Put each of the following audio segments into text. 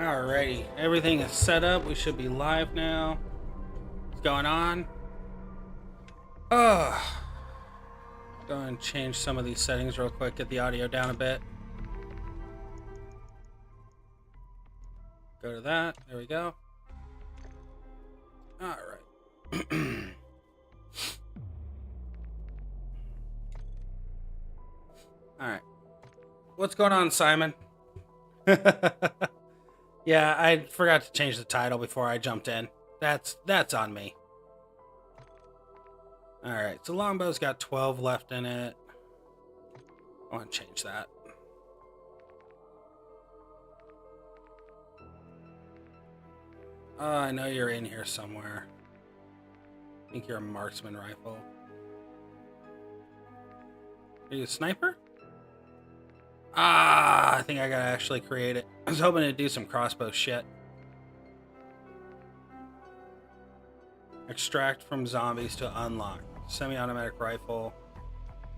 Alrighty, everything is set up. We should be live now. What's going on? Oh, go and change some of these settings real quick. Get the audio down a bit. Go to that. There we go. All right. All right. What's going on, Simon? Yeah, I forgot to change the title before I jumped in. That's on me. All right, so Longbow's got 12 left in it. I want to change that. I know you're in here somewhere. I think you're a marksman rifle. Are you a sniper? I think I gotta actually create it. I was hoping to do some crossbow shit. Extract from zombies to unlock. Semi-automatic rifle.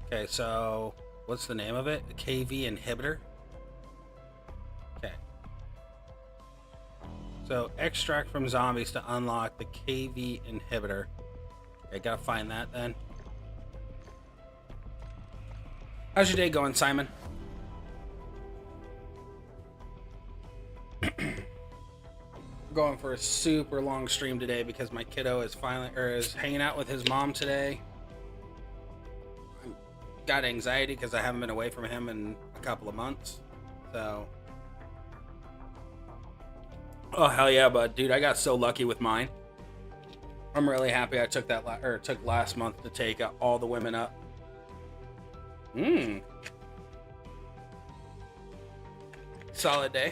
Okay, so what's the name of it? The KV inhibitor. Okay. So extract from zombies to unlock the KV inhibitor. Okay, gotta find that then. How's your day going, Simon? Going for a super long stream today because my kiddo is is hanging out with his mom today. I've got anxiety because I haven't been away from him in a couple of months. So, oh hell yeah, bud, dude! I got so lucky with mine. I'm really happy I took that took last month to take all the women up. Solid day.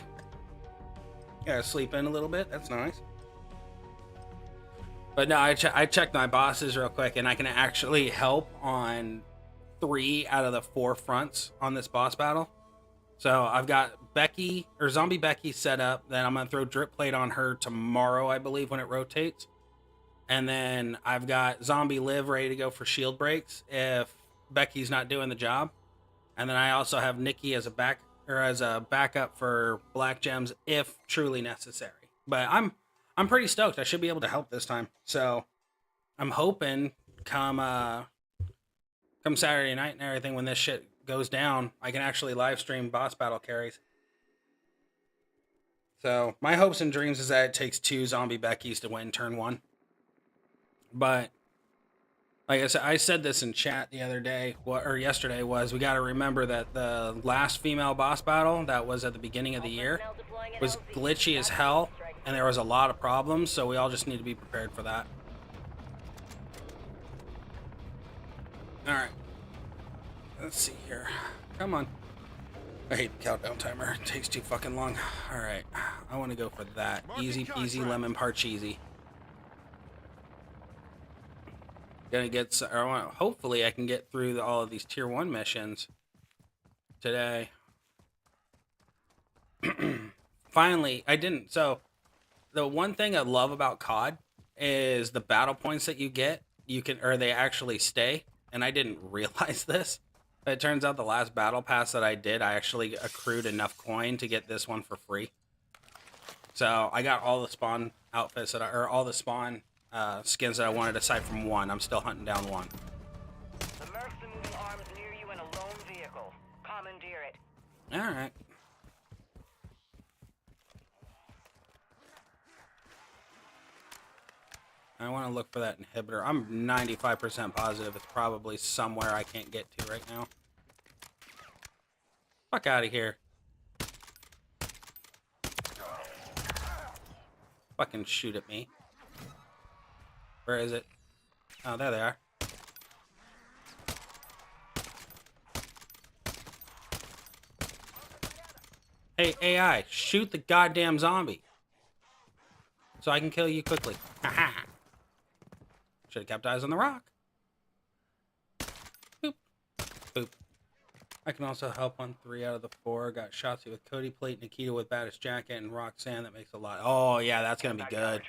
Gotta sleep in a little bit. That's nice. But no, I checked my bosses real quick, and I can actually help on 3 out of the 4 fronts on this boss battle. So I've got Becky, or Zombie Becky, set up. Then I'm gonna throw Drip Plate on her tomorrow, I believe, when it rotates. And then I've got Zombie Liv ready to go for shield breaks if Becky's not doing the job. And then I also have Nikki as a backup for black gems if truly necessary. But I'm pretty stoked. I should be able to help this time. So I'm hoping come Saturday night and everything, when this shit goes down, I can actually live stream boss battle carries. So my hopes and dreams is that it takes 2 zombie Beckys to win turn 1. But like I said this in chat the other day, or yesterday, was we got to remember that the last female boss battle that was at the beginning of the year was glitchy as hell, and there was a lot of problems, so we all just need to be prepared for that. Alright. Let's see here. Come on. I hate the countdown timer. It takes too fucking long. Alright. I want to go for that. Easy peasy lemon parcheesi. Gonna get, hopefully I can get through all of these tier 1 missions today. Finally, I didn't. So the one thing I love about COD is the battle points that you get, they actually stay. And I didn't realize this. But it turns out the last battle pass that I did, I actually accrued enough coin to get this one for free. So I got all the spawn outfits all the spawn skins that I wanted aside from 1. I'm still hunting down 1. The mercs are moving arms near you in a lone vehicle. Commandeer it. Alright. I want to look for that inhibitor. I'm 95% positive it's probably somewhere I can't get to right now. Fuck out of here. Fucking shoot at me. Where is it? Oh, there they are. Hey, AI, shoot the goddamn zombie. So I can kill you quickly. Haha. Should have kept eyes on the rock. Boop. Boop. I can also help on 3 out of the 4. Got Shotzi with Cody Plate, Nikita with Baddest Jacket, and Roxanne. That makes a lot. Oh, yeah, that's going to be good.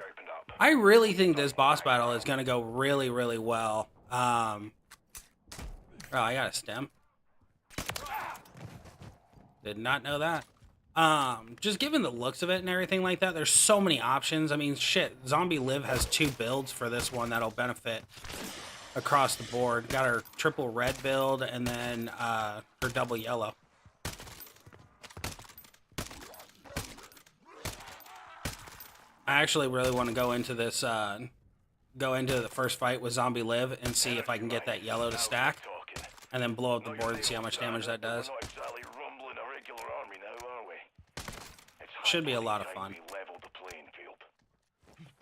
I really think this boss battle is going to go really, really well. Oh, I got a stem. Did not know that. Just given the looks of it and everything like that, there's so many options. I mean, shit, Zombie Live has 2 builds for this one that'll benefit across the board. Got her triple red build and then her double yellow. I actually really want to go into this, go into the first fight with Zombie Live and see if I can get that yellow to stack, and then blow up the board and see how much damage that does. Should be a lot of fun.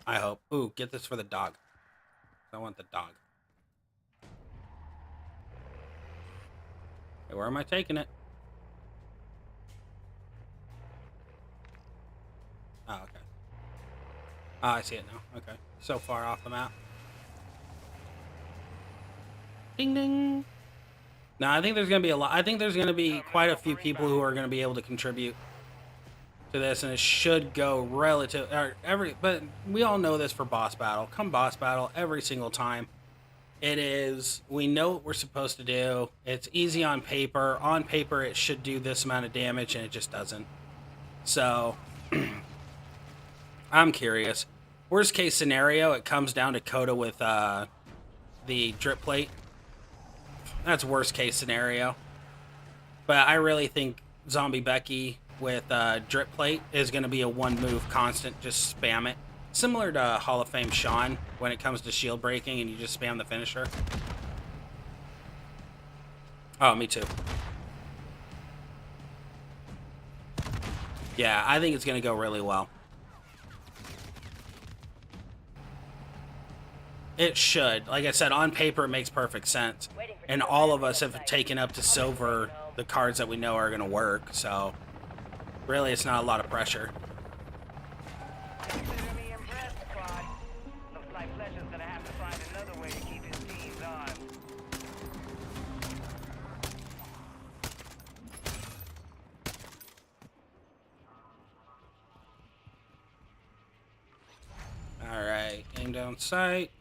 I hope. Ooh, get this for the dog. I want the dog. Okay, where am I taking it? Oh, okay. Oh, I see it now. Okay. So far off the map. Ding ding. No, I think there's going to be a lot. I think there's going to be quite a few people who are going to be able to contribute to this, and it should go relative. But we all know this for boss battle. Come boss battle, every single time, it is. We know what we're supposed to do. It's easy on paper. On paper, it should do this amount of damage, and it just doesn't. So, I'm curious. Worst case scenario, it comes down to Coda with the drip plate. That's worst case scenario. But I really think Zombie Becky with drip plate is going to be a 1-move constant. Just spam it. Similar to Hall of Fame Sean when it comes to shield breaking and you just spam the finisher. Oh, me too. Yeah, I think it's going to go really well. It should. Like I said, on paper, it makes perfect sense. And all of us have taken up to silver the cards that we know are going to work. So, really, it's not a lot of pressure. Consider me impressed, Quad. Looks like Fletcher's gonna have to find another way to keep his teams on. Alright, aim down sight.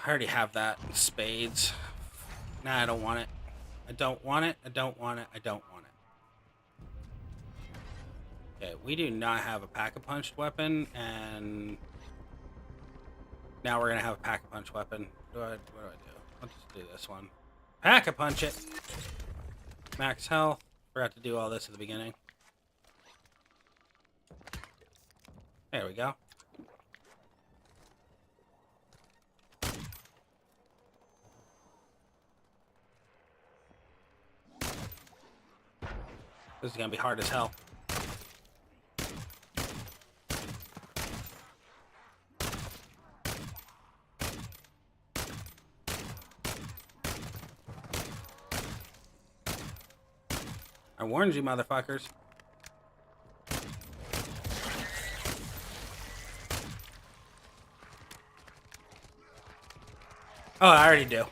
I already have that. Spades. Nah, I don't want it. I don't want it. I don't want it. I don't want it. Okay, we do not have a pack-a-punch weapon, and now we're going to have a pack-a-punch weapon. What do I do? I'll just do this one. Pack-a-punch it! Max health. Forgot to do all this at the beginning. There we go. This is going to be hard as hell. I warned you, motherfuckers. Oh, I already do.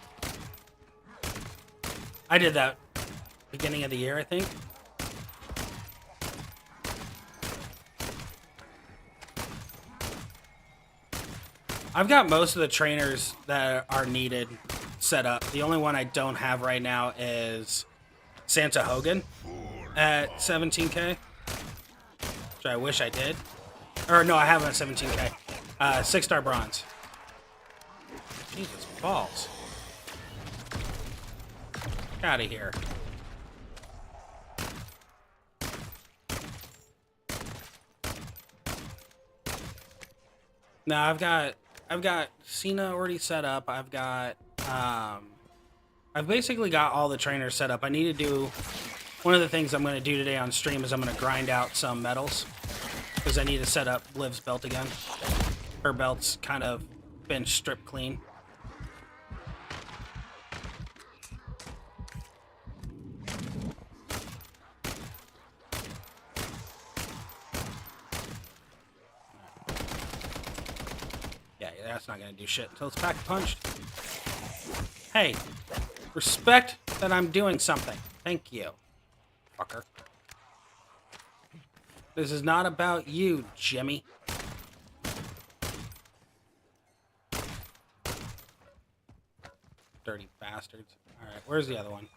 I did that beginning of the year, I think. I've got most of the trainers that are needed set up. The only one I don't have right now is Santa Hogan at 17k, which I wish I did. Or no, I have him at 17k. 6-star bronze. Jesus balls. Get out of here. Now I've got Cena already set up. I've basically got all the trainers set up. I need to do, one of the things I'm going to do today on stream is I'm going to grind out some medals, because I need to set up Liv's belt again. Her belt's kind of been stripped clean. That's not gonna do shit until it's pack punched. Hey, respect that I'm doing something. Thank you, fucker. This is not about you, Jimmy. Dirty bastards. Alright, where's the other one?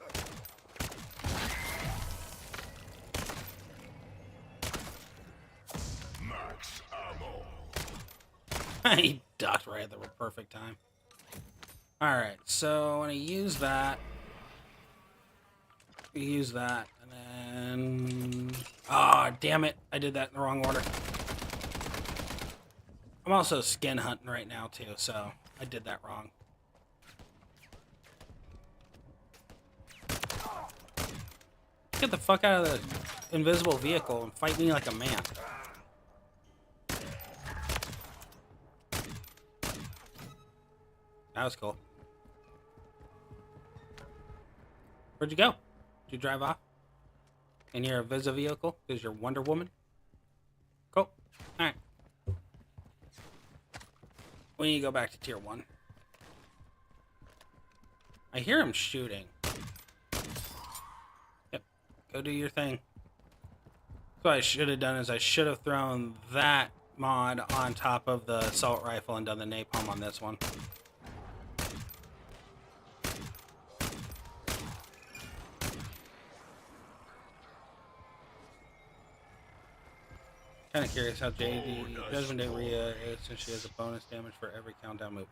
He ducked right at the perfect time. Alright, so when I use that, use that, and then... Ah, oh, damn it. I did that in the wrong order. I'm also skin hunting right now, too, so I did that wrong. Get the fuck out of the invisible vehicle and fight me like a man. That was cool. Where'd you go? Did you drive off? In your Visa vehicle? Because you're Wonder Woman? Cool. Alright. We need to go back to tier 1. I hear him shooting. Yep. Go do your thing. So what I should have done is I should have thrown that mod on top of the assault rifle and done the napalm on this one. Kind of curious how JD Judgment Day Rhea is, since she has a bonus damage for every countdown move.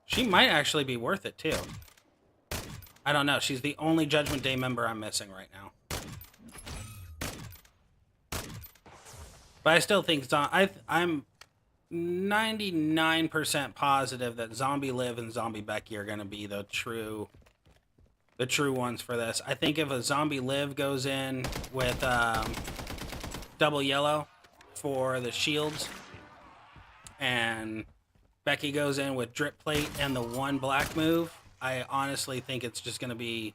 She might actually be worth it too. I don't know. She's the only Judgment Day member I'm missing right now. But I still think I'm 99% positive that Zombie Liv and Zombie Becky are going to be the true ones for this. I think if a Zombie Liv goes in with double yellow for the shields, and Becky goes in with drip plate and the one black move, I honestly think it's just going to be,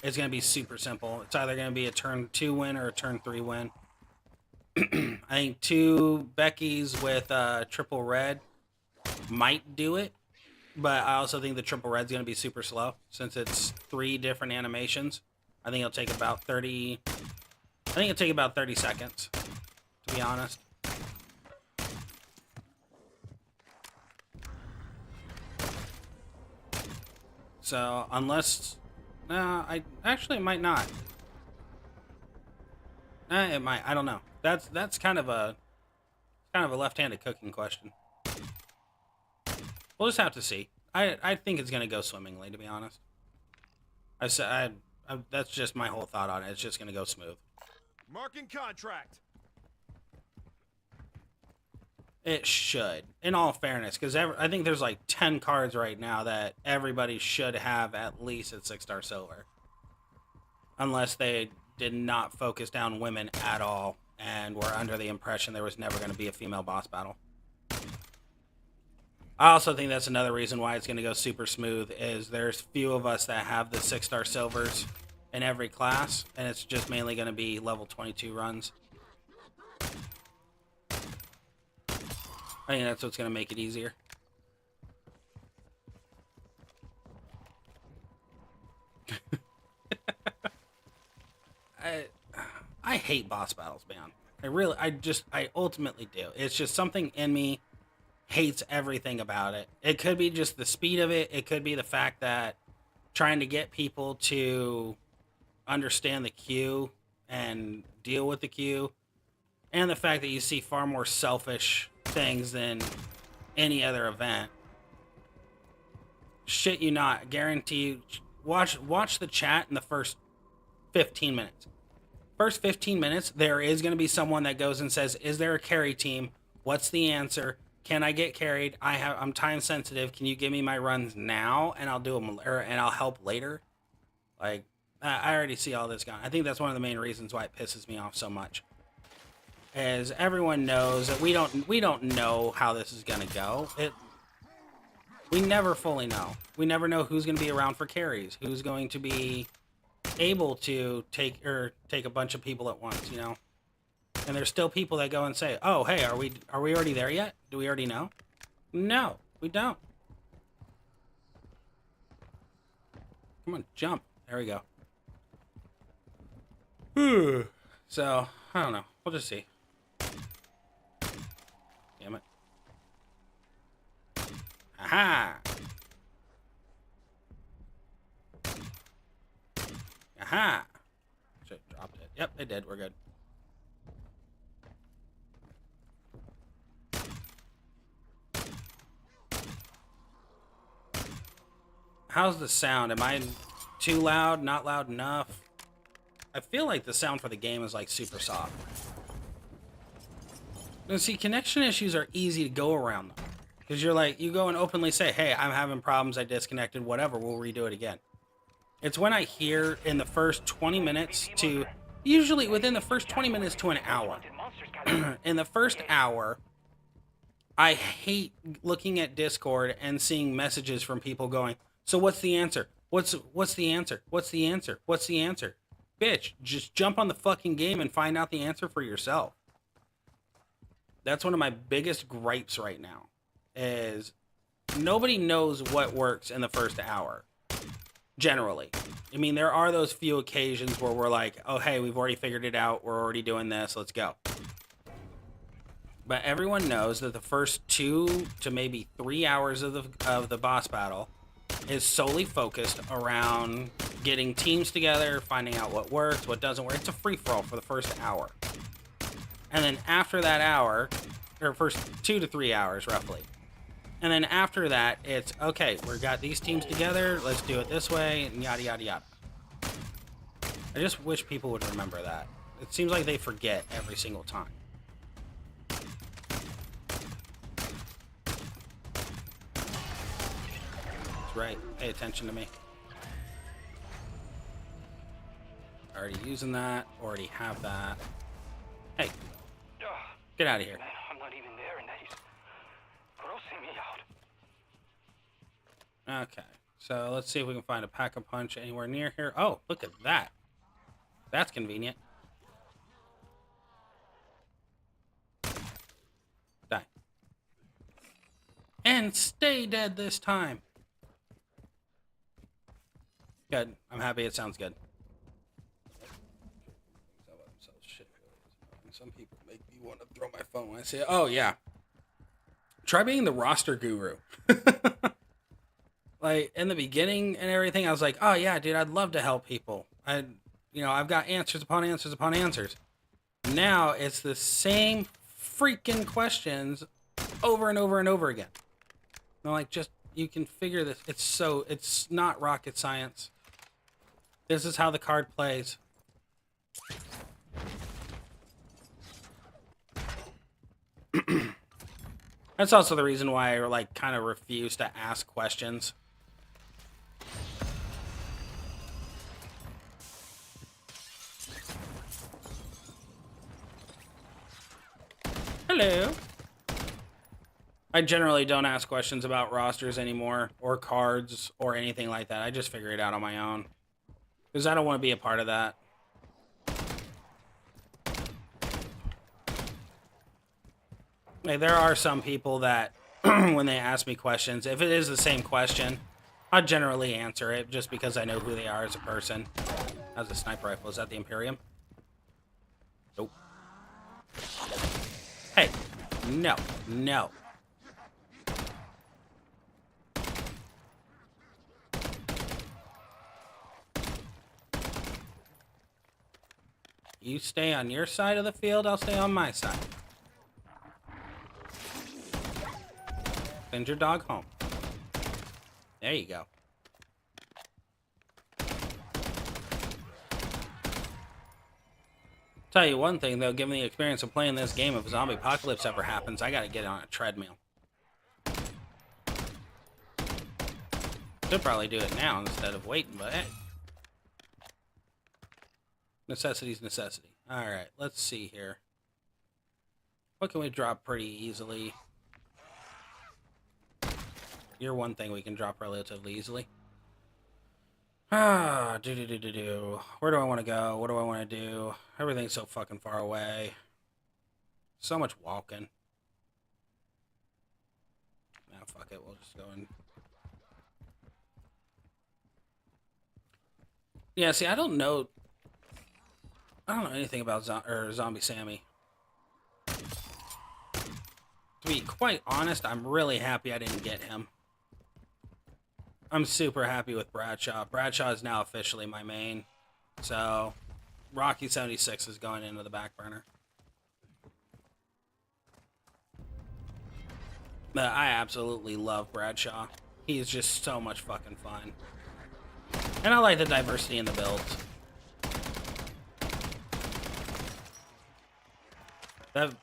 it's going to be super simple. It's either going to be a turn 2 win or a turn 3 win. I think 2 Beckys with triple red might do it, but I also think the triple red's going to be super slow since it's 3 different animations. I think it'll take about 30 seconds, to be honest. So, unless... I actually might not. It might. I don't know. That's kind of a left-handed cooking question. We'll just have to see. I think it's going to go swimmingly, to be honest. That's just my whole thought on it. It's just going to go smooth. Marking contract. It should, in all fairness, because I think there's like 10 cards right now that everybody should have at least at 6-star silver. Unless they did not focus down women at all and were under the impression there was never going to be a female boss battle. I also think that's another reason why it's going to go super smooth, is there's few of us that have the 6-star silvers in every class, and it's just mainly going to be level 22 runs. I think that's what's going to make it easier. I hate boss battles, man. I ultimately do. It's just something in me hates everything about it. It could be just the speed of it. It could be the fact that trying to get people to understand the queue and deal with the queue, and the fact that you see far more selfish things than any other event. Shit you not, guarantee you. Watch the chat in the first 15 minutes. First 15 minutes, there is going to be someone that goes and says, is there a carry team? What's the answer? Can I get carried? I'm time sensitive. Can you give me my runs now? And I'll do them, and I'll help later. Like, I already see all this going. I think that's one of the main reasons why it pisses me off so much. As everyone knows that we don't know how this is going to go. We never fully know. We never know who's going to be around for carries, who's going to be able to take a bunch of people at once, you know. And there's still people that go and say, "Oh, hey, are we already there yet? Do we already know?" No, we don't. Come on, jump. There we go. So, I don't know. We'll just see. Damn it. Aha! Aha! Should have dropped it. Yep, they did. We're good. How's the sound? Am I too loud? Not loud enough? I feel like the sound for the game is like super soft. And see, connection issues are easy to go around them. Because you're like, you go and openly say, hey, I'm having problems, I disconnected, whatever, we'll redo it again. It's when I hear in the first 20 minutes to, usually within the first 20 minutes to an hour. In the first hour, I hate looking at Discord and seeing messages from people going, so what's the answer? What's the answer? What's the answer? What's the answer? Bitch, just jump on the fucking game and find out the answer for yourself. That's one of my biggest gripes right now, is nobody knows what works in the first hour, generally. I mean, there are those few occasions where we're like, oh, hey, we've already figured it out, we're already doing this, let's go. But everyone knows that the first 2 to maybe 3 hours of the boss battle is solely focused around getting teams together, finding out what works, what doesn't work. It's a free-for-all for the first hour. And then after that hour, or first 2 to 3 hours, roughly. And then after that, it's, okay, we've got these teams together, let's do it this way, and yada, yada, yada. I just wish people would remember that. It seems like they forget every single time. That's right, pay attention to me. Already using that, already have that. Hey, get out of here. Man, I'm not even there, and he's grossing me out. Okay, so let's see if we can find a pack-a-punch anywhere near here. Oh, look at that. That's convenient. Die. And stay dead this time. Good. I'm happy it sounds good. Some people make me want to throw my phone when I say, oh, yeah. Try being the roster guru. Like, in the beginning and everything, I was like, oh, yeah, dude, I'd love to help people. I've got answers upon answers upon answers. Now, it's the same freaking questions over and over and over again. I'm like, just, you can figure this. It's not rocket science. This is how the card plays. That's also the reason why I, like, kind of refuse to ask questions. Hello. I generally don't ask questions about rosters anymore, or cards, or anything like that. I just figure it out on my own. Because I don't want to be a part of that. Like, there are some people that, when they ask me questions, if it is the same question, I generally answer it just because I know who they are as a person. How's a sniper rifle? Is that the Imperium? Nope. Hey, no, no. You stay on your side of the field, I'll stay on my side. Send your dog home. There you go. Tell you one thing, though, given the experience of playing this game, if a zombie apocalypse ever happens, I gotta get on a treadmill. Should probably do it now instead of waiting, but hey. Necessity's necessity. Alright, let's see here. What can we drop pretty easily? You're one thing we can drop relatively easily. Where do I want to go? What do I want to do? Everything's so fucking far away. So much walking. Nah, fuck it. We'll just go in. Yeah, see, I don't know anything about Zombie Sammy. To be quite honest, I'm really happy I didn't get him. I'm super happy with Bradshaw. Bradshaw is now officially my main. So, Rocky 76 is going into the back burner. But I absolutely love Bradshaw. He is just so much fucking fun. And I like the diversity in the builds.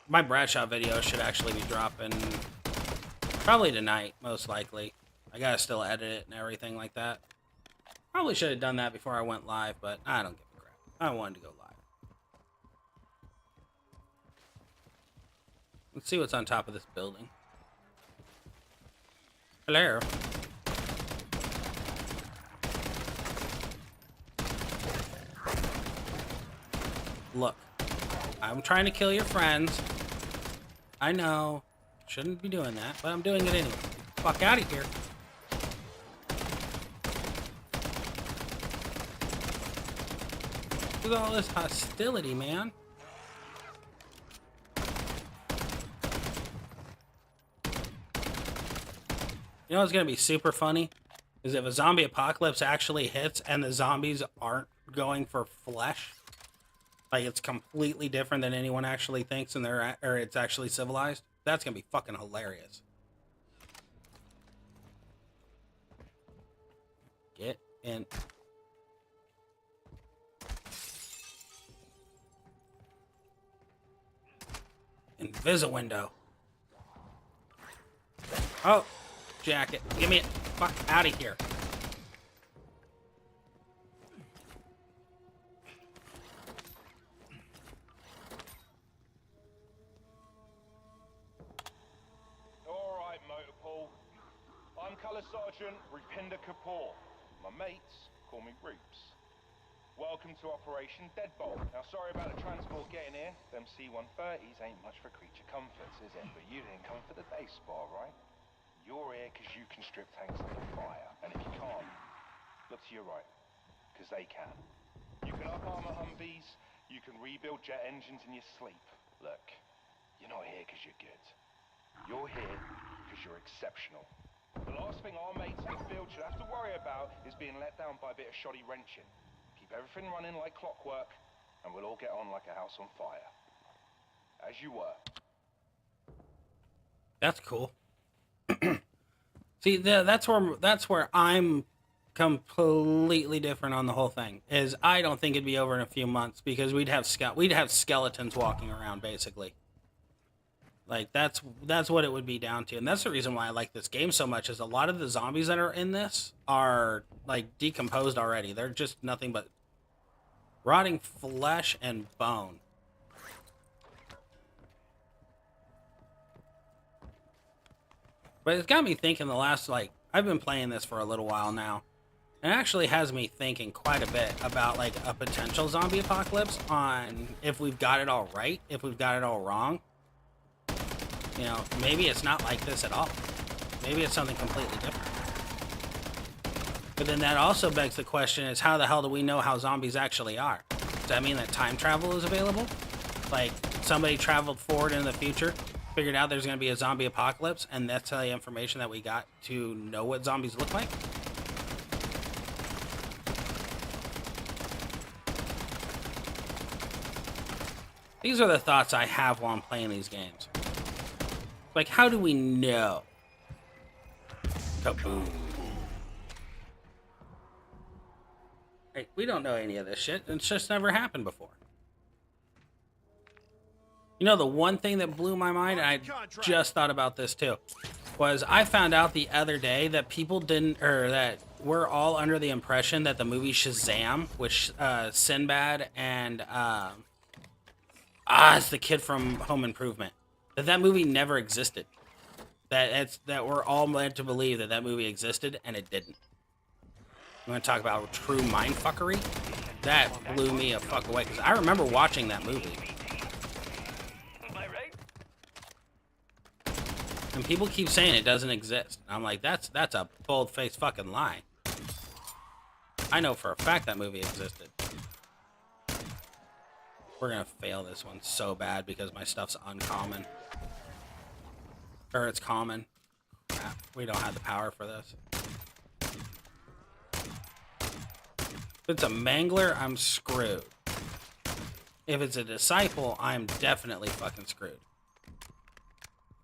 My Bradshaw video should actually be dropping probably tonight, most likely. I gotta still edit it and everything like that. Probably should have done that before I went live, but I don't give a crap. I wanted to go live. Let's see what's on top of this building. Hello. Look, I'm trying to kill your friends. I know. Shouldn't be doing that, but I'm doing it anyway. Fuck out of here. Look at all this hostility, man. You know what's gonna be super funny? Is if a zombie apocalypse actually hits and the zombies aren't going for flesh. Like it's completely different than anyone actually thinks and or it's actually civilized. That's gonna be fucking hilarious. Get in. Invisi-window. Oh, jacket. Give me it. Fuck out of here. Alright, Motorpool. I'm Colour Sergeant Rupinder Kapoor. My mates call me Roops. Welcome to Operation Deadbolt. Now, sorry about the transport getting here. Them C-130s ain't much for creature comforts, is it? But you didn't come for the day spa, right? You're here because you can strip tanks under fire. And if you can't, look to your right, because they can. You can up-armor Humvees, you can rebuild jet engines in your sleep. Look, you're not here because you're good. You're here because you're exceptional. The last thing our mates in the field should have to worry about is being let down by a bit of shoddy wrenching. Keep everything running like clockwork, and we'll all get on like a house on fire. As you were. That's cool. See, that's where I'm completely different on the whole thing. Is I don't think it'd be over in a few months because we'd have skeletons walking around basically. Like that's what it would be down to, and that's the reason why I like this game so much. Is a lot of the zombies that are in this are like decomposed already. They're just nothing but rotting flesh and bone. But it's got me thinking I've been playing this for a little while now. And it actually has me thinking quite a bit about like a potential zombie apocalypse on if we've got it all right, if we've got it all wrong. You know, maybe it's not like this at all. Maybe it's something completely different. But then that also begs the question is how the hell do we know how zombies actually are? Does that mean that time travel is available? Like somebody traveled forward in the future, figured out there's going to be a zombie apocalypse, and that's the information that we got to know what zombies look like? These are the thoughts I have while I'm playing these games. Like, how do we know? Kaboom. Hey, we don't know any of this shit. It's just never happened before. You know, the one thing that blew my mind, and I just thought about this too, was I found out the other day that people that we're all under the impression that the movie Shazam, which Sinbad and it's the kid from Home Improvement, that movie never existed. That we're all meant to believe that movie existed, and it didn't. You want to talk about true mindfuckery? That blew me a fuck away, because I remember watching that movie. And people keep saying it doesn't exist. I'm like, that's a bold-faced fucking lie. I know for a fact that movie existed. We're gonna fail this one so bad because my stuff's uncommon. Or it's common. Crap, we don't have the power for this. If it's a mangler, I'm screwed. If it's a disciple, I'm definitely fucking screwed.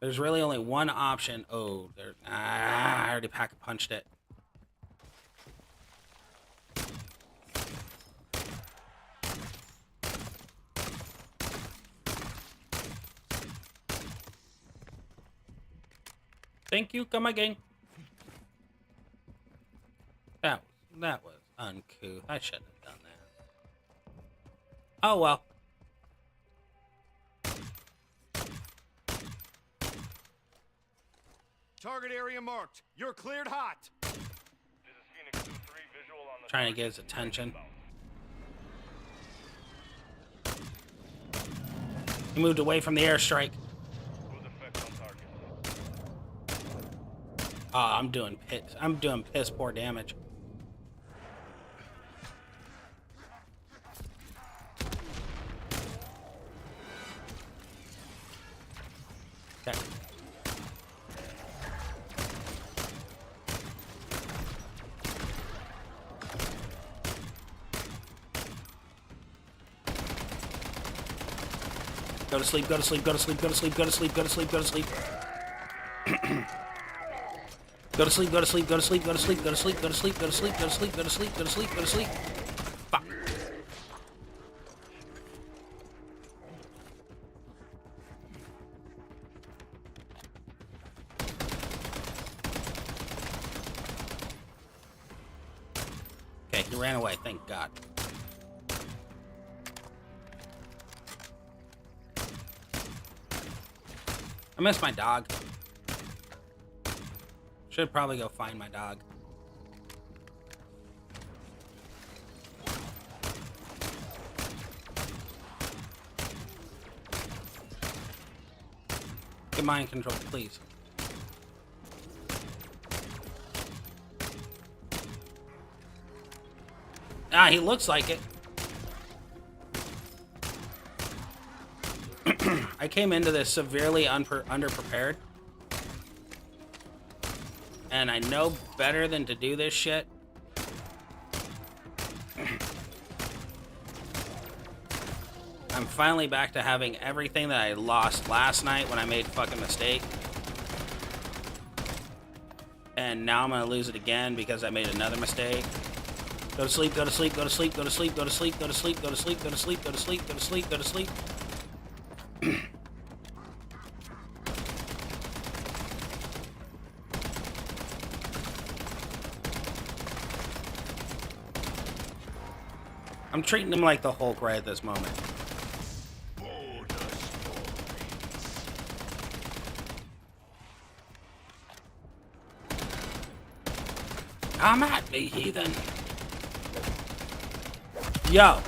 There's really only one option. Oh, I already pack-punched it. Thank you, come again. That was uncouth. I shouldn't have done that. Oh well. Target area marked. You're cleared hot. This is Phoenix 2-3 visual on the Trying to get his attention. He moved away from the airstrike. Good effect on target. Oh, I'm doing piss poor damage. Okay. Go to sleep, go to sleep, go to sleep, go to sleep, go to sleep, go to sleep, go to sleep. Go to sleep, go to sleep, go to sleep, go to sleep, go to sleep, go to sleep, go to sleep, go to sleep, go to sleep, go to sleep, go to sleep. Fuck. Okay, he ran away, thank God. I miss my dog. Should probably go find my dog. Get mind control, please. Ah, he looks like it. I came into this severely underprepared. And I know better than to do this shit. I'm finally back to having everything that I lost last night when I made a fucking mistake. And now I'm gonna lose it again because I made another mistake. Go to sleep, go to sleep, go to sleep, go to sleep, go to sleep, go to sleep, go to sleep, go to sleep, go to sleep, go to sleep, go to sleep. I'm treating him like the Hulk right at this moment. Come at me, heathen. Yo.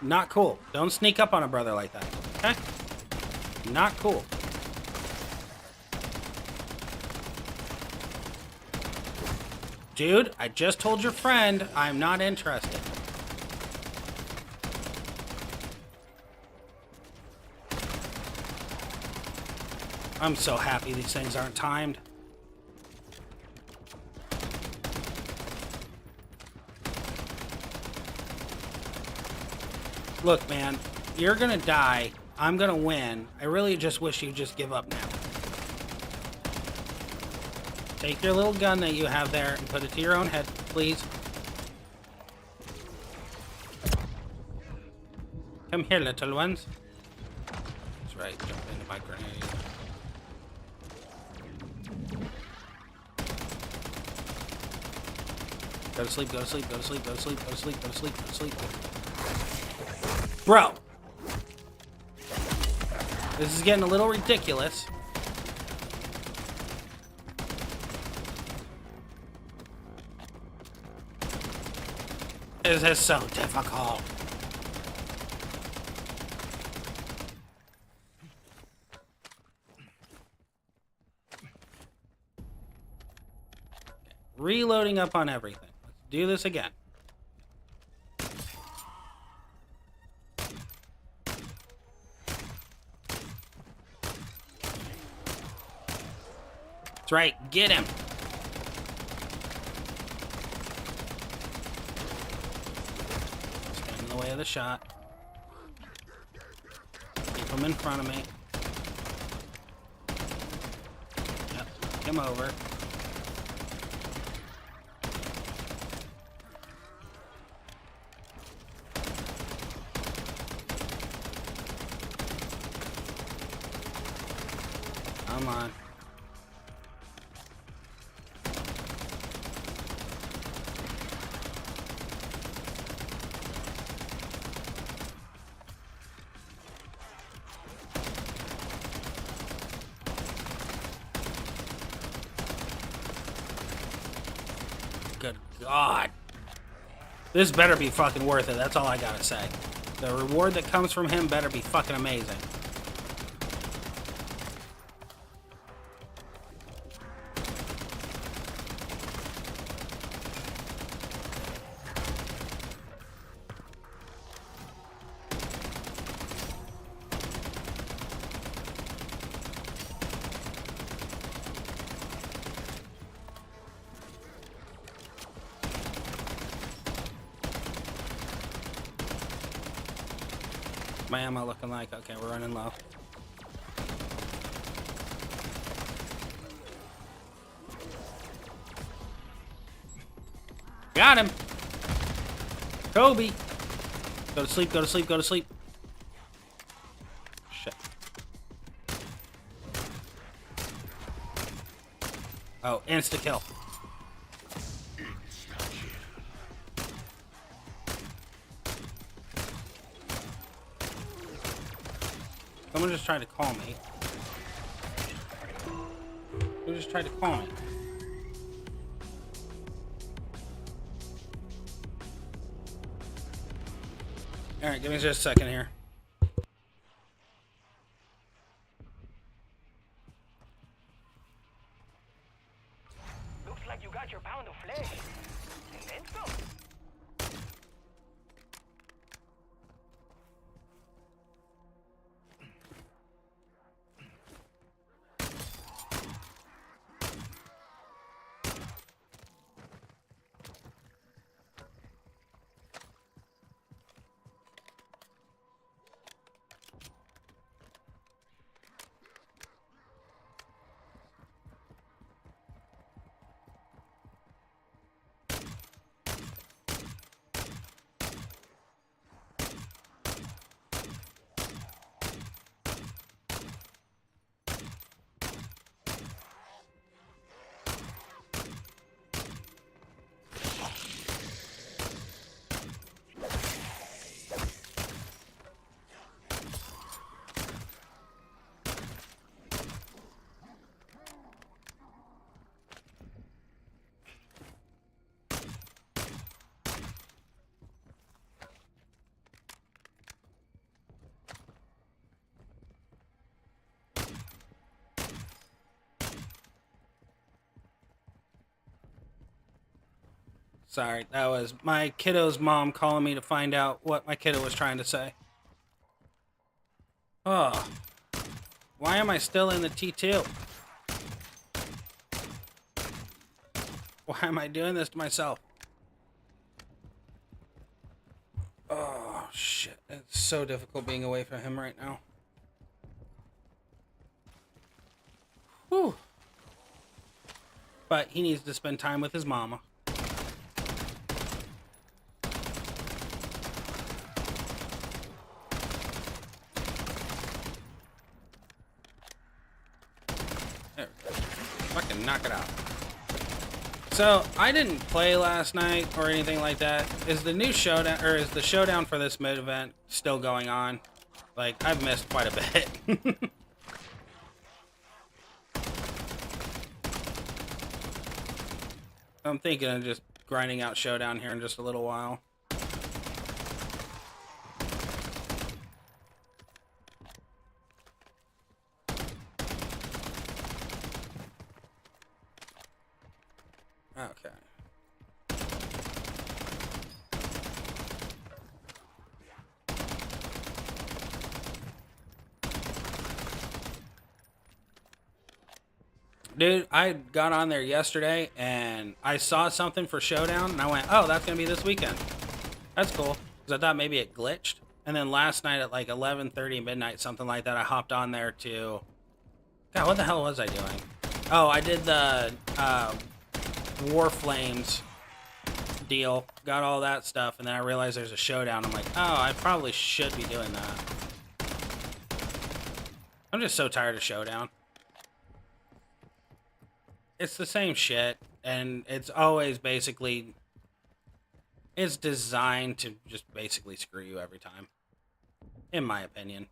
Not cool. Don't sneak up on a brother like that, okay? Not cool. Dude, I just told your friend I'm not interested. I'm so happy these things aren't timed. Look, man, you're gonna die. I'm gonna win. I really just wish you'd just give up now. Take your little gun that you have there and put it to your own head, please. Come here, little ones. That's right, jump into my grenade. Go to sleep, go to sleep, go to sleep, go to sleep, go to sleep, go to sleep, go to sleep. Bro! This is getting a little ridiculous. This is so difficult. Reloading up on everything. Let's do this again. That's right, get him. Stand in the way of the shot. Keep him in front of me. him over. Come on. Good God. This better be fucking worth it. That's all I gotta say. The reward that comes from him better be fucking amazing. My ammo looking like, okay, we're running low. Got him! Kobe! Go to sleep, go to sleep, go to sleep. Shit. Oh, insta-kill. Someone just tried to call me. Who just tried to call me? Alright, give me just a second here. Looks like you got your pound of flesh. And then some. Sorry, that was my kiddo's mom calling me to find out what my kiddo was trying to say. Oh. Why am I still in the T2? Why am I doing this to myself? Oh, shit. It's so difficult being away from him right now. Whew. But he needs to spend time with his mama. There we go. Fucking knock it out. So, I didn't play last night or anything like that. Is the new showdown, or is the showdown for this mid event still going on? Like, I've missed quite a bit. I'm thinking of just grinding out showdown here in just a little while. Okay. Dude, I got on there yesterday and I saw something for Showdown and I went, oh, that's going to be this weekend. That's cool. Because I thought maybe it glitched. And then last night at like 11:30 midnight, something like that, I hopped on there to... God, what the hell was I doing? Oh, I did the War Flames deal. Got all that stuff, and then I realized there's a showdown. I'm like, oh, I probably should be doing that. I'm just so tired of showdown. It's the same shit, and it's always basically... It's designed to just basically screw you every time. In my opinion.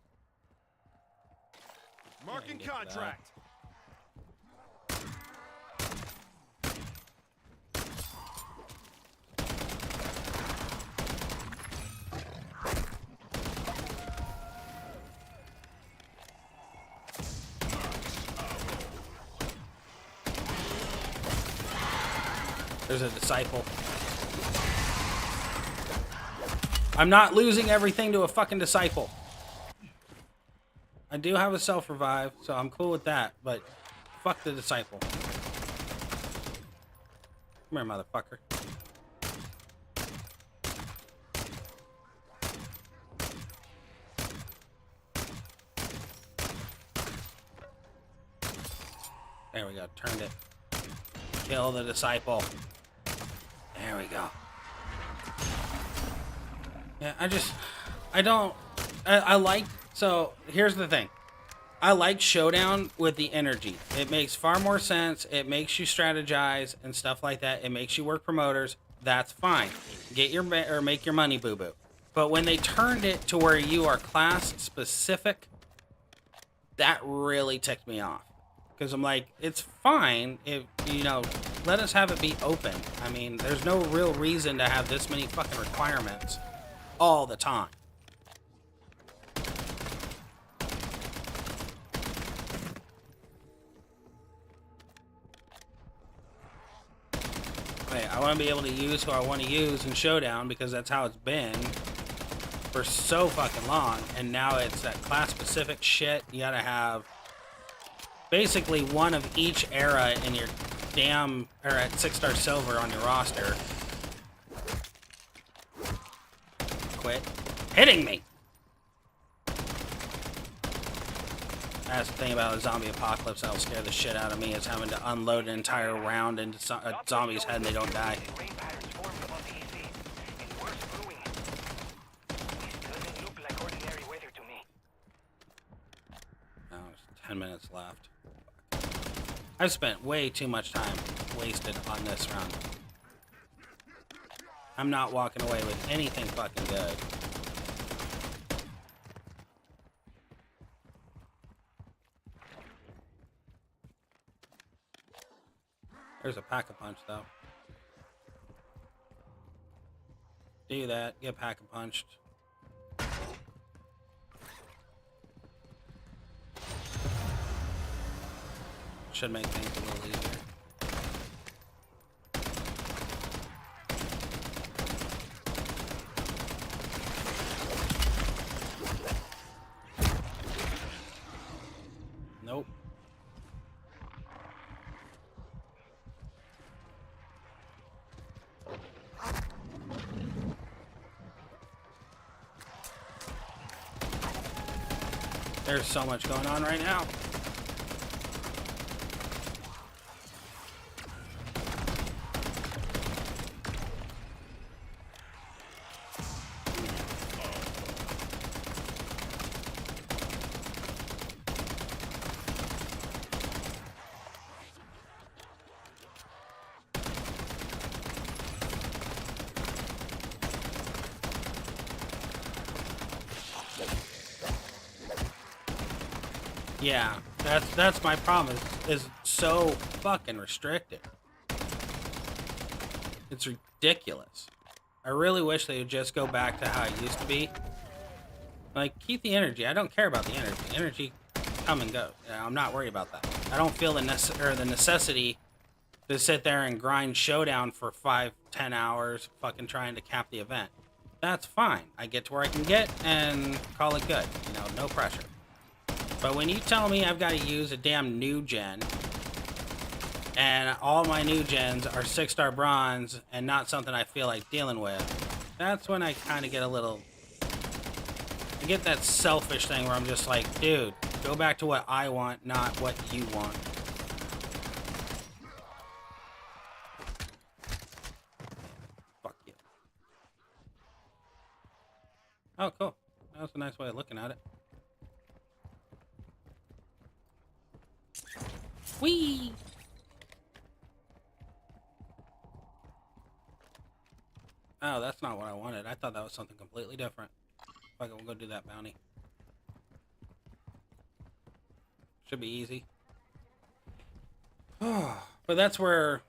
Marking contract. There's a disciple. I'm not losing everything to a fucking disciple. I do have a self-revive, so I'm cool with that, but fuck the disciple. Come here, motherfucker. There we go, turned it. Kill the disciple. There we go. Yeah, I like, so here's the thing. I like Showdown with the energy. It makes far more sense. It makes you strategize and stuff like that. It makes you work promoters. That's fine. Get your, or make your money, boo-boo. But when they turned it to where you are class specific, that really ticked me off. Because I'm like, it's fine if, you know, let us have it be open. I mean, there's no real reason to have this many fucking requirements all the time. Hey, I want to be able to use who I want to use in Showdown because that's how it's been for so fucking long. And now it's that class-specific shit. You gotta have basically one of each era in your damn, or at 6-star silver on your roster. Quit hitting me! That's the thing about a zombie apocalypse that'll scare the shit out of me, is having to unload an entire round into a zombie's head and they don't die. Oh, there's 10 minutes left. I've spent way too much time wasted on this round. I'm not walking away with anything fucking good. There's a pack-a-punch, though. Do that. Get pack-a-punched. Should make things a little easier. Nope. There's so much going on right now. Yeah, that's my problem, is so fucking restricted. It's ridiculous. I really wish they would just go back to how it used to be. Like, keep the energy. I don't care about the energy. Energy come and go. I'm not worried about that. I don't feel the necessity to sit there and grind Showdown for 5-10 hours fucking trying to cap the event. That's fine. I get to where I can get and call it good. You know, no pressure. But when you tell me I've got to use a damn new gen, and all my new gens are 6-star bronze and not something I feel like dealing with, that's when I kind of get a little... I get that selfish thing where I'm just like, dude, go back to what I want, not what you want. Oh, cool. That was a nice way of looking at it. Whee! Oh, that's not what I wanted. I thought that was something completely different. Fuck it, we'll go do that bounty. Should be easy. But that's where...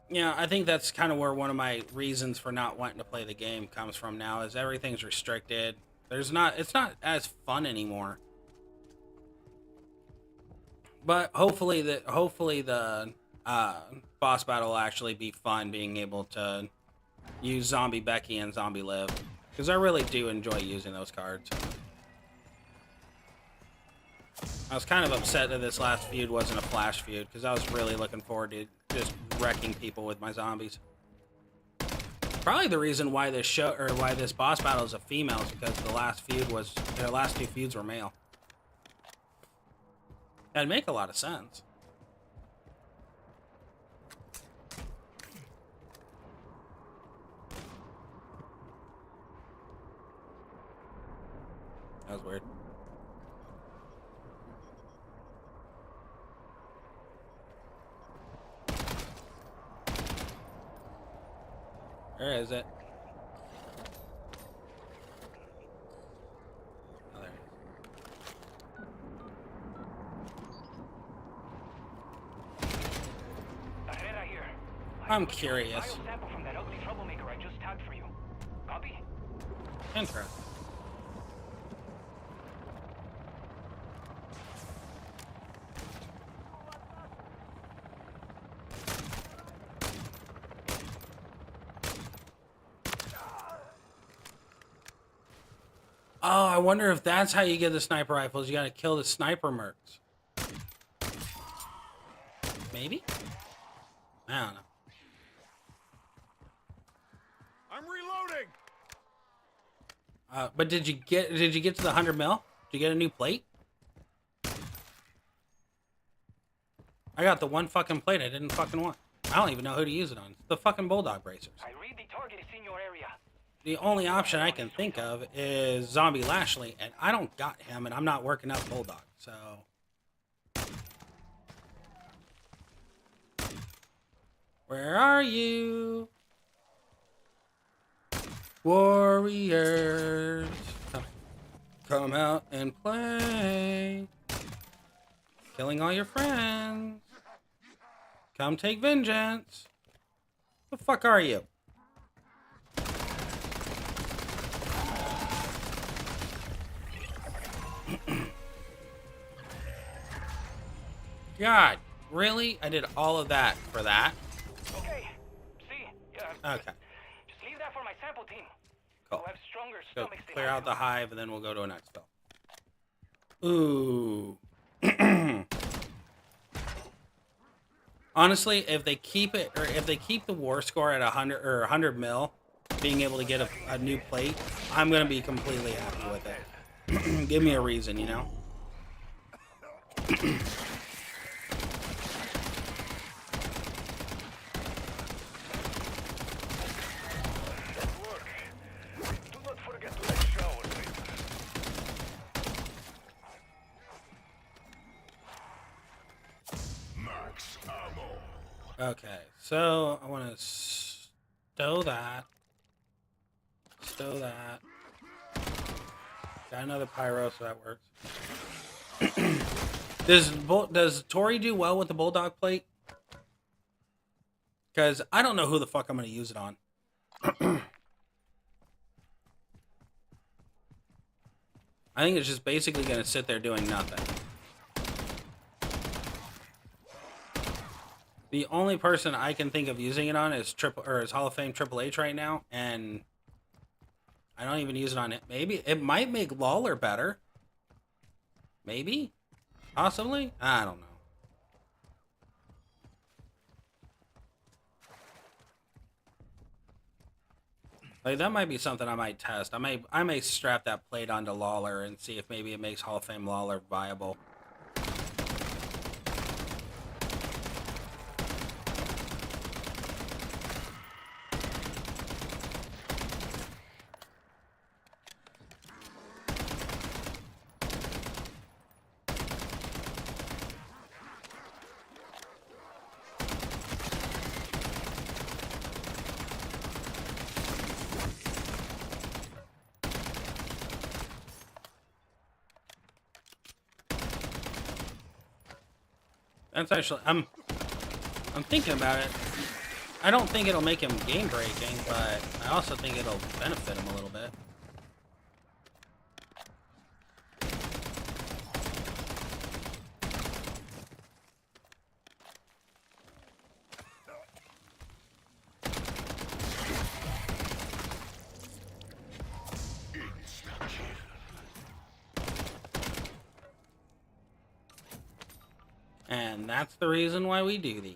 Yeah, I think that's kind of where one of my reasons for not wanting to play the game comes from now, is everything's restricted. It's not as fun anymore. But hopefully the boss battle will actually be fun, being able to use Zombie Becky and Zombie Liv, because I really do enjoy using those cards. I was kind of upset that this last feud wasn't a flash feud, because I was really looking forward to just wrecking people with my zombies. Probably the reason why this show, or why this boss battle is a female, is because the last two feuds were male. That'd make a lot of sense. That was weird. Where is it? Oh, there it is. Herrera here. I'm curious. File sample from that ugly troublemaker I just tagged for you. Copy? Interesting. Oh, I wonder if that's how you get the sniper rifles. You gotta kill the sniper mercs. Maybe? I don't know. I'm reloading. But did you get to the 100 mil? Did you get a new plate? I got the one fucking plate I didn't fucking want. I don't even know who to use it on. It's the fucking bulldog bracers. I read the target is in your area. The only option I can think of is Zombie Lashley, and I don't got him, and I'm not working out bulldog, so... Where are you? Warriors, come out and play. Killing all your friends. Come take vengeance. The fuck are you? God, really? I did all of that for that? Okay. See? Okay. Just leave that for my sample team. Cool. Who have stronger Go stomachs than clear I out do. the hive, and then we'll go to an exfil. Ooh. Honestly, if they keep it, or if they keep the war score at 100 or 100 mil, being able to get a new plate, I'm gonna be completely happy with it. Give me a reason, you know. Do not forget to take showers later. Max ammo. Okay, so I want to stow that. Stow that. Got another pyro, so that works. Does Tori do well with the bulldog plate? Because I don't know who the fuck I'm going to use it on. I think it's just basically going to sit there doing nothing. The only person I can think of using it on is Hall of Fame Triple H right now, and I don't even use it on it. Maybe it might make Lawler better. Maybe, possibly. I don't know. Like, that might be something I might test. I may strap that plate onto Lawler and see if maybe it makes Hall of Fame Lawler viable. That's actually I'm thinking about it. I don't think it'll make him game breaking, but I also think it'll benefit him a little bit. And that's the reason why we do these.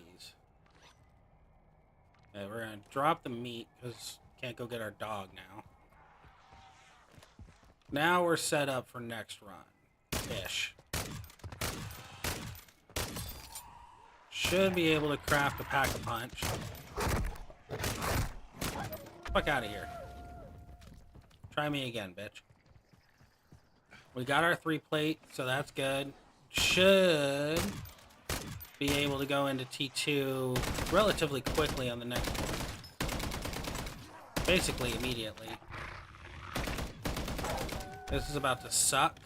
Okay, we're gonna drop the meat because can't go get our dog now. Now we're set up for next run. Ish. Should be able to craft a pack-a-punch. Fuck out of here. Try me again, bitch. We got our 3-plate, so that's good. Should be able to go into T2 relatively quickly on the next one. Basically immediately. This is about to suck.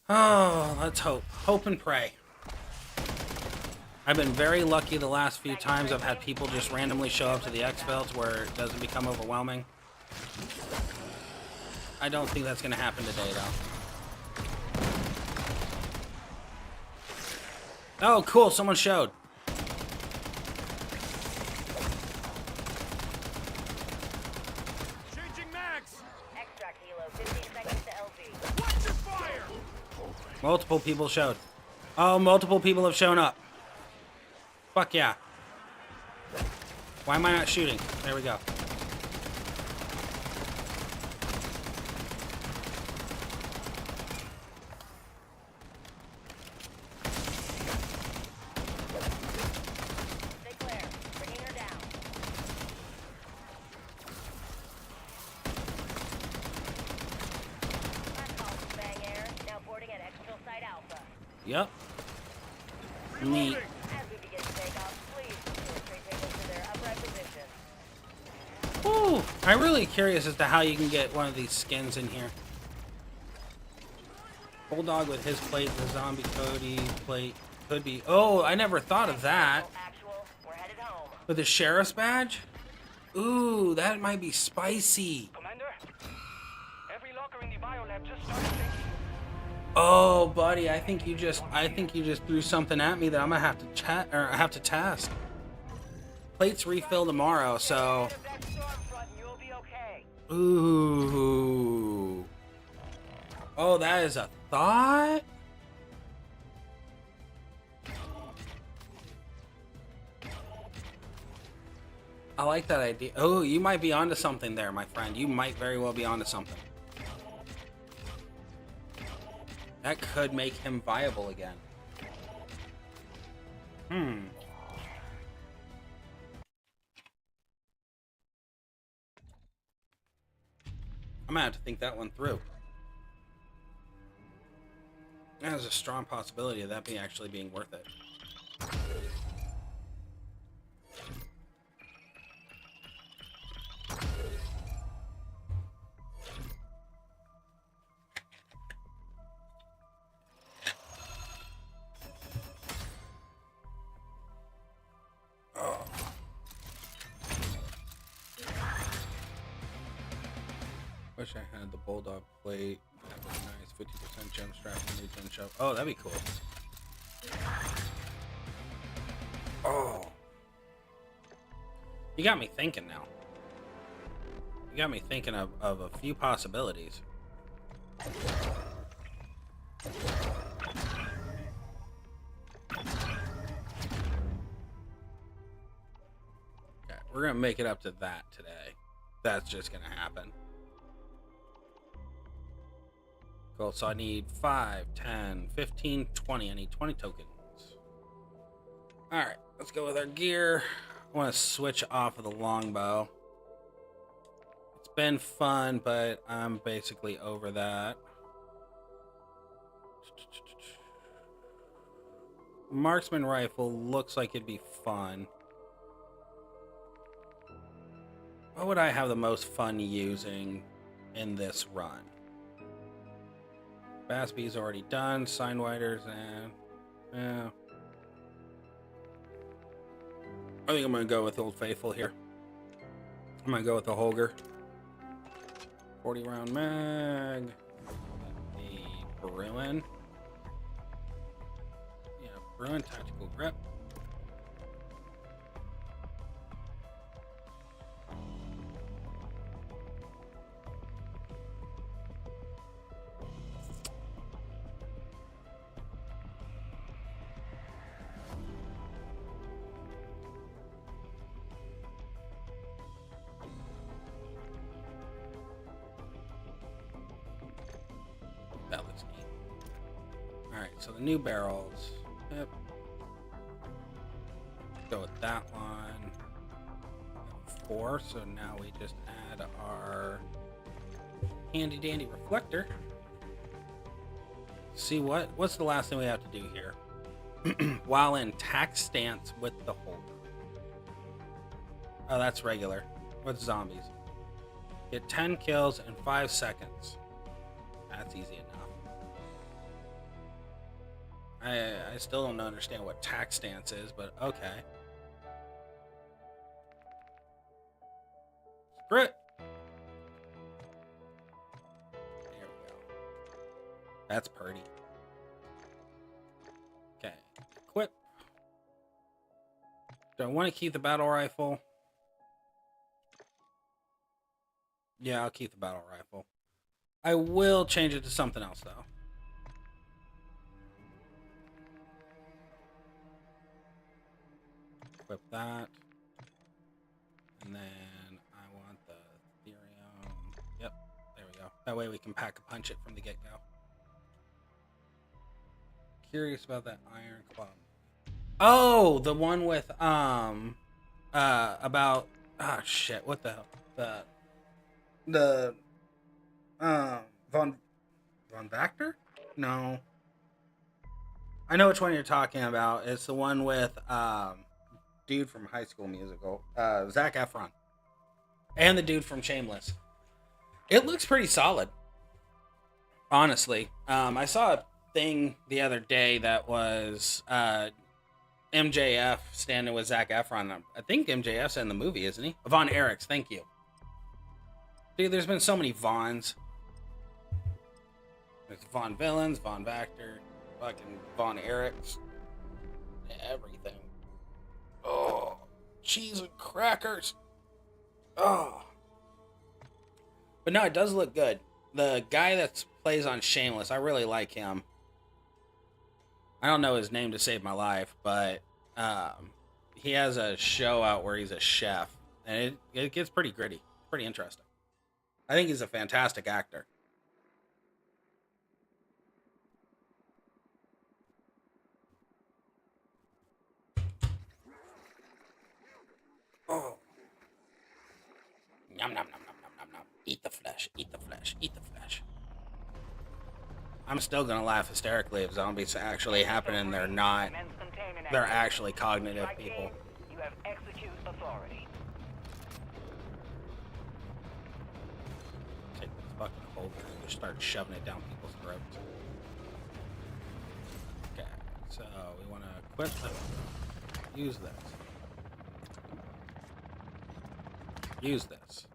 Oh, let's hope. Hope and pray. I've been very lucky the last few times I've had people just randomly show up to the exfil to where it doesn't become overwhelming. I don't think that's going to happen today, though. Oh, cool. Someone showed. Changing mags. Extract helo, 15 seconds to LZ. Watch your fire. Multiple people showed. Oh, multiple people have shown up. Fuck yeah. Why am I not shooting? There we go. Stay clear. Bringing her down. Last call from Bang Air. Now boarding at exfil site Alpha. Yep. Neat. Reloading. As we begin takeoff, please illustrate tables to their upright position. Woo! I'm really curious as to how you can get one of these skins in here. Bulldog with his plate, the zombie Cody plate could be. Oh, I never thought of that. Actual, we're headed home. With a sheriff's badge? Ooh, that might be spicy. Commander, every locker in the biolab just started thinking. Oh, buddy, I think you just threw something at me that I'm gonna have to test. Plates refill tomorrow, so. Of that storm front and you'll be okay. Ooh. Oh, that is a thought? I like that idea. Oh, you might be onto something there, my friend. You might very well be onto something. That could make him viable again. I'm gonna have to think that one through. There's a strong possibility of that actually being worth it. Wish I had the Bulldog plate. That was nice. 50% gem strap and new gen shop. Oh, that'd be cool. Oh. You got me thinking now. You got me thinking of a few possibilities. Okay, we're gonna make it up to that today. That's just gonna happen. Cool, so I need 5, 10, 15, 20. I need 20 tokens. Alright, let's go with our gear. I want to switch off of the longbow. It's been fun, but I'm basically over that. Marksman rifle looks like it'd be fun. What would I have the most fun using in this run? Bassby's already done. Signwiders and yeah. I think I'm gonna go with Old Faithful here. I'm gonna go with the Holger. 40 round mag. The Bruin. Yeah, Bruin tactical grip. That looks neat. Alright, so the new barrels. Yep. Go with that one. 4, so now we just add our handy dandy reflector. See what's the last thing we have to do here? While in tack stance with the holder. Oh, that's regular. What's zombies? Get 10 kills in 5 seconds. That's easy enough. I still don't understand what tack stance is, but okay. Screw it. There we go. That's pretty. Okay. Equip. Do I want to keep the battle rifle? Yeah, I'll keep the battle rifle. I will change it to something else, though. Equip that. And then I want the Ethereum. Yep, there we go. That way we can pack a punch it from the get-go. Curious about that Iron Club. Oh, the one with, about, ah, shit, what the hell? The Von Vactor? No. I know which one you're talking about. It's the one with dude from High School Musical, Zac Efron, and the dude from Shameless. It looks pretty solid, honestly. I saw a thing the other day that was MJF standing with Zac Efron. I think MJF's in the movie, isn't he? Von Erichs, thank you. Dude, there's been so many Vons. There's Von Villains, Von Vactor, fucking Von Erichs, everything. Oh, cheese and crackers. Oh. But no, it does look good. The guy that plays on Shameless, I really like him. I don't know his name to save my life, but he has a show out where he's a chef, and it gets pretty gritty, pretty interesting. I think he's a fantastic actor. Oh. Yum, nom, nom, nom, nom, nom, nom. Eat the flesh, eat the flesh, eat the flesh. I'm still gonna laugh hysterically if zombies actually happen and they're not. They're actually cognitive people. You have execute authority. Take this fucking holder and just start shoving it down people's throats. Okay, so we want to equip this. Use this. Use this.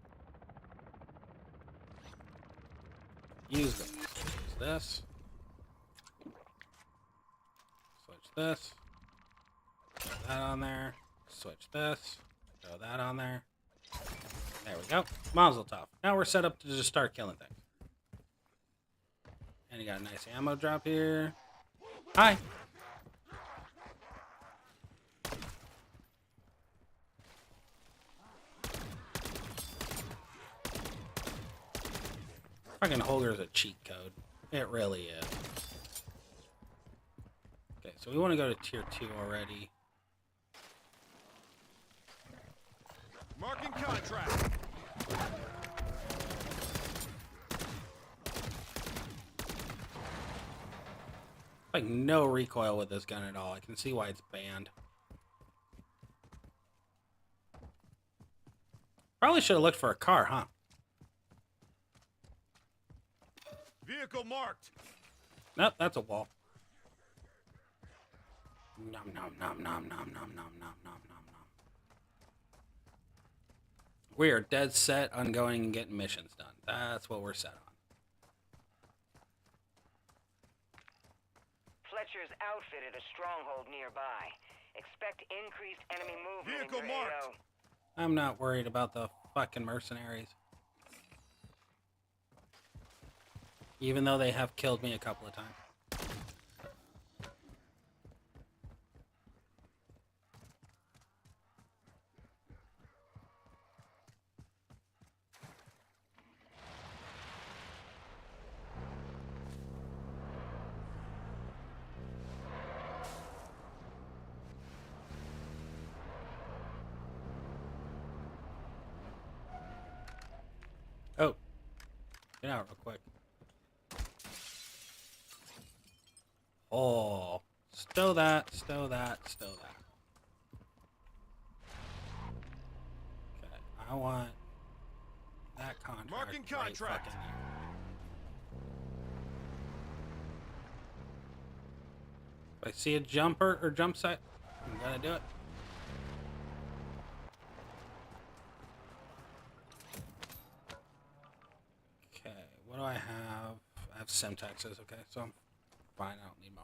Use this. Use this. Switch this. Throw that on there. Switch this. Throw that on there. There we go. Mazel tov. Now we're set up to just start killing things. And you got a nice ammo drop here. Hi. Fucking Holger is a cheat code. It really is. Okay, so we want to go to tier 2 already. Marking contract. Like no recoil with this gun at all. I can see why it's banned. Probably should have looked for a car, huh? Vehicle marked. Nope, that's a wall. Nom nom nom nom nom nom nom nom nom nom nom. We are dead set on going and getting missions done. That's what we're set on. Fletcher's outfitted a stronghold nearby. Expect increased enemy movement Vehicle in your marked. AO. I'm not worried about the fucking mercenaries. Even though they have killed me a couple of times. Oh, get out real quick. Oh, stow that, stow that, stow that. Okay, I want that contract. Marking right contract. fucking there. If I see a jumper or jump site, I'm gonna do it. Okay, what do I have? I have Semtexes, okay, so I'm fine, I don't need Molotovs.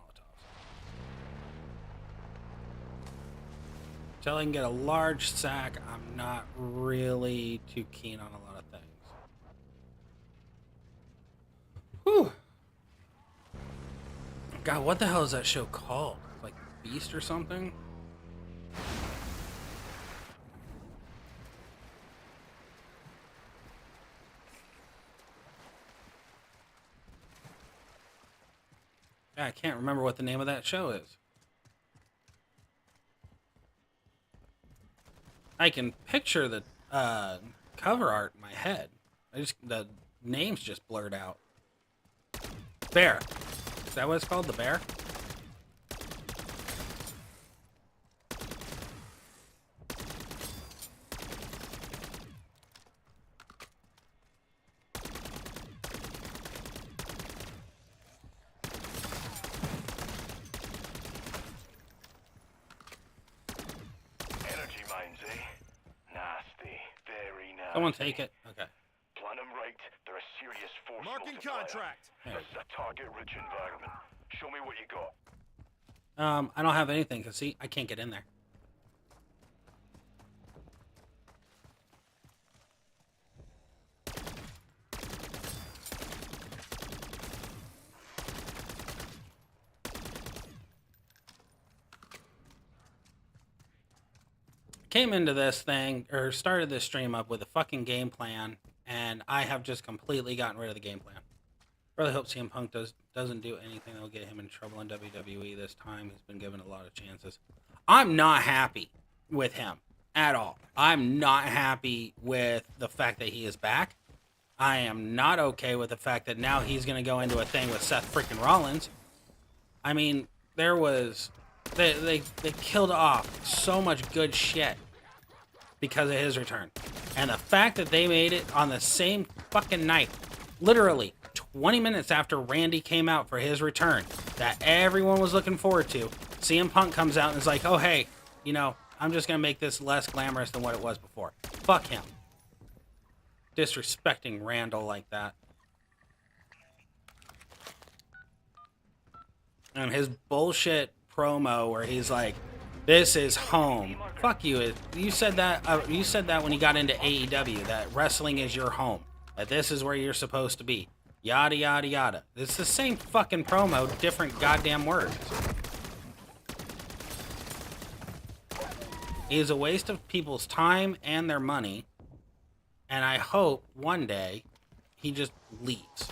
Until I can get a large sack, I'm not really too keen on a lot of things. Whew. God, what the hell is that show called? Like Beast or something? Yeah, I can't remember what the name of that show is. I can picture the cover art in my head. The name's just blurred out. Bear. Is that what it's called? The Bear? Energy mines, eh? Nasty. Very nasty. Someone take it. Okay. Plan them right. They're a serious force Marking multiplier. contract. There This is a target-rich environment. Show me what you got. I don't have anything, because see, I can't get in there. Came into this thing, or started this stream up with a fucking game plan, and I have just completely gotten rid of the game plan. Really hope CM Punk doesn't do anything that'll get him in trouble in WWE this time. He's been given a lot of chances. I'm not happy with him at all. I'm not happy with the fact that he is back. I am not okay with the fact that now he's going to go into a thing with Seth freaking Rollins. I mean, there was... They killed off so much good shit because of his return. And the fact that they made it on the same fucking night, literally 20 minutes after Randy came out for his return, that everyone was looking forward to, CM Punk comes out and is like, oh, hey, you know, I'm just going to make this less glamorous than what it was before. Fuck him. Disrespecting Randall like that. And his bullshit promo where he's like, this is home. Fuck you. You said that you said that when you got into AEW, that wrestling is your home, that this is where you're supposed to be, yada yada yada. It's the same fucking promo, different goddamn words. He is a waste of people's time and their money, and I hope one day he just leaves.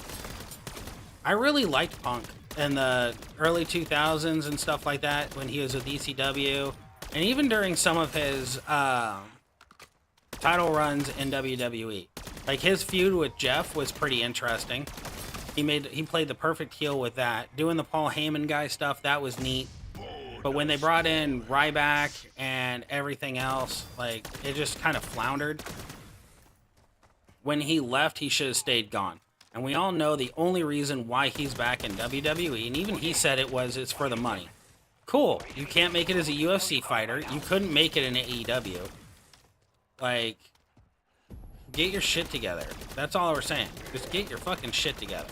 I really liked Punk in the early 2000s and stuff like that when he was with ECW, and even during some of his title runs in WWE. Like his feud with Jeff was pretty interesting. He played the perfect heel with that. Doing the Paul Heyman guy stuff, that was neat. But when they brought in Ryback and everything else, like it just kind of floundered. When he left, he should have stayed gone. And we all know the only reason why he's back in WWE, and even he said it's for the money. Cool. You can't make it as a UFC fighter. You couldn't make it in AEW. Like, get your shit together. That's all we're saying. Just get your fucking shit together.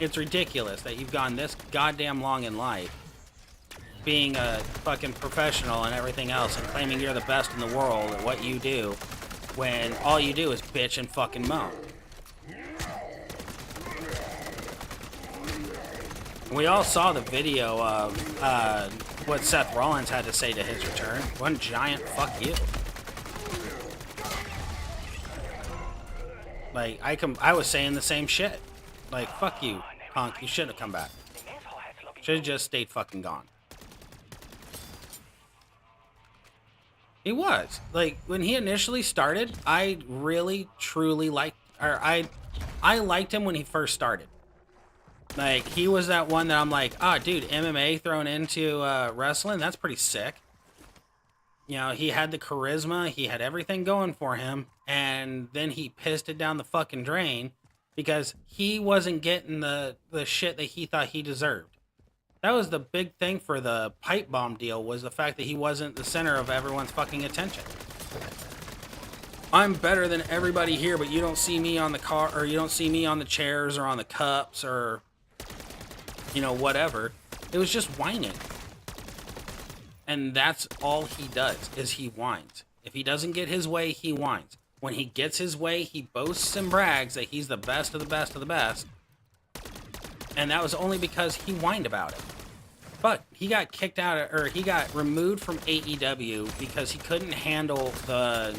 It's ridiculous that you've gone this goddamn long in life being a fucking professional and everything else and claiming you're the best in the world at what you do when all you do is bitch and fucking moan. We all saw the video of what Seth Rollins had to say to his return. One giant fuck you. Like, I was saying the same shit. Like, fuck you, Punk. You should have come back. Should have just stayed fucking gone. He was. Like, when he initially started, I really, truly liked... Or, I liked him when he first started. Like, he was that one that I'm like, ah, dude, MMA thrown into wrestling, that's pretty sick. You know, he had the charisma, he had everything going for him, and then he pissed it down the fucking drain because he wasn't getting the shit that he thought he deserved. That was the big thing for the pipe bomb deal, was the fact that he wasn't the center of everyone's fucking attention. I'm better than everybody here, but you don't see me on the car, or you don't see me on the chairs or on the cups or... you know, whatever. It was just whining. And that's all he does, is he whines. If he doesn't get his way, he whines. When he gets his way, he boasts and brags that he's the best of the best of the best. And that was only because he whined about it. But he got kicked out, or he got removed from AEW because he couldn't handle the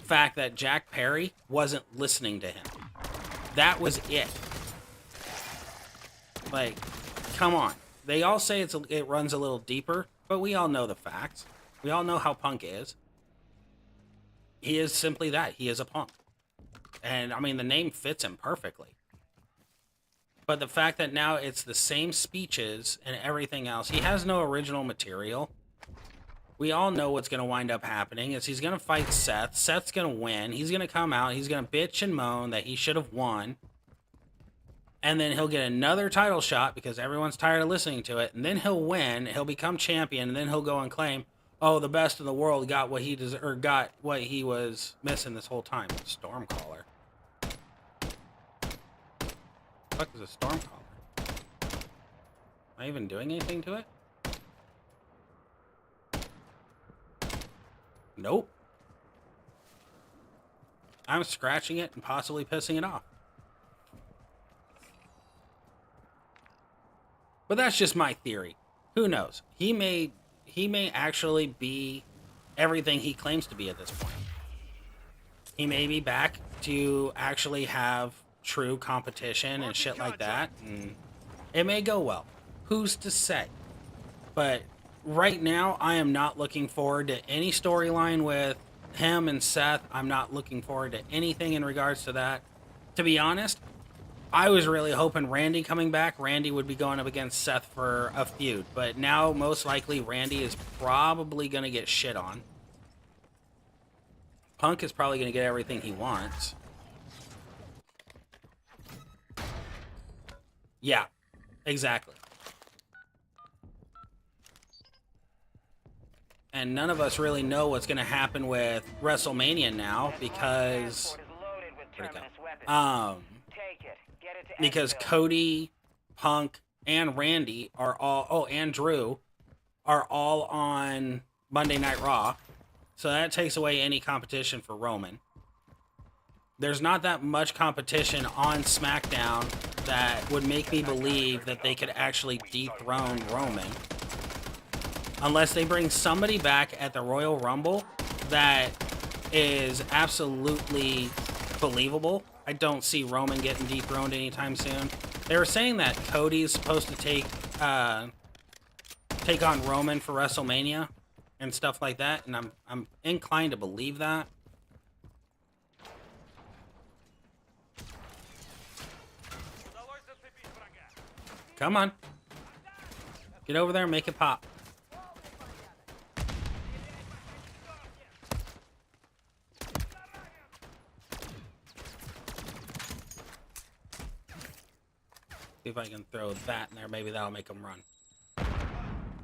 fact that Jack Perry wasn't listening to him. That was it. Like, come on. They all say it runs a little deeper, but we all know the facts. We all know how Punk is. He is simply that. He is a punk. And, I mean, the name fits him perfectly. But the fact that now it's the same speeches and everything else, he has no original material. We all know what's going to wind up happening is he's going to fight Seth. Seth's going to win. He's going to come out. He's going to bitch and moan that he should have won. And then he'll get another title shot because everyone's tired of listening to it. And then he'll win. He'll become champion. And then he'll go and claim, oh, the best in the world got what he got what he was missing this whole time. Stormcaller. What the fuck is a Stormcaller? Am I even doing anything to it? Nope. I'm scratching it and possibly pissing it off. But that's just my theory. Who knows? He may actually be everything he claims to be at this point. He may be back to actually have true competition and shit like that, and it may go well. Who's to say? But right now, I am not looking forward to any storyline with him and Seth. I'm not looking forward to anything in regards to that. To be honest, I was really hoping Randy coming back, Randy would be going up against Seth for a feud. But now, most likely, Randy is probably going to get shit on. Punk is probably going to get everything he wants. Yeah, exactly. And none of us really know what's going to happen with WrestleMania now because... where'd it go? Because Cody, Punk, and Randy are all... and Drew are all on Monday Night Raw. So that takes away any competition for Roman. There's not that much competition on SmackDown that would make me believe that they could actually dethrone Roman. Unless they bring somebody back at the Royal Rumble that is absolutely believable. I don't see Roman getting dethroned anytime soon. They were saying that Cody's supposed to take on Roman for WrestleMania and stuff like that, and I'm inclined to believe that. Come on. Get over there and make it pop. See if I can throw that in there. Maybe that'll make them run.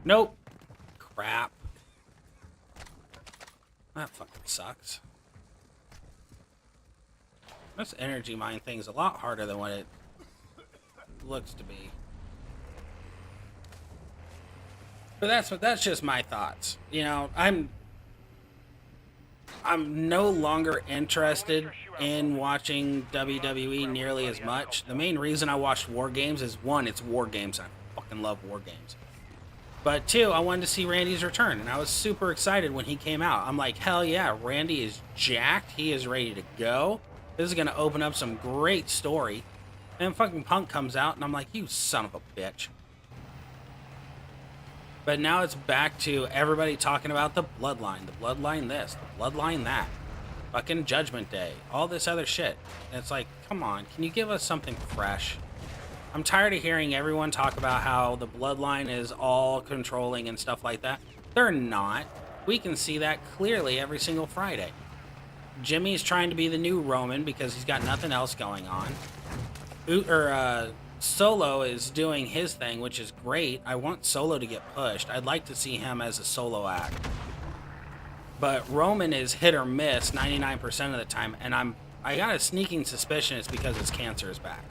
Nope. Crap. That fucking sucks. This energy mine thing's a lot harder than what it looks to be. But that's just my thoughts. You know, I'm no longer interested in watching WWE nearly as much. The main reason I watched War Games is, one, it's War Games. I fucking love War Games. But two, I wanted to see Randy's return, and I was super excited when he came out. I'm like, hell yeah, Randy is jacked. He is ready to go. This is going to open up some great story. And fucking Punk comes out, and I'm like, you son of a bitch. But now it's back to everybody talking about the bloodline this, the bloodline that. Fucking Judgment Day, all this other shit. And it's like, come on, can you give us something fresh? I'm tired of hearing everyone talk about how the bloodline is all controlling and stuff like that. They're not. We can see that clearly every single Friday. Jimmy's trying to be the new Roman because he's got nothing else going on. Solo is doing his thing, which is great. I want Solo to get pushed. I'd like to see him as a solo act. But Roman is hit or miss 99% of the time, and I got a sneaking suspicion it's because his cancer is back.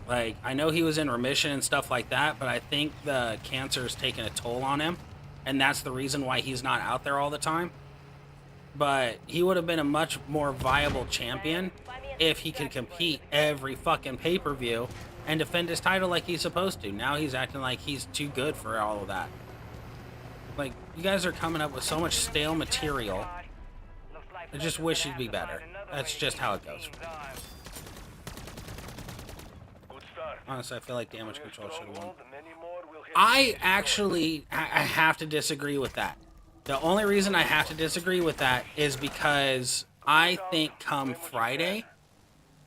Like, I know he was in remission and stuff like that, but I think the cancer is taking a toll on him, and that's the reason why he's not out there all the time. But he would have been a much more viable champion if he could compete every fucking pay-per-view and defend his title like he's supposed to. Now he's acting like he's too good for all of that. Like, you guys are coming up with so much stale material. I just wish he'd be better. That's just how it goes. Honestly, I feel like Damage Control should have won. I have to disagree with that. The only reason I have to disagree with that is because I think come Friday,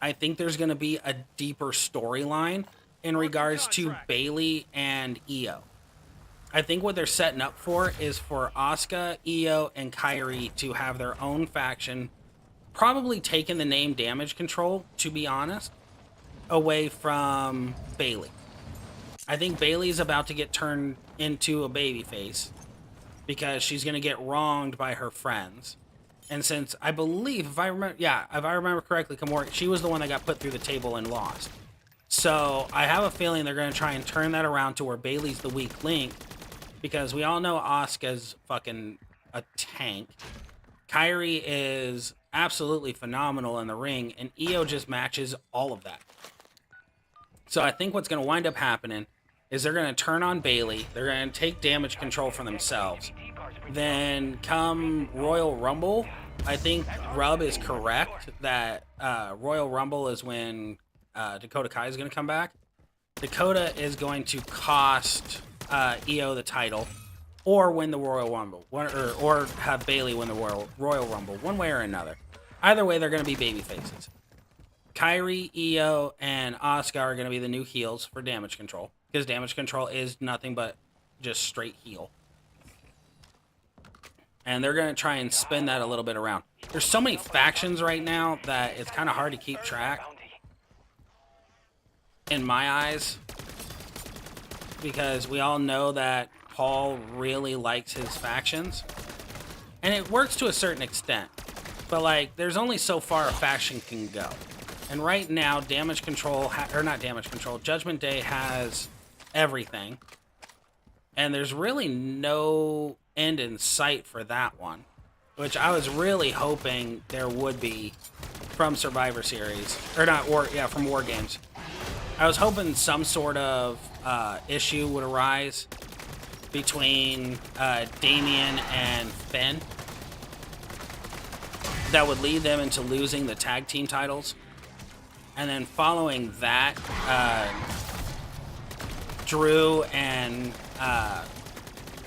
I think there's going to be a deeper storyline in regards to Bayley and Io. I think what they're setting up for is for Asuka, Io, and Kairi to have their own faction, probably taking the name Damage Control, to be honest, away from Bayley. I think Bayley's about to get turned into a babyface because she's going to get wronged by her friends. And since I believe, if I remember correctly, Kimura, she was the one that got put through the table and lost. So I have a feeling they're going to try and turn that around to where Bayley's the weak link, because we all know Asuka's fucking a tank. Kairi is absolutely phenomenal in the ring, and Io just matches all of that. So I think what's going to wind up happening is they're going to turn on Bayley. They're going to take Damage Control for themselves. Then come Royal Rumble, I think Rub is correct that Royal Rumble is when Dakota Kai is going to come back. Dakota is going to cost Io the title, or win the Royal Rumble, or have Bayley win the Royal Rumble, one way or another. Either way, they're going to be baby faces. Kairi, Io, and Asuka are going to be the new heels for Damage Control, because Damage Control is nothing but just straight heel. And they're going to try and spin that a little bit around. There's so many factions right now that it's kind of hard to keep track, in my eyes, because we all know that Paul really likes his factions. And it works to a certain extent. But, like, there's only so far a faction can go. And right now, Damage Control, Judgment Day has everything. And there's really no end in sight for that one, which I was really hoping there would be from Survivor Series, from War Games. I was hoping some sort of issue would arise between Damian and Finn that would lead them into losing the tag team titles. And then following that, Drew and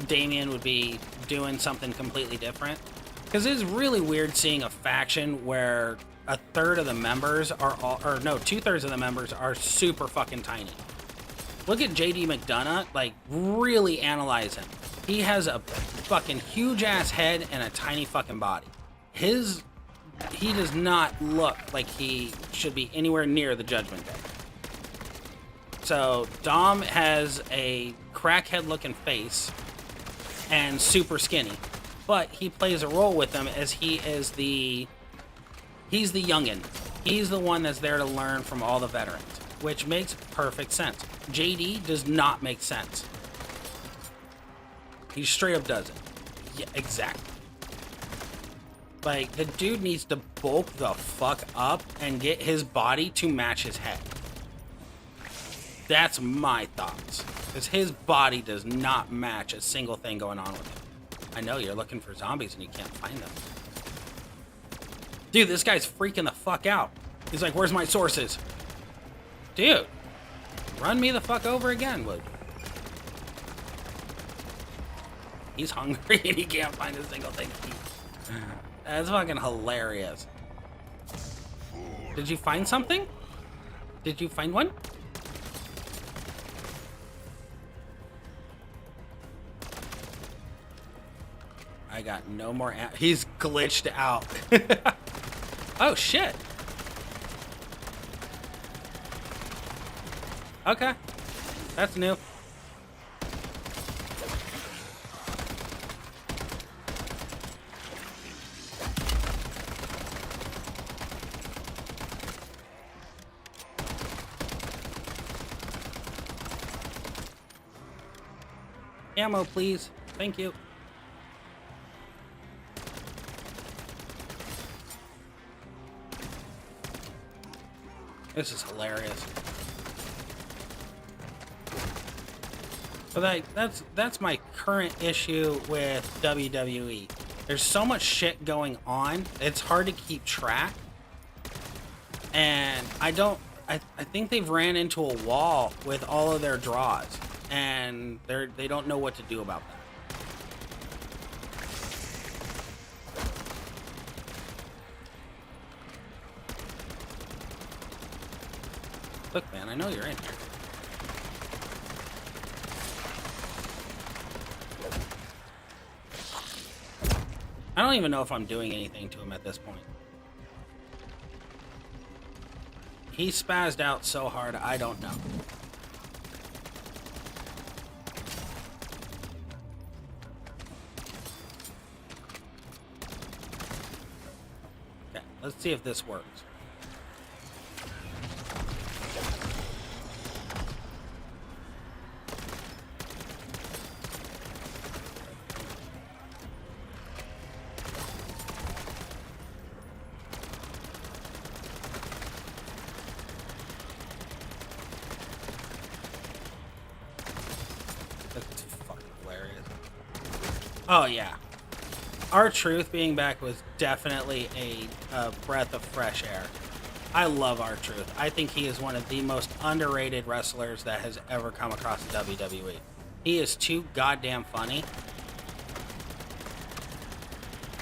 Damian would be doing something completely different. Because it is really weird seeing a faction where a third of the members are two-thirds of the members are super fucking tiny. Look at JD McDonough, like, really analyze him. He has a fucking huge-ass head and a tiny fucking body. He does not look like he should be anywhere near the Judgment Day. So Dom has a crackhead-looking face and super skinny, but he plays a role with them as he's the youngin'. He's the one that's there to learn from all the veterans, which makes perfect sense. JD does not make sense. He straight up doesn't. Yeah, exactly. Like, the dude needs to bulk the fuck up and get his body to match his head. That's my thoughts. Because his body does not match a single thing going on with him. I know you're looking for zombies and you can't find them. Dude, this guy's freaking the fuck out. He's like, where's my sources? Dude, run me the fuck over again, would you? He's hungry and he can't find a single thing to eat. That's fucking hilarious. Did you find something? Did you find one? I got no more. He's glitched out. Oh shit. Okay, that's new. Ammo, please. Thank you. This is hilarious. But that's my current issue with WWE. There's so much shit going on, it's hard to keep track. And I think they've ran into a wall with all of their draws. And they don't know what to do about that. Look, man, I know you're in here. I don't even know if I'm doing anything to him at this point. He spazzed out so hard, I don't know. Okay, let's see if this works. Oh yeah, R-Truth being back was definitely a breath of fresh air. I love R-Truth. I think he is one of the most underrated wrestlers that has ever come across the WWE. He is too goddamn funny,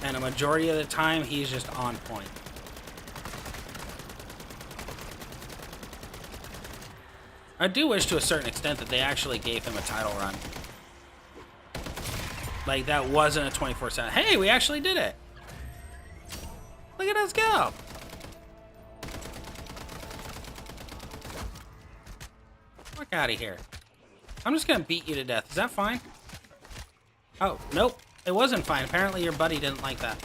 and a majority of the time he's just on point. I do wish to a certain extent that they actually gave him a title run. Like, that wasn't a 24/7. Hey, we actually did it. Look at us go. Fuck out of here. I'm just going to beat you to death. Is that fine? Oh, nope. It wasn't fine. Apparently your buddy didn't like that.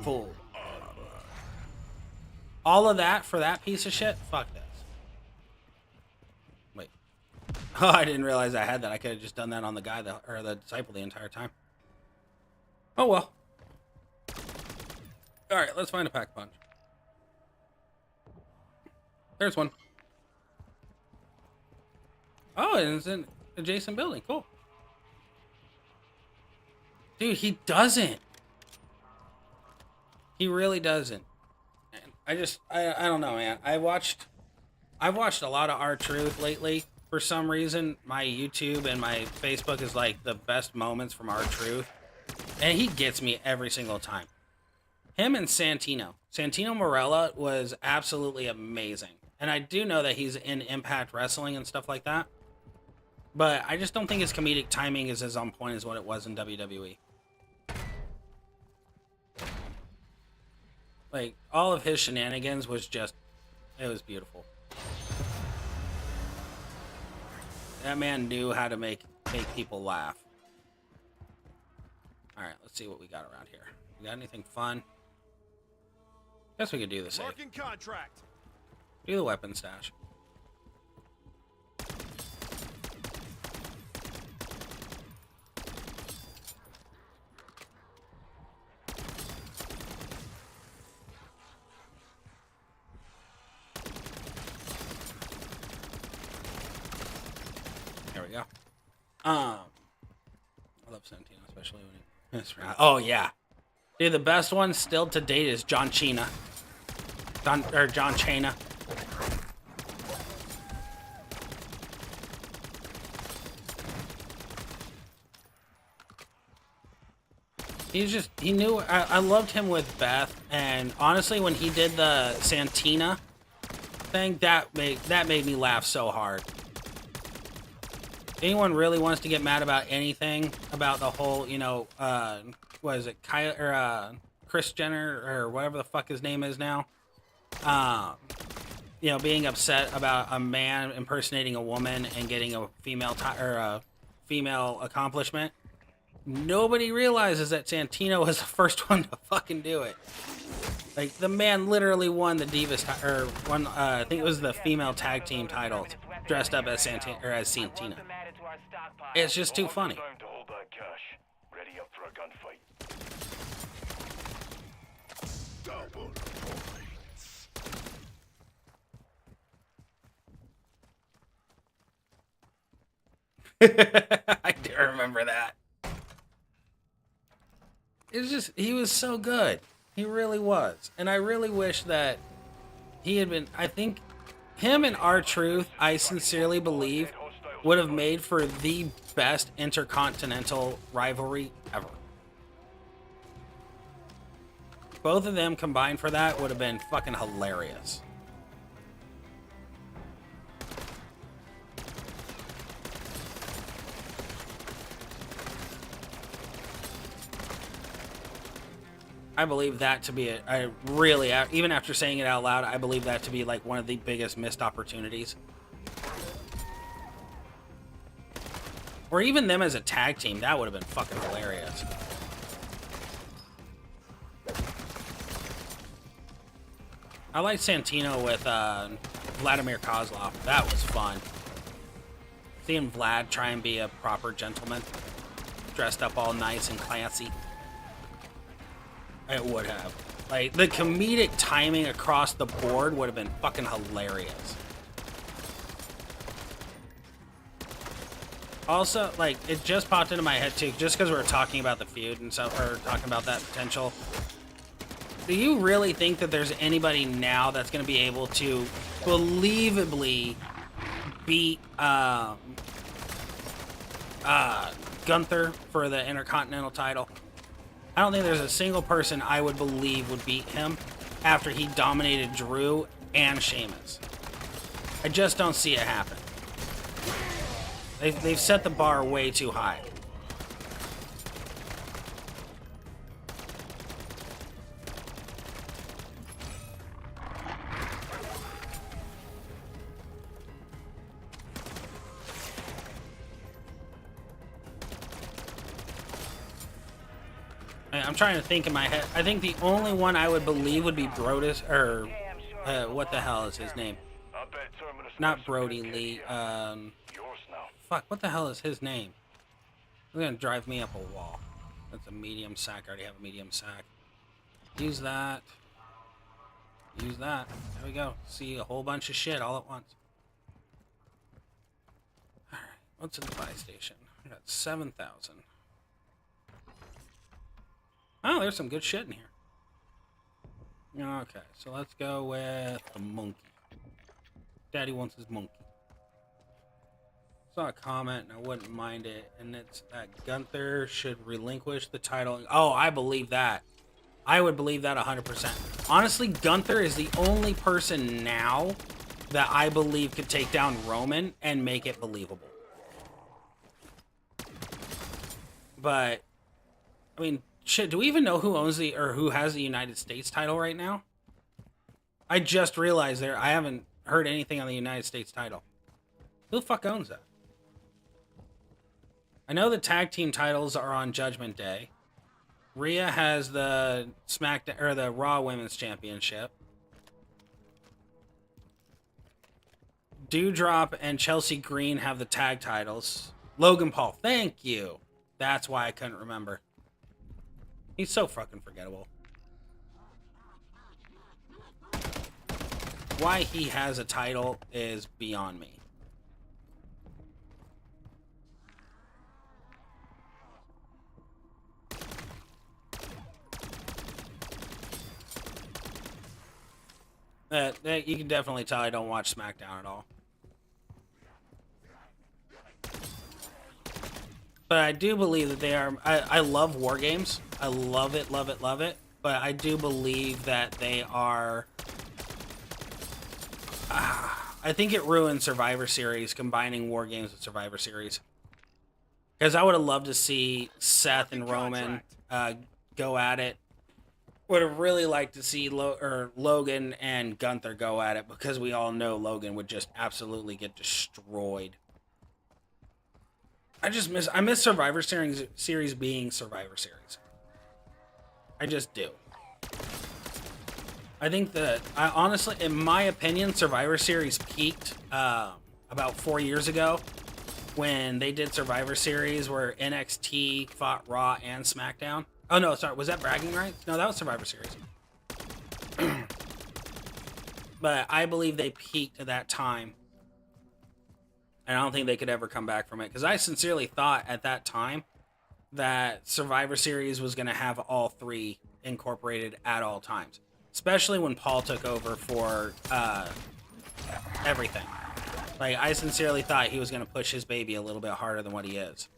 Fool. All of that for that piece of shit? Fuck this. Wait. Oh, I didn't realize I had that. I could have just done that on the guy, or the disciple the entire time. Oh, well. Alright, let's find a pack punch. There's one. Oh, it's in an adjacent building. Cool. Dude, he doesn't. He really doesn't. I don't know, man. I've watched a lot of R-Truth lately. For some reason, my YouTube and my Facebook is like the best moments from R-Truth. And he gets me every single time. Him and Santino. Santino Marella was absolutely amazing. And I do know that he's in Impact Wrestling and stuff like that. But I just don't think his comedic timing is as on point as what it was in WWE. Like, all of his shenanigans was just, it was beautiful. That man knew how to make people laugh. Alright, let's see what we got around here. We got anything fun? Guess we could do the safe. Marking contract. Do the weapon stash. There we go. I love Santino, especially when he... Oh, yeah. Dude, the best one still to date is John Cena. John Cena. He knew, I loved him with Beth, and honestly, when he did the Santina thing, that made me laugh so hard. Anyone really wants to get mad about anything about the whole, you know, what is it, Kris Jenner, or whatever the fuck his name is now, you know, being upset about a man impersonating a woman and getting a female accomplishment. Nobody realizes that Santino was the first one to fucking do it. Like, the man literally won the Divas, I think it was the female tag team titles, dressed up as Santina. It's just too funny. Time to hold that cash. Ready up for a gunfight. Double points. I do remember that. It's just, he was so good. He really was. And I really wish that he had been, I think him and R-Truth, I sincerely believe, would have made for the best intercontinental rivalry ever. Both of them combined for that would have been fucking hilarious. I believe that to be even after saying it out loud, I believe that to be like one of the biggest missed opportunities. Or even them as a tag team, that would have been fucking hilarious. I like Santino with Vladimir Kozlov. That was fun. Seeing Vlad try and be a proper gentleman, dressed up all nice and classy. It would have. Like, the comedic timing across the board would have been fucking hilarious. Also, like, it just popped into my head, too, just because we were talking about the feud and stuff, or talking about that potential. Do you really think that there's anybody now that's going to be able to believably beat Gunther for the Intercontinental title? I don't think there's a single person I would believe would beat him after he dominated Drew and Sheamus. I just don't see it happen. They've set the bar way too high. I'm trying to think in my head. I think the only one I would believe would be Brodus, or what the hell is his name? Not Brody Lee. Fuck, what the hell is his name? It's gonna drive me up a wall. That's a medium sack. I already have a medium sack. Use that. Use that. There we go. See a whole bunch of shit all at once. Alright, what's in the buy station? I got 7,000. Oh, there's some good shit in here. Okay, so let's go with the monkey. Daddy wants his monkey. Saw a comment and I wouldn't mind it, and it's that Gunther should relinquish the title. Oh, I believe that. I would believe that 100%. Honestly, Gunther is the only person now that I believe could take down Roman and make it believable. But, I mean, Shit, do we even know who owns the or who has the United States title right now? I just realized I haven't heard anything on the United States title. Who the fuck owns that? I know the tag team titles are on Judgment Day. Rhea has the SmackDown or the Raw Women's Championship. Dewdrop and Chelsea Green have the tag titles. Logan Paul, thank you. That's why I couldn't remember. He's so fucking forgettable. Why he has a title is beyond me. You can definitely tell I don't watch SmackDown at all. But I do believe that they are... I love War Games. I love it, love it, love it. But I do believe that they are... I think it ruined Survivor Series, combining War Games with Survivor Series. Because I would have loved to see Seth and Roman go at it. Would have really liked to see Logan and Gunther go at it, because we all know Logan would just absolutely get destroyed. I miss Survivor Series being Survivor Series. I just do. I think that, honestly, in my opinion, Survivor Series peaked about 4 years ago when they did Survivor Series where NXT fought Raw and SmackDown. Oh, no, sorry. Was that bragging rights? No, that was Survivor Series. But I believe they peaked at that time. And I don't think they could ever come back from it. Because I sincerely thought at that time that Survivor Series was going to have all three incorporated at all times. Especially when Paul took over for everything. Like, I sincerely thought he was going to push his baby a little bit harder than what he is.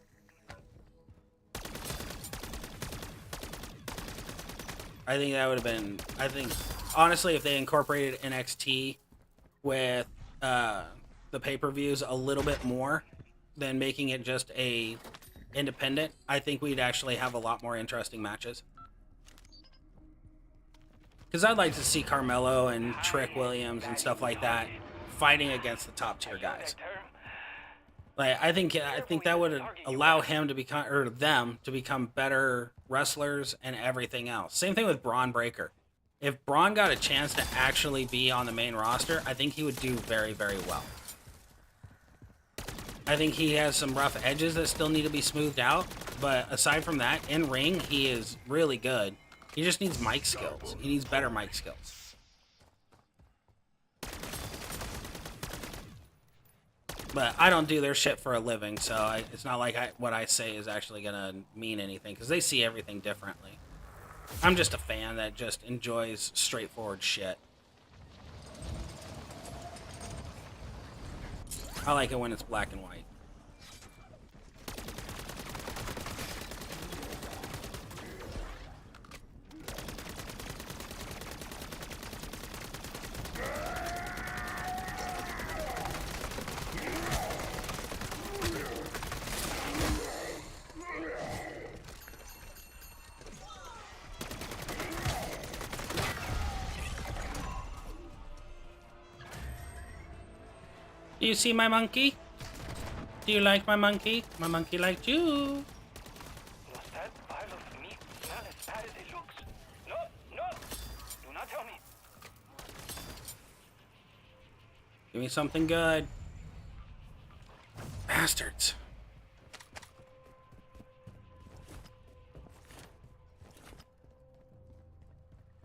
I think that would have been... I think, honestly, if they incorporated NXT with the pay-per-views a little bit more than making it just a independent, I think we'd actually have a lot more interesting matches. Because I'd like to see Carmelo and Trick Williams and stuff like that fighting against the top-tier guys. Like, I think that would allow him to become, or them to become better wrestlers and everything else. Same thing with Braun Breaker. If Braun got a chance to actually be on the main roster, I think he would do very, very well. I think he has some rough edges that still need to be smoothed out, but aside from that, in ring, he is really good. He just needs mic skills. He needs better mic skills. But I don't do their shit for a living, so it's not like what I say is actually going to mean anything, because they see everything differently. I'm just a fan that just enjoys straightforward shit. I like it when it's black and white. Do you see my monkey? Do you like my monkey? My monkey liked you. Does that pile of meat smell as bad as it looks? No, no! Do not tell me. Give me something good. Bastards.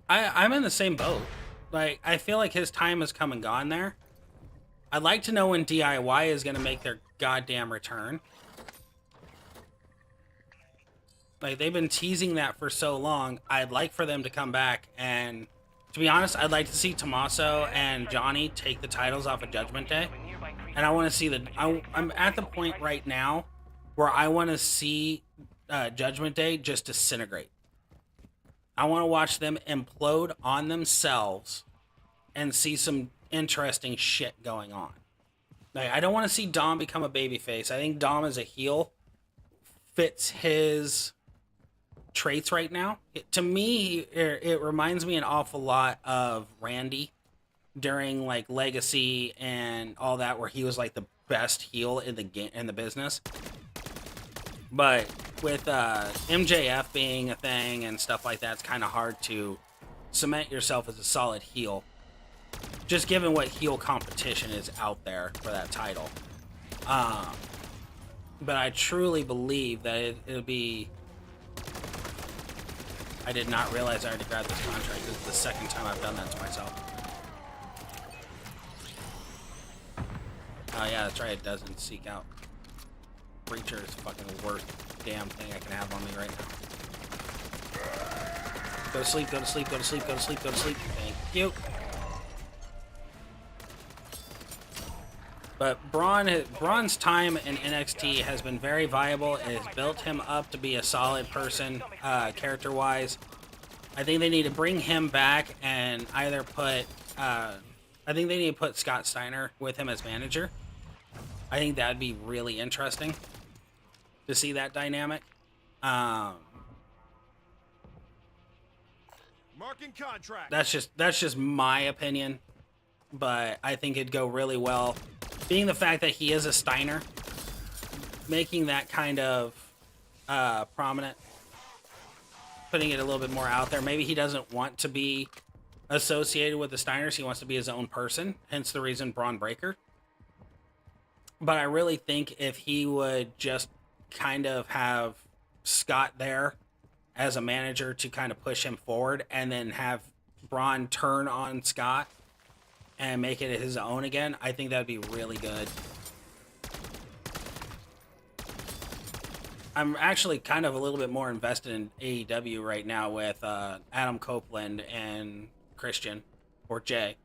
I'm in the same boat. Like, I feel like his time has come and gone there. I'd like to know when DIY is going to make their goddamn return. Like, they've been teasing that for so long. I'd like for them to come back, and to be honest, I'd like to see Tommaso and Johnny take the titles off of Judgment Day. And I want to see I'm at the point right now where I want to see Judgment Day just disintegrate. I want to watch them implode on themselves and see some interesting shit going on. Like, I don't want to see Dom become a babyface. I think Dom as a heel fits his traits right now. To me, it reminds me an awful lot of Randy during like Legacy and all that, where he was like the best heel in the game, in the business. But with MJF being a thing and stuff like that, it's kind of hard to cement yourself as a solid heel, just given what heel competition is out there for that title. But I truly believe that it'll be... I did not realize I already grabbed this contract. This is the second time I've done that to myself. Oh yeah, that's right, it doesn't seek out. Breacher is fucking the worst damn thing I can have on me right now. Go to sleep, go to sleep, go to sleep, go to sleep, go to sleep. Thank you. But Braun's time in NXT has been very viable. It has built him up to be a solid person, character-wise. I think they need to bring him back and either put... I think they need to put Scott Steiner with him as manager. I think that'd be really interesting to see that dynamic. Marking contract. That's just my opinion, but I think it'd go really well. Being the fact that he is a Steiner, making that kind of prominent, putting it a little bit more out there. Maybe he doesn't want to be associated with the Steiners. He wants to be his own person, hence the reason Braun Breaker. But I really think if he would just kind of have Scott there as a manager to kind of push him forward, and then have Braun turn on Scott and make it his own again, I think that'd be really good. I'm actually kind of a little bit more invested in AEW right now with Adam Copeland and Christian, or Jay.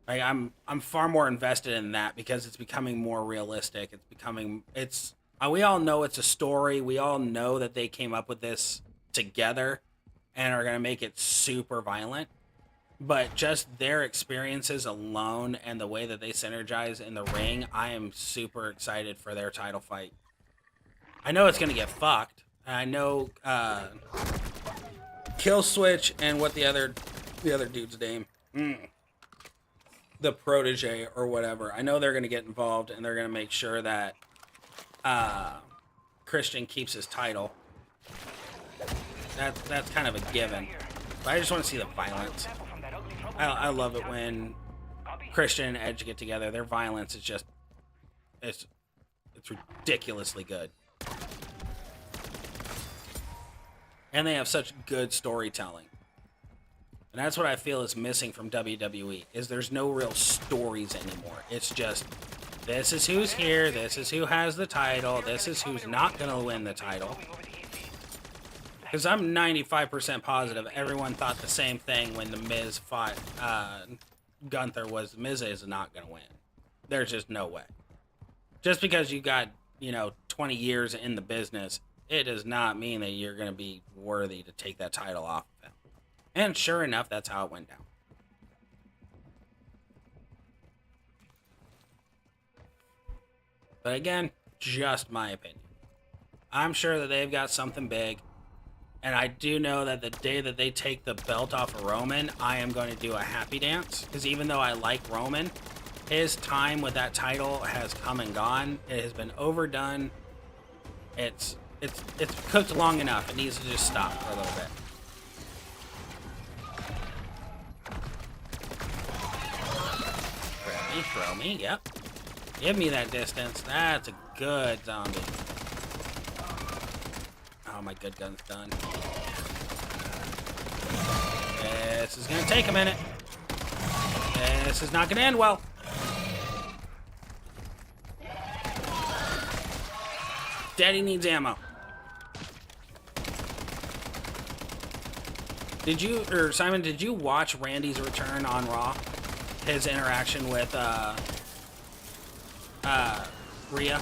Like, I'm far more invested in that because it's becoming more realistic. We all know it's a story. We all know that they came up with this together and are going to make it super violent. But just their experiences alone and the way that they synergize in the ring, I am super excited for their title fight. I know it's going to get fucked. I know Kill Switch and what the other dude's name, the protege or whatever, I know they're going to get involved and they're going to make sure that Christian keeps his title. That's kind of a given. But I just want to see the violence. I love it when Christian and Edge get together. Their violence is just... It's ridiculously good. And they have such good storytelling. And that's what I feel is missing from WWE, is there's no real stories anymore. It's just, this is who's here, this is who has the title, this is who's not going to win the title. Because I'm 95% positive everyone thought the same thing when The Miz fought Gunther, was Miz is not going to win. There's just no way. Just because you got, 20 years in the business, it does not mean that you're going to be worthy to take that title off of him. And sure enough, that's how it went down. But again, just my opinion. I'm sure that they've got something big. And I do know that the day that they take the belt off of Roman, I am going to do a happy dance. Because even though I like Roman, his time with that title has come and gone. It has been overdone. It's cooked long enough. It needs to just stop for a little bit. Throw me, yep. Give me that distance. That's a good zombie. Oh, my good gun's done. This is gonna take a minute. This is not gonna end well. Daddy needs ammo. Simon, did you watch Randy's return on Raw? His interaction with Rhea.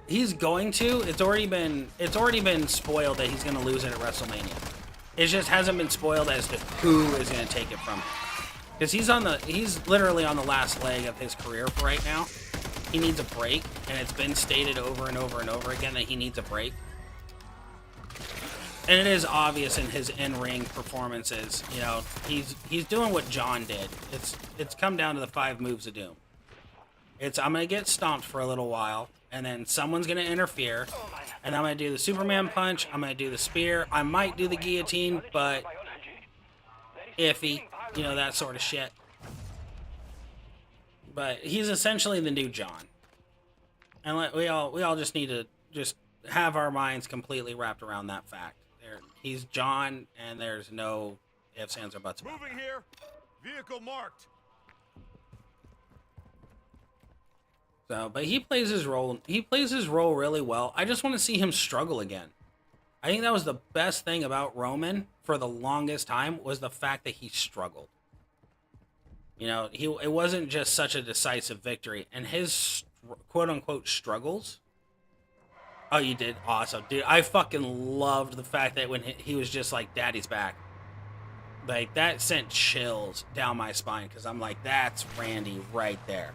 He's going to. It's already been spoiled that he's going to lose it at WrestleMania. It just hasn't been spoiled as to who is going to take it from him. Because he's literally on the last leg of his career right now. he needs a break, and it's been stated over and over and over again that he needs a break. And it is obvious in his in-ring performances. You know, he's doing what John did. It's come down to the 5 moves of doom. It's I'm gonna get stomped for a little while, and then someone's gonna interfere, and I'm gonna do the Superman punch. I'm gonna do the spear. I might do the guillotine, but iffy. You know, that sort of shit. But he's essentially the new John, and we all just need to just have our minds completely wrapped around that fact. He's John, and there's no ifs, ands, or buts about it. Moving here. Vehicle marked. So, but he plays his role. He plays his role really well. I just want to see him struggle again. I think that was the best thing about Roman for the longest time was the fact that he struggled. You know, it wasn't just such a decisive victory, and his quote unquote struggles. Oh, you did? Awesome. Dude, I fucking loved the fact that when he was just like, Daddy's back. Like, that sent chills down my spine, because I'm like, that's Randy right there.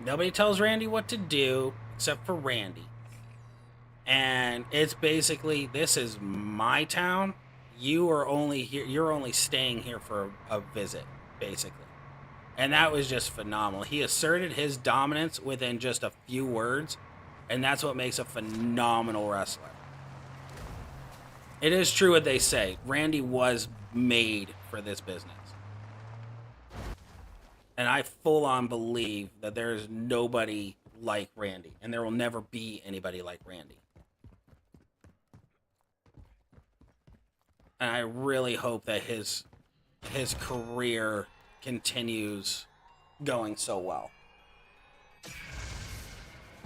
Nobody tells Randy what to do, except for Randy. And it's basically, this is my town. You are only here, you're only staying here for a visit, basically. And that was just phenomenal. He asserted his dominance within just a few words. And that's what makes a phenomenal wrestler. It is true what they say. Randy was made for this business. And I full on believe that there is nobody like Randy. And there will never be anybody like Randy. And I really hope that his career continues going so well.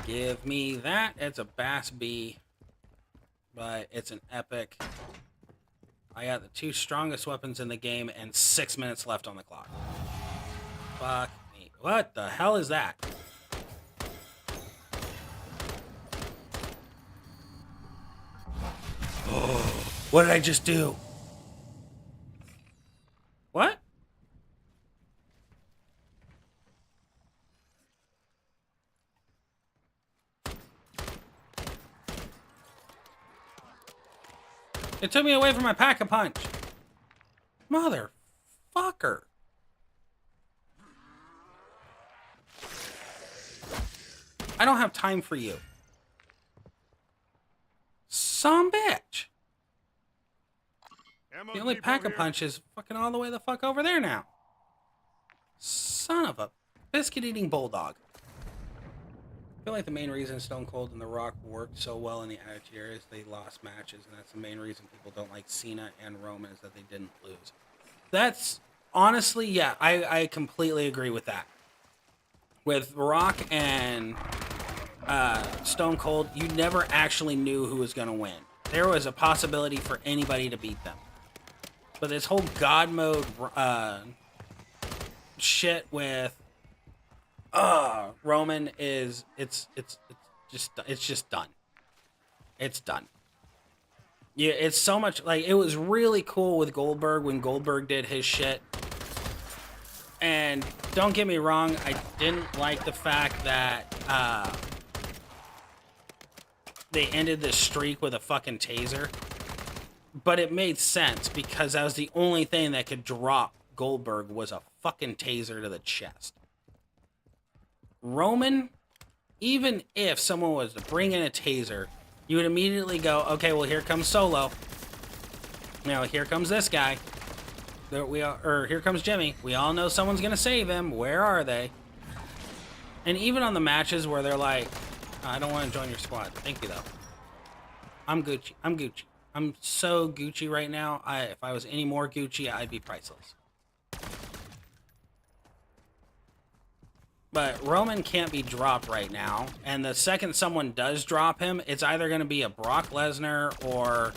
Give me that. It's a Bass B, but it's an epic. I got the 2 strongest weapons in the game and 6 minutes left on the clock. Fuck me. What the hell is that? Oh, what did I just do? What? It took me away from my pack-a-punch. Motherfucker. I don't have time for you. Some bitch. The only pack-a-punch is fucking all the way the fuck over there now. Son of a biscuit-eating bulldog. I feel like the main reason Stone Cold and The Rock worked so well in the Attitude Era is they lost matches, and that's the main reason people don't like Cena and Roman is that they didn't lose. That's, honestly, yeah, I completely agree with that. With Rock and Stone Cold, you never actually knew who was going to win. There was a possibility for anybody to beat them. But this whole God mode shit with Roman is it's just done. It's done. Yeah, it's so much like it was really cool with Goldberg when Goldberg did his shit. And don't get me wrong, I didn't like the fact that they ended this streak with a fucking taser. But it made sense because that was the only thing that could drop Goldberg was a fucking taser to the chest. Roman, even if someone was to bring in a taser, you would immediately go, okay, well, here comes Solo. You know, here comes this guy. Here comes Jimmy. We all know someone's going to save him. Where are they? And even on the matches where they're like, I don't want to join your squad. Thank you, though. I'm Gucci. I'm Gucci. I'm so Gucci right now. If I was any more Gucci, I'd be priceless. But Roman can't be dropped right now. And the second someone does drop him, it's either going to be a Brock Lesnar or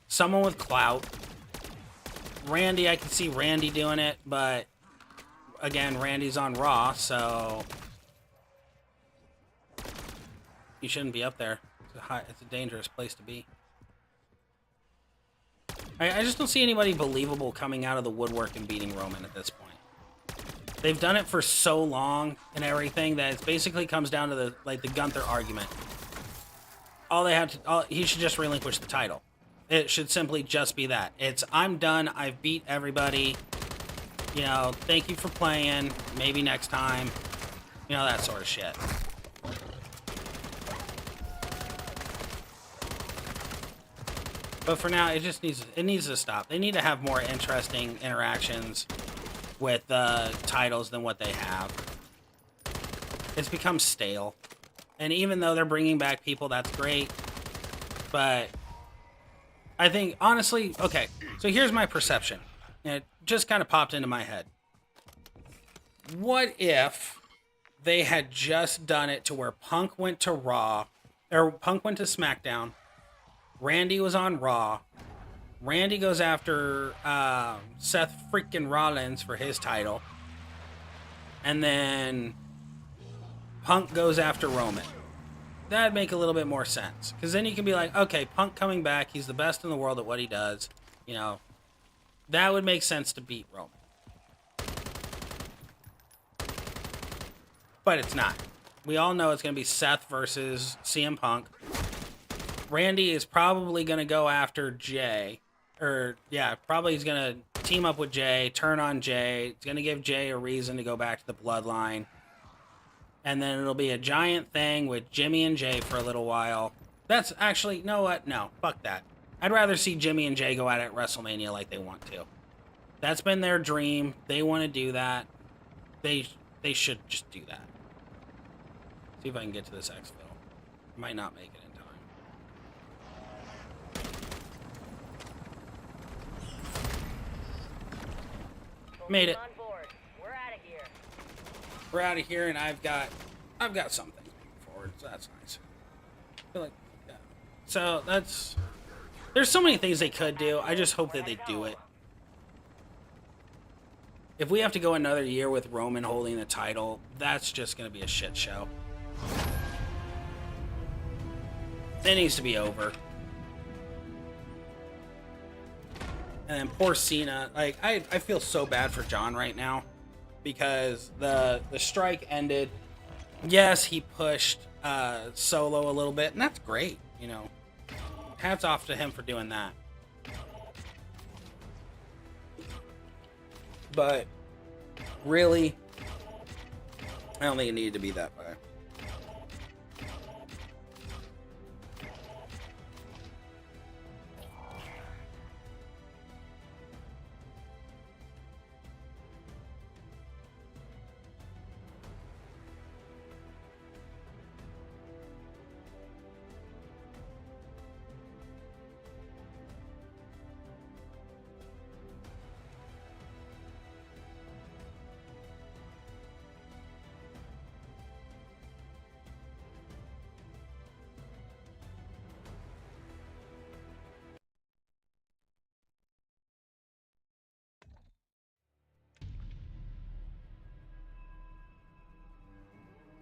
someone with clout. Randy, I can see Randy doing it, but again, Randy's on Raw, so you shouldn't be up there. It's a dangerous place to be. I just don't see anybody believable coming out of the woodwork and beating Roman at this point. They've done it for so long and everything that it basically comes down to the Gunther argument. All they have to, he should just relinquish the title. It should simply just be that. It's, I'm done. I've beat everybody. You know, thank you for playing. Maybe next time. You know, that sort of shit. But for now, it just needs to stop. They need to have more interesting interactions with titles than what they have. It's become stale. And even though they're bringing back people, that's great. But I think, honestly, okay, so here's my perception. It just kind of popped into my head. What if they had just done it to where Punk went to Raw, or Punk went to SmackDown, Randy was on Raw, Randy goes after Seth freaking Rollins for his title, and then Punk goes after Roman. That'd make a little bit more sense. Because then you can be like, okay, Punk coming back, he's the best in the world at what he does. You know, that would make sense to beat Roman. But it's not. We all know it's going to be Seth versus CM Punk. Randy is probably going to go after Jay. Or, yeah, probably he's going to team up with Jay, turn on Jay. It's going to give Jay a reason to go back to the bloodline. And then it'll be a giant thing with Jimmy and Jay for a little while. That's actually, you know what? No, fuck that. I'd rather see Jimmy and Jay go at it at WrestleMania like they want to. That's been their dream. They want to do that. They should just do that. See if I can get to this exfil. Might not make it in time. Made it. We're out of here. We're out of here, and I've got some things moving forward, so that's nice. I feel like, yeah. So that's, there's so many things they could do. I just hope that they do it. If we have to go another year with Roman holding the title, that's just going to be a shit show. It needs to be over. And then poor Cena. Like, I feel so bad for John right now. Because the strike ended. Yes, he pushed Solo a little bit. And that's great, you know. Hats off to him for doing that. But really, I don't think it needed to be that way.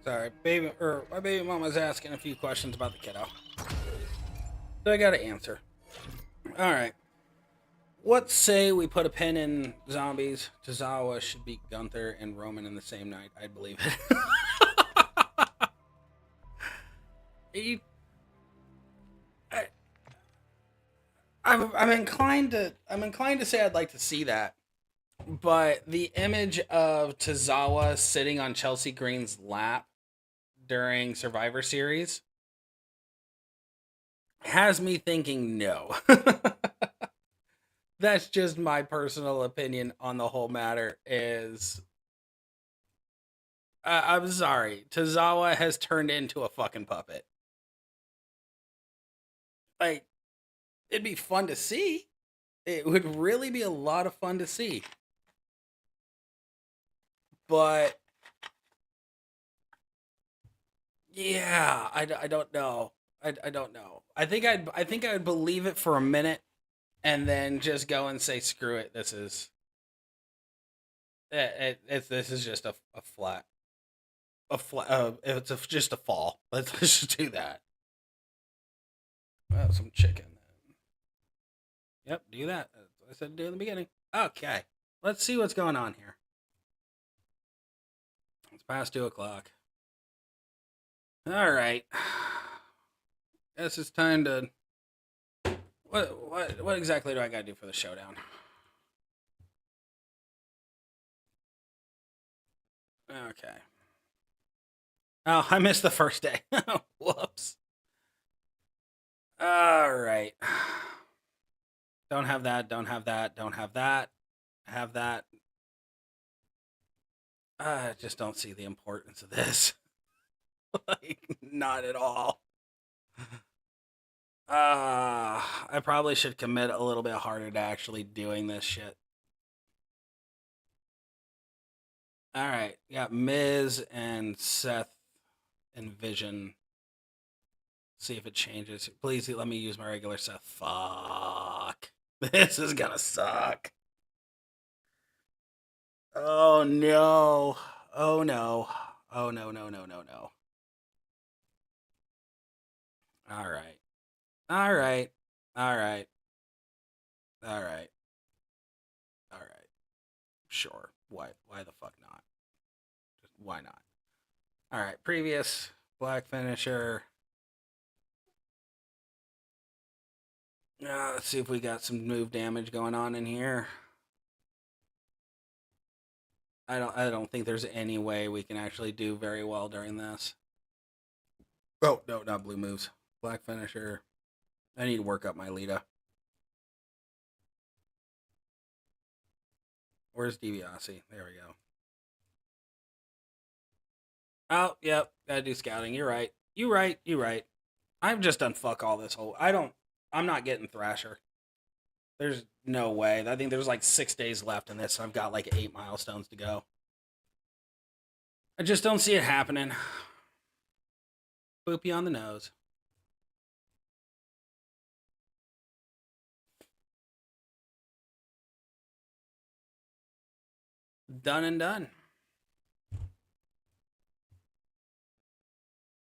Sorry, my baby mama's asking a few questions about the kiddo. So I gotta answer. Alright. Let's say we put a pin in zombies. Tozawa should beat Gunther and Roman in the same night. I'd believe it. I'm inclined to say I'd like to see that. But the image of Tozawa sitting on Chelsea Green's lap during Survivor Series has me thinking no. That's just my personal opinion on the whole matter. Is I'm sorry, Tozawa has turned into a fucking puppet. Like, it'd be fun to see. It would really be a lot of fun to see. But yeah, I don't know. I don't know. I think I would believe it for a minute, and then just go and say, "Screw it. This is just a flat. It's just a fall. Let's just do that." Well, some chicken. Yep, do that. That's what I said to do in the beginning. Okay, let's see what's going on here. past 2 o'clock. All right. Guess it's time to. What exactly do I gotta do for the showdown? Okay. Oh, I missed the first day. Whoops. All right. Don't have that. Don't have that. Don't have that. Have that. I just don't see the importance of this. Like, not at all. I probably should commit a little bit harder to actually doing this shit. All right, got Miz and Seth and Vision. See if it changes. Please let me use my regular Seth. Fuck. This is gonna suck. Oh no. Oh no. Oh no, no, no, no, no. All right. All right. All right. All right. All right. Sure. Why the fuck not? Just why not? All right. Previous black finisher. Let's see if we got some move damage going on in here. I don't think there's any way we can actually do very well during this. Oh, no, not blue moves. Black finisher. I need to work up my Lita. Where's DiBiase? There we go. Oh, yep. Gotta do scouting. You're right. You right. You right. I've just done fuck all this whole. I'm not getting Thrasher. There's no way. I think there's like 6 days left in this. I've got like 8 milestones to go. I just don't see it happening. Boopy on the nose. Done and done.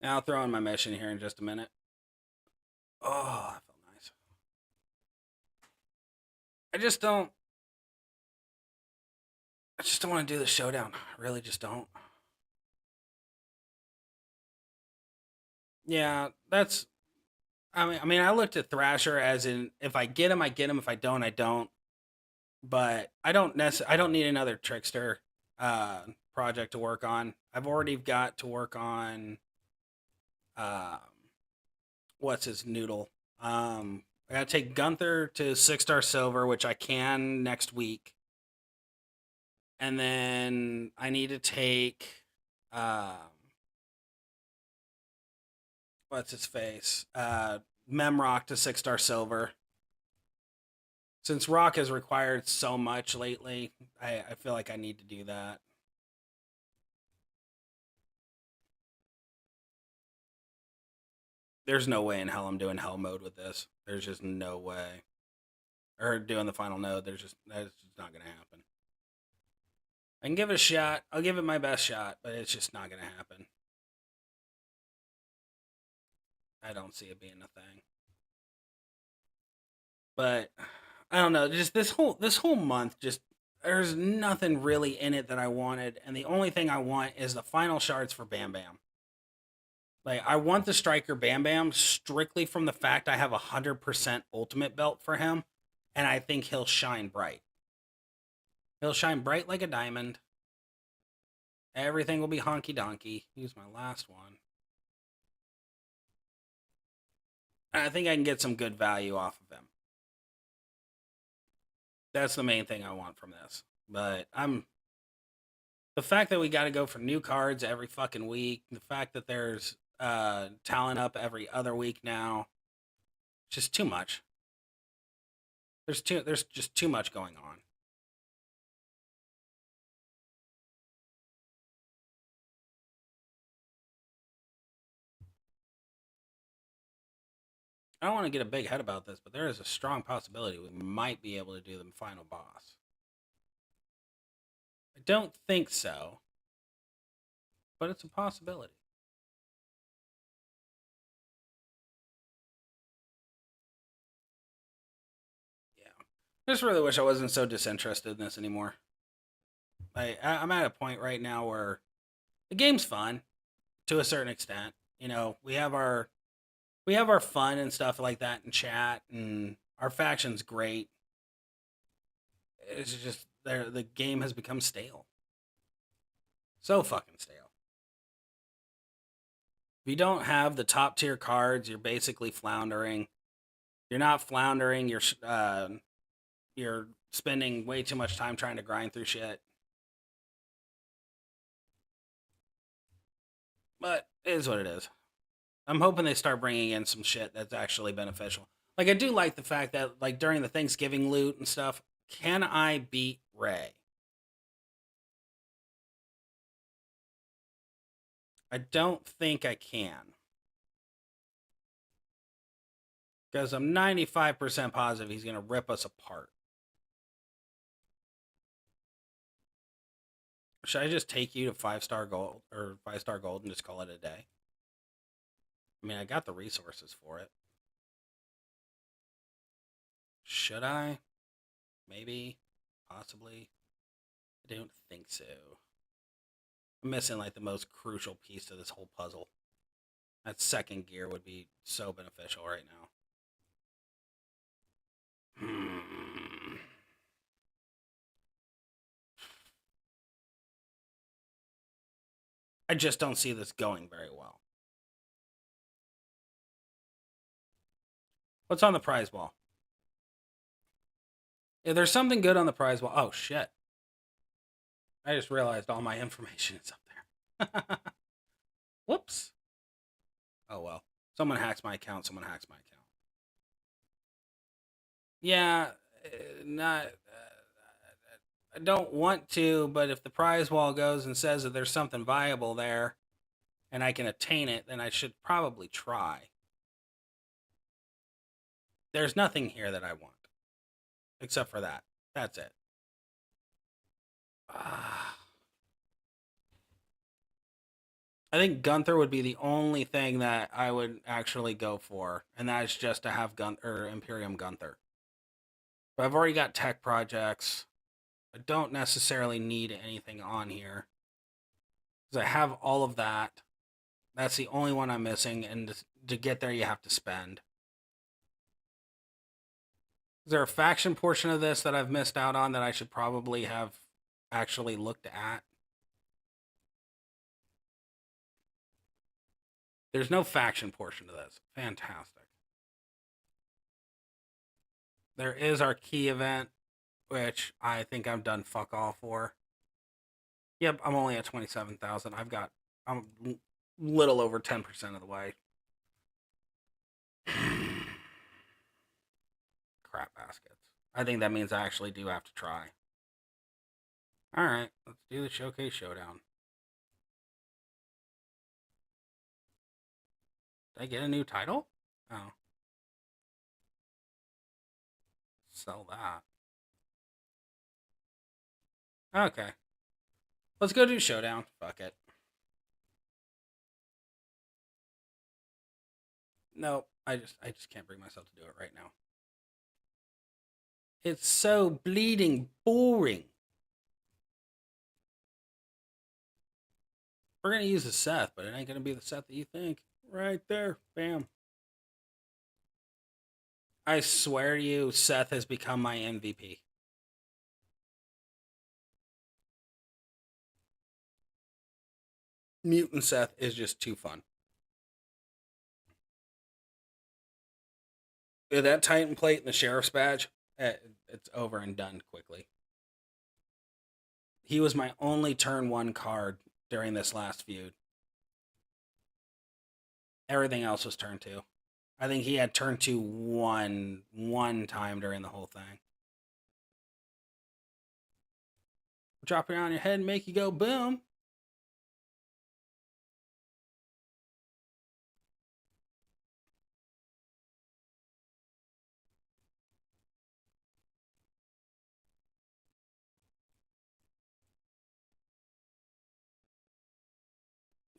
Now I'll throw in my mission here in just a minute. Oh, that felt nice. I just don't want to do the showdown. I really just don't. Yeah, that's. I mean, I looked at Thrasher as in if I get him, I get him. If I don't, I don't. But I don't need another Trickster project to work on. I've already got to work on what's his noodle. I gotta take Gunther to 6-star silver, which I can next week. And then I need to take what's his face? Memrock to 6-star silver. Since Rock has required so much lately, I feel like I need to do that. There's no way in hell I'm doing hell mode with this. There's just no way. Or doing the final node. That's just not gonna happen. I can give it a shot. I'll give it my best shot, but it's just not gonna happen. I don't see it being a thing. But I don't know. Just this whole month, just there's nothing really in it that I wanted, and the only thing I want is the final shards for Bam Bam. Like I want the striker Bam Bam strictly from the fact I have 100% ultimate belt for him, and I think he'll shine bright. He'll shine bright like a diamond. Everything will be honky donkey. Use my last one. And I think I can get some good value off of him. That's the main thing I want from this. But the fact that we got to go for new cards every fucking week, the fact that there's talent up every other week now, just too much. There's just too much going on. I don't want to get a big head about this, but there is a strong possibility we might be able to do the final boss. I don't think so, but it's a possibility. Yeah. I just really wish I wasn't so disinterested in this anymore. I'm at a point right now where The game's fun to a certain extent. You know, we have our fun and stuff like that in chat, and our faction's great. It's just the game has become stale. So fucking stale. If you don't have the top tier cards, you're basically floundering. You're not floundering. You're spending way too much time trying to grind through shit. But it is what it is. I'm hoping they start bringing in some shit that's actually beneficial. Like, I do like the fact that, like, during the Thanksgiving loot and stuff, can I beat Ray? I don't think I can. Because I'm 95% positive he's going to rip us apart. Should I just take you to 5-star gold or 5-star gold and just call it a day? I mean, I got the resources for it. Should I? Maybe. Possibly. I don't think so. I'm missing like the most crucial piece to this whole puzzle. That second gear would be so beneficial right now. I just don't see this going very well. What's on the prize wall? If there's something good on the prize wall. Oh, shit. I just realized all my information is up there. Whoops. Oh, well. Someone hacks my account. Someone hacks my account. Yeah, not. I don't want to, but if the prize wall goes and says that there's something viable there and I can attain it, then I should probably try. There's nothing here that I want. Except for that. That's it. I think Gunther would be the only thing that I would actually go for, and that's just to have Imperium Gunther. But I've already got tech projects. I don't necessarily need anything on here. Because I have all of that. That's the only one I'm missing, and to get there, you have to spend. Is there a faction portion of this that I've missed out on that I should probably have actually looked at? There's no faction portion to this. Fantastic. There is our key event, which I think I'm done fuck all for. Yep, I'm only at 27,000. I'm little over 10% of the way. Crap baskets. I think that means I actually do have to try. Alright, let's do the Showcase Showdown. Did I get a new title? Oh. Sell that. Okay. Let's go do Showdown. Fuck it. Nope. I just can't bring myself to do it right now. It's so bleeding boring. We're gonna use the Seth, but it ain't gonna be the Seth that you think. Right there. Bam. I swear to you, Seth has become my MVP. Mutant Seth is just too fun. With that Titan plate and the Sheriff's badge, it's over and done quickly. He was my only turn 1 card during this last feud. Everything else was turn 2. I think he had turn 2 one time during the whole thing. Drop it on your head and make you go boom.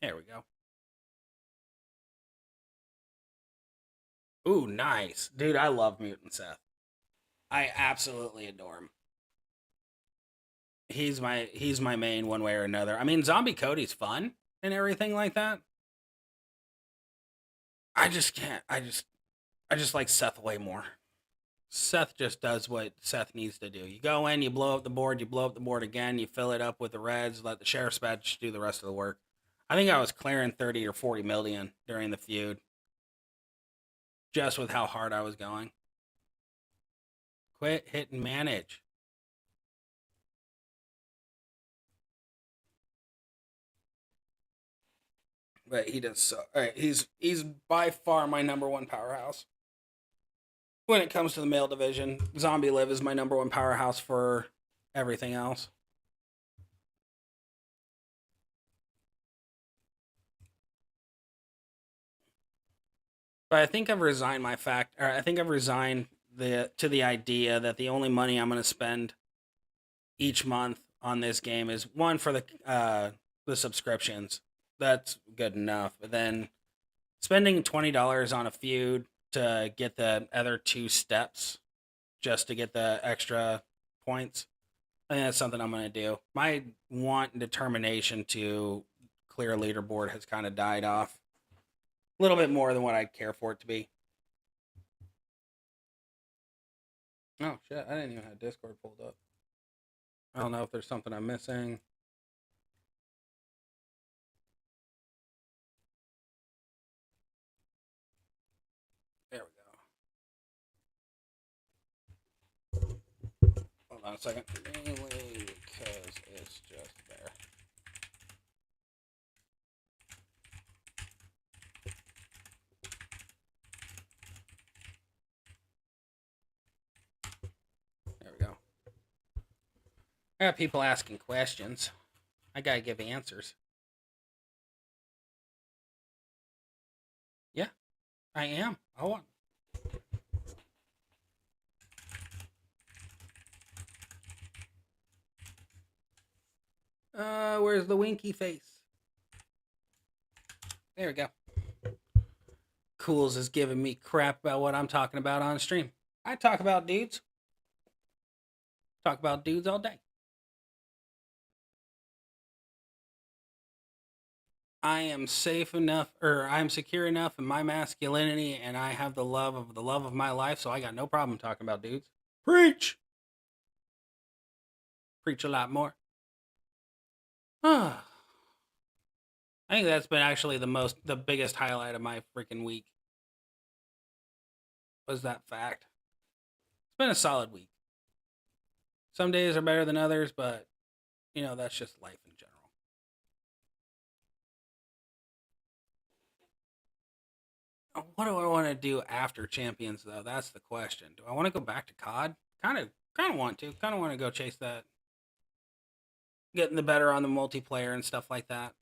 There we go. Ooh, nice. Dude, I love Mutant Seth. I absolutely adore him. he's my main one way or another. I mean, Zombie Cody's fun and everything like that. I just can't. I just like Seth way more. Seth just does what Seth needs to do. You go in, you blow up the board, you blow up the board again, you fill it up with the reds, let the sheriff's badge do the rest of the work. I think I was clearing 30 or 40 million during the feud, just with how hard I was going. Quit, hit, and manage. But he does so. All right, he's by far my number one powerhouse. When it comes to the male division, Zombie Liv is my number one powerhouse for everything else. But I think I've resigned I think I've resigned to the idea that the only money I'm going to spend each month on this game is one for the subscriptions. That's good enough. But then spending $20 on a feud to get the other two steps just to get the extra points, I think that's something I'm going to do. My want and determination to clear a leaderboard has kind of died off a little bit more than what I'd care for it to be. Oh, shit. I didn't even have Discord pulled up. I don't know if there's something I'm missing. There we go. Hold on a second. Mainly because it's just there. There we go. I got people asking questions. I gotta give answers. Yeah, I am. I want. Where's the winky face? There we go. Cools is giving me crap about what I'm talking about on stream. I talk about dudes. Talk about dudes all day. I am safe enough, or I'm secure enough in my masculinity, and I have the love of my life, so I got no problem talking about dudes. Preach! Preach a lot more. I think that's been actually the biggest highlight of my freaking week. Was that fact. It's been a solid week. Some days are better than others, but, you know, that's just life in general. What do I want to do after Champions, though? That's the question. Do I want to go back to COD? Kind of want to. Kind of want to go chase that. Getting the better on the multiplayer and stuff like that.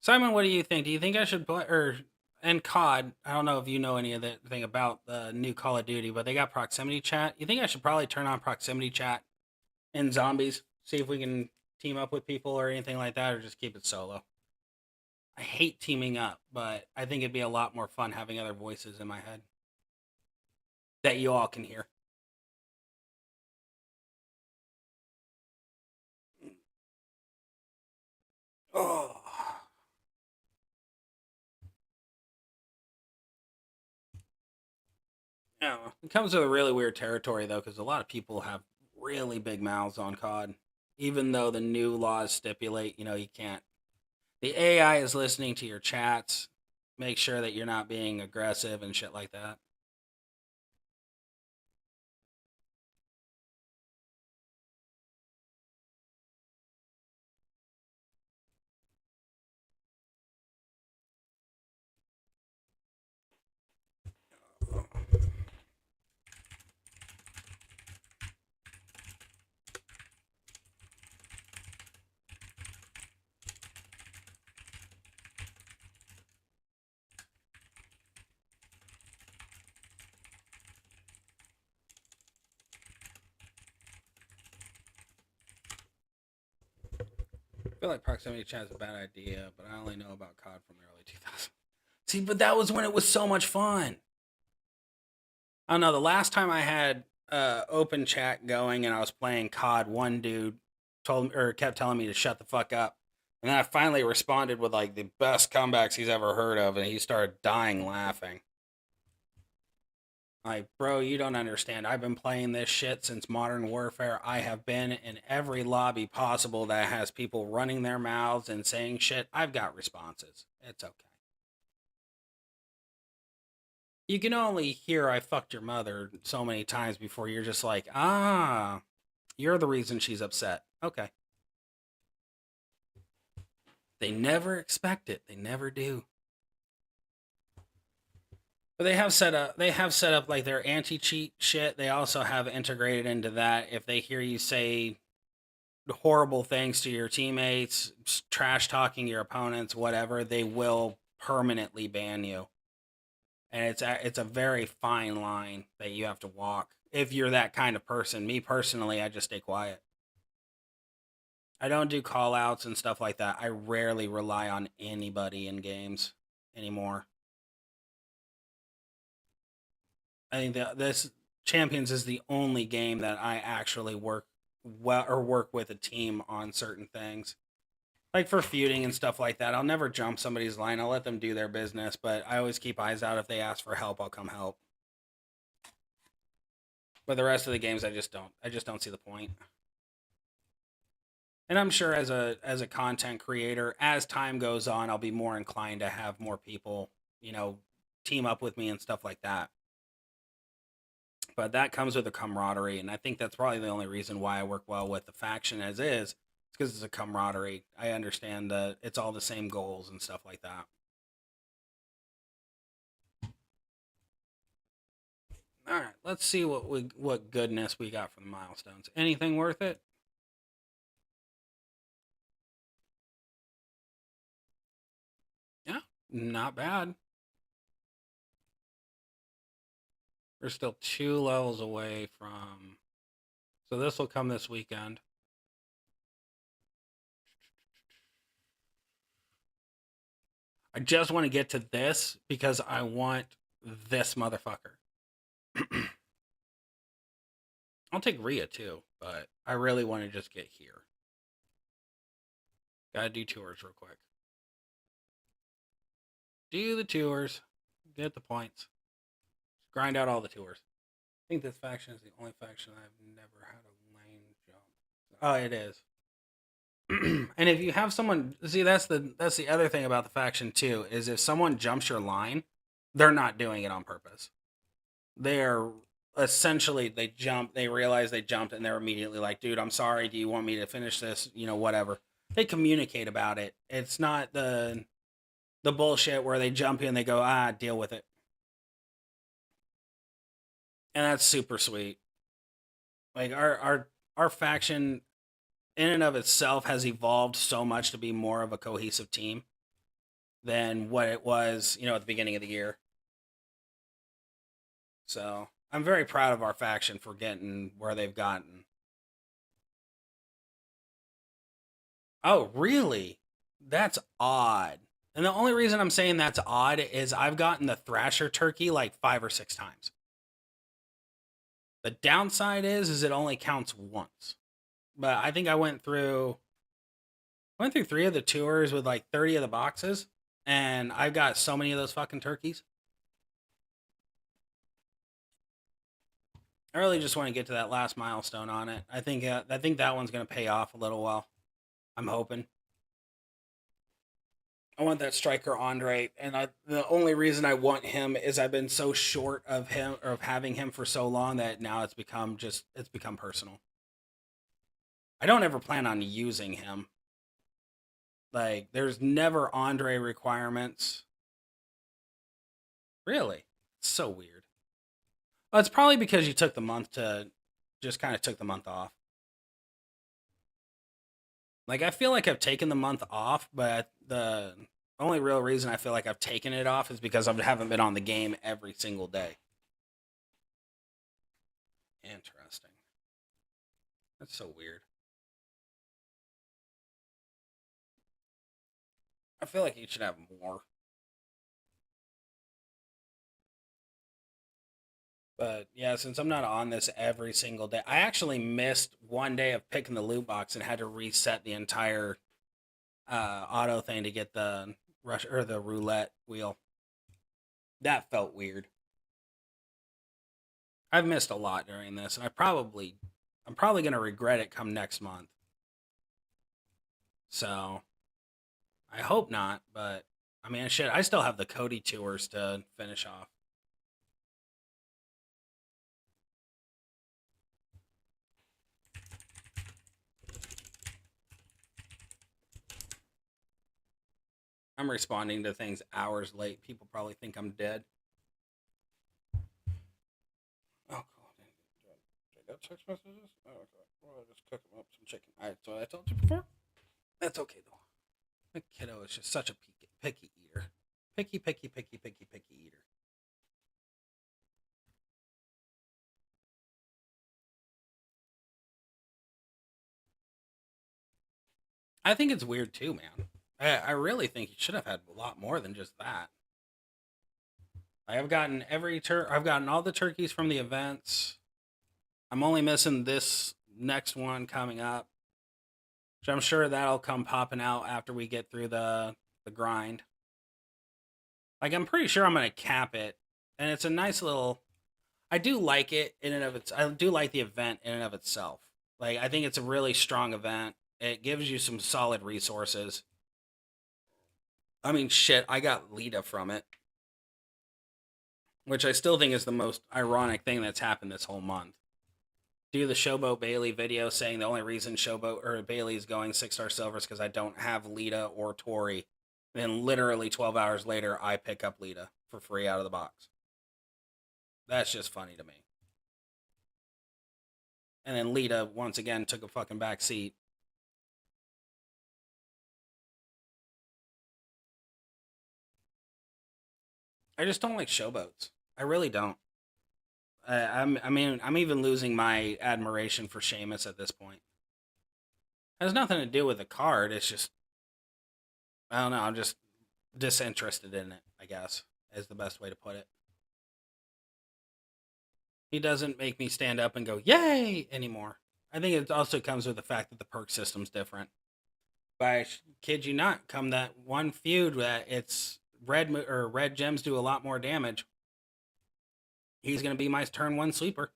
Simon, what do you think? Do you think I should play, and COD, I don't know if you know anything about the new Call of Duty, but they got proximity chat. You think I should probably turn on proximity chat in Zombies? See if we can team up with people or anything like that, or just keep it solo? I hate teaming up, but I think it'd be a lot more fun having other voices in my head that you all can hear. Oh. Yeah, it comes with a really weird territory, though, because a lot of people have really big mouths on COD. Even though the new laws stipulate, you know, you can't. The AI is listening to your chats. Make sure that you're not being aggressive and shit like that. I feel like proximity chat is a bad idea, but I only know about COD from the early 2000s. See, but that was when it was so much fun. I don't know. The last time I had open chat going and I was playing COD, one dude kept telling me to shut the fuck up. And then I finally responded with like the best comebacks he's ever heard of, and he started dying laughing. Like, bro, you don't understand. I've been playing this shit since Modern Warfare. I have been in every lobby possible that has people running their mouths and saying shit. I've got responses. It's okay. You can only hear I fucked your mother so many times before you're just like, you're the reason she's upset. Okay. They never expect it. They never do. But they have set up like their anti-cheat shit. They also have integrated into that if they hear you say horrible things to your teammates, trash talking your opponents, whatever, they will permanently ban you. And it's a very fine line that you have to walk if you're that kind of person. Me personally, I just stay quiet. I don't do call outs and stuff like that. I rarely rely on anybody in games anymore. I think that this Champions is the only game that I actually work with a team on certain things. Like for feuding and stuff like that, I'll never jump somebody's line. I'll let them do their business, but I always keep eyes out. If they ask for help, I'll come help. But the rest of the games, I just don't see the point. And I'm sure as a content creator, as time goes on, I'll be more inclined to have more people, team up with me and stuff like that. But that comes with a camaraderie, and I think that's probably the only reason why I work well with the faction as is. It's because it's a camaraderie. I understand that it's all the same goals and stuff like that. All right, let's see what goodness we got for the milestones. Anything worth it? Yeah, not bad. We're still 2 levels away from... So this will come this weekend. I just want to get to this because I want this motherfucker. I'll take Rhea too, but I really want to just get here. Gotta do tours real quick. Do the tours. Get the points. Grind out all the tours. I think this faction is the only faction I've never had a lane jump. Oh, it is. And if you have someone, see, that's the other thing about the faction too, is if someone jumps your line, they're not doing it on purpose. They're essentially, they realize they jumped and they're immediately like, dude, I'm sorry, do you want me to finish this? Whatever. They communicate about it. It's not the bullshit where they jump in and they go, deal with it. And that's super sweet. Like our faction in and of itself has evolved so much to be more of a cohesive team than what it was, at the beginning of the year. So I'm very proud of our faction for getting where they've gotten. Oh, really? That's odd. And the only reason I'm saying that's odd is I've gotten the Thrasher turkey like 5 or 6 times. The downside is it only counts once. But I think I went through 3 of the tours with like 30 of the boxes, and I've got so many of those fucking turkeys. I really just want to get to that last milestone on it. I think that one's going to pay off a little while. I'm hoping. I want that striker Andre, and the only reason I want him is I've been so short of him or of having him for so long that now it's become personal. I don't ever plan on using him. Like, there's never Andre requirements. Really? It's so weird. Well, it's probably because you took the month off. Like, I feel like I've taken the month off, but the only real reason I feel like I've taken it off is because I haven't been on the game every single day. Interesting. That's so weird. I feel like you should have more. But yeah, since I'm not on this every single day, I actually missed one day of picking the loot box and had to reset the entire auto thing to get the rush or the roulette wheel. That felt weird. I've missed a lot during this, and I'm probably gonna regret it come next month. So I hope not, but I mean, shit, I still have the Cody tours to finish off. I'm responding to things hours late. People probably think I'm dead. Oh, cool. Did I get text messages? Oh, okay. Well, I just cook them up some chicken. That's what I told you before. That's okay though. The kiddo is just such a picky eater. Picky eater. I think it's weird too, man. I really think he should have had a lot more than just that. I've gotten I've gotten all the turkeys from the events. I'm only missing this next one coming up, which I'm sure that'll come popping out after we get through the grind. Like I'm pretty sure I'm gonna cap it, and it's a nice little. I do like it in and of its. I do like the event in and of itself. Like I think it's a really strong event. It gives you some solid resources. I mean, shit, I got Lita from it, which I still think is the most ironic thing that's happened this whole month. Do the Showboat Bailey video saying the only reason Showboat or Bailey is going 6-star silver is because I don't have Lita or Tori. Then literally 12 hours later, I pick up Lita for free out of the box. That's just funny to me. And then Lita once again took a fucking back seat. I just don't like showboats. I really don't. I'm even losing my admiration for Sheamus at this point. It has nothing to do with the card. It's just I don't know. I'm just disinterested in it. I guess is the best way to put it. He doesn't make me stand up and go yay anymore. I think it also comes with the fact that the perk system's different. But I kid you not, come that one feud that it's red gems do a lot more damage. He's gonna be my turn one sleeper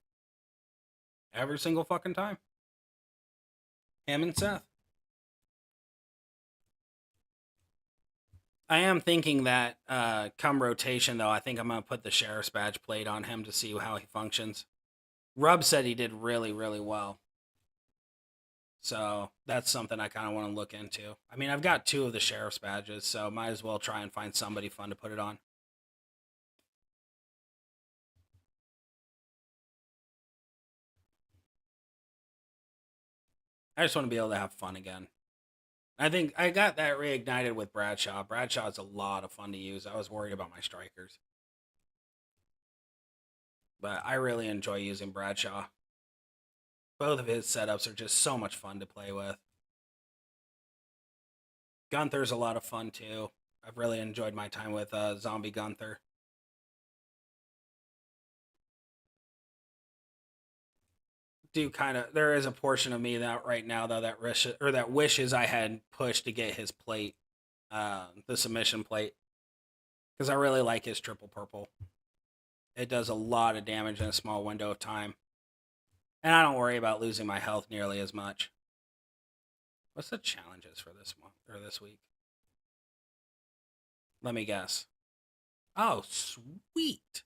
every single fucking time. Him and Seth. I am thinking that come rotation though, I think I'm gonna put the sheriff's badge plate on him to see how he functions. Rub said he did really, really well. So that's something I kind of want to look into. I mean, I've got 2 of the sheriff's badges, so might as well try and find somebody fun to put it on. I just want to be able to have fun again. I think I got that reignited with Bradshaw. Bradshaw's a lot of fun to use. I was worried about my strikers. But I really enjoy using Bradshaw. Both of his setups are just so much fun to play with. Gunther's a lot of fun too. I've really enjoyed my time with Zombie Gunther. There is a portion of me that right now though that wishes I had pushed to get his plate, the submission plate, because I really like his triple purple. It does a lot of damage in a small window of time, and I don't worry about losing my health nearly as much. What's the challenges for this month or this week? Let me guess. Oh, sweet.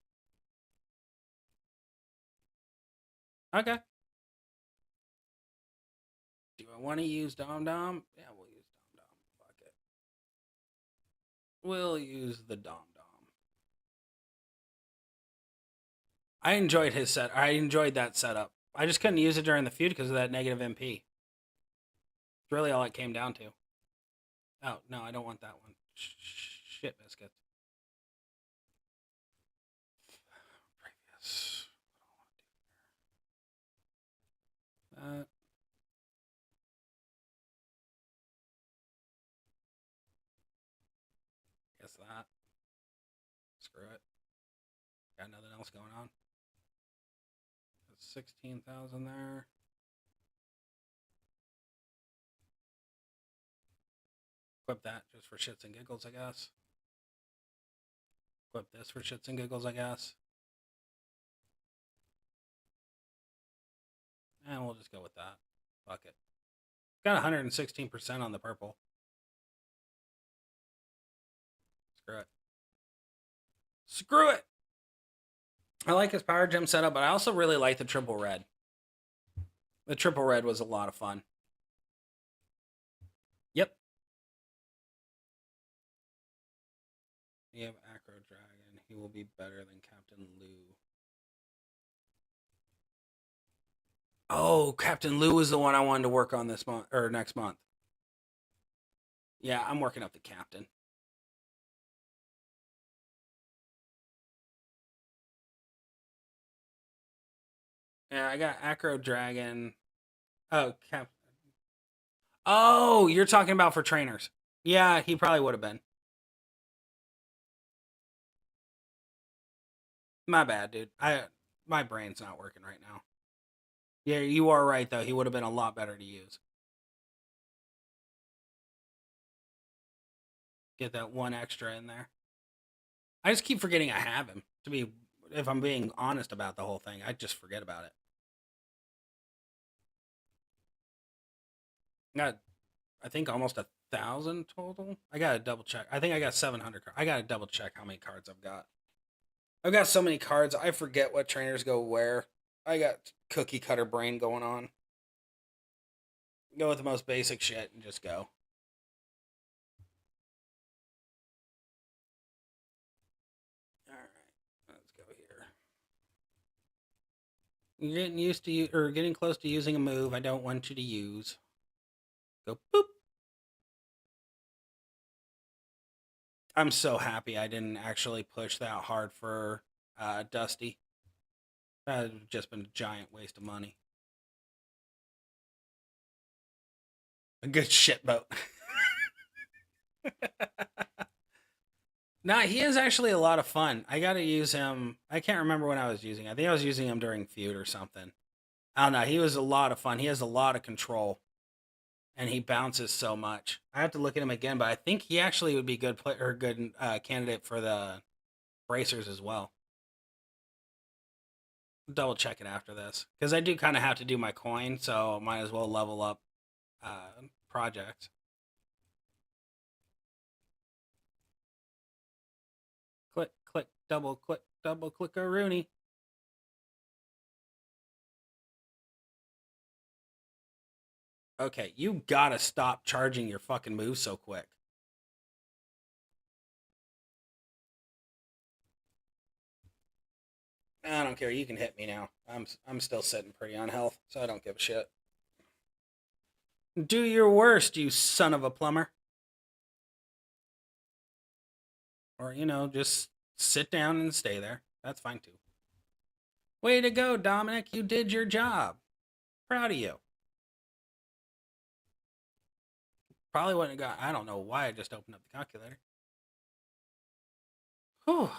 Okay. Do I want to use Dom Dom? Yeah, we'll use Dom Dom. Fuck it. We'll use the Dom Dom. I enjoyed his set. I enjoyed that setup. I just couldn't use it during the feud because of that negative MP. It's really all it came down to. Oh, no, I don't want that one. Shit biscuits. Previous. Guess that. Screw it. Got nothing else going on. 16,000 there. Equip that just for shits and giggles, I guess. Equip this for shits and giggles, I guess. And we'll just go with that. Fuck it. Got 116% on the purple. Screw it. Screw it! I like his power gem setup, but I also really like the triple red. The triple red was a lot of fun. Yep. We have Acro Dragon. He will be better than Captain Lou. Oh, Captain Lou is the one I wanted to work on this month or next month. Yeah, I'm working up the captain. Yeah, I got Acro Dragon. Oh, Oh, you're talking about for trainers. Yeah, he probably would have been. My bad, dude. My brain's not working right now. Yeah, you are right though. He would have been a lot better to use. Get that one extra in there. I just keep forgetting I have him. If I'm being honest about the whole thing, I just forget about it. Got, I think almost 1,000 total. I gotta double check. I think I got 700 cards. I gotta double check how many cards I've got. I've got so many cards, I forget what trainers go where. I got cookie cutter brain going on. Go with the most basic shit and just go. Alright, let's go here. You're getting used to getting close to using a move I don't want you to use. Go boop. I'm so happy I didn't actually push that hard for Dusty. That would have just been a giant waste of money. A good shit boat. Nah, he is actually a lot of fun. I gotta use him. I can't remember when I was using him. I think I was using him during feud or something. I don't know. He was a lot of fun. He has a lot of control. And he bounces so much. I have to look at him again, but I think he actually would be good candidate for the bracers as well. Double check it after this because I do kind of have to do my coin, so might as well level up project. Click, click, double click a Rooney. Okay, you gotta stop charging your fucking moves so quick. I don't care. You can hit me now. I'm still sitting pretty on health, so I don't give a shit. Do your worst, you son of a plumber. Or, just sit down and stay there. That's fine too. Way to go, Dominic. You did your job. Proud of you. Probably wouldn't have got. I don't know why I just opened up the calculator. Whew.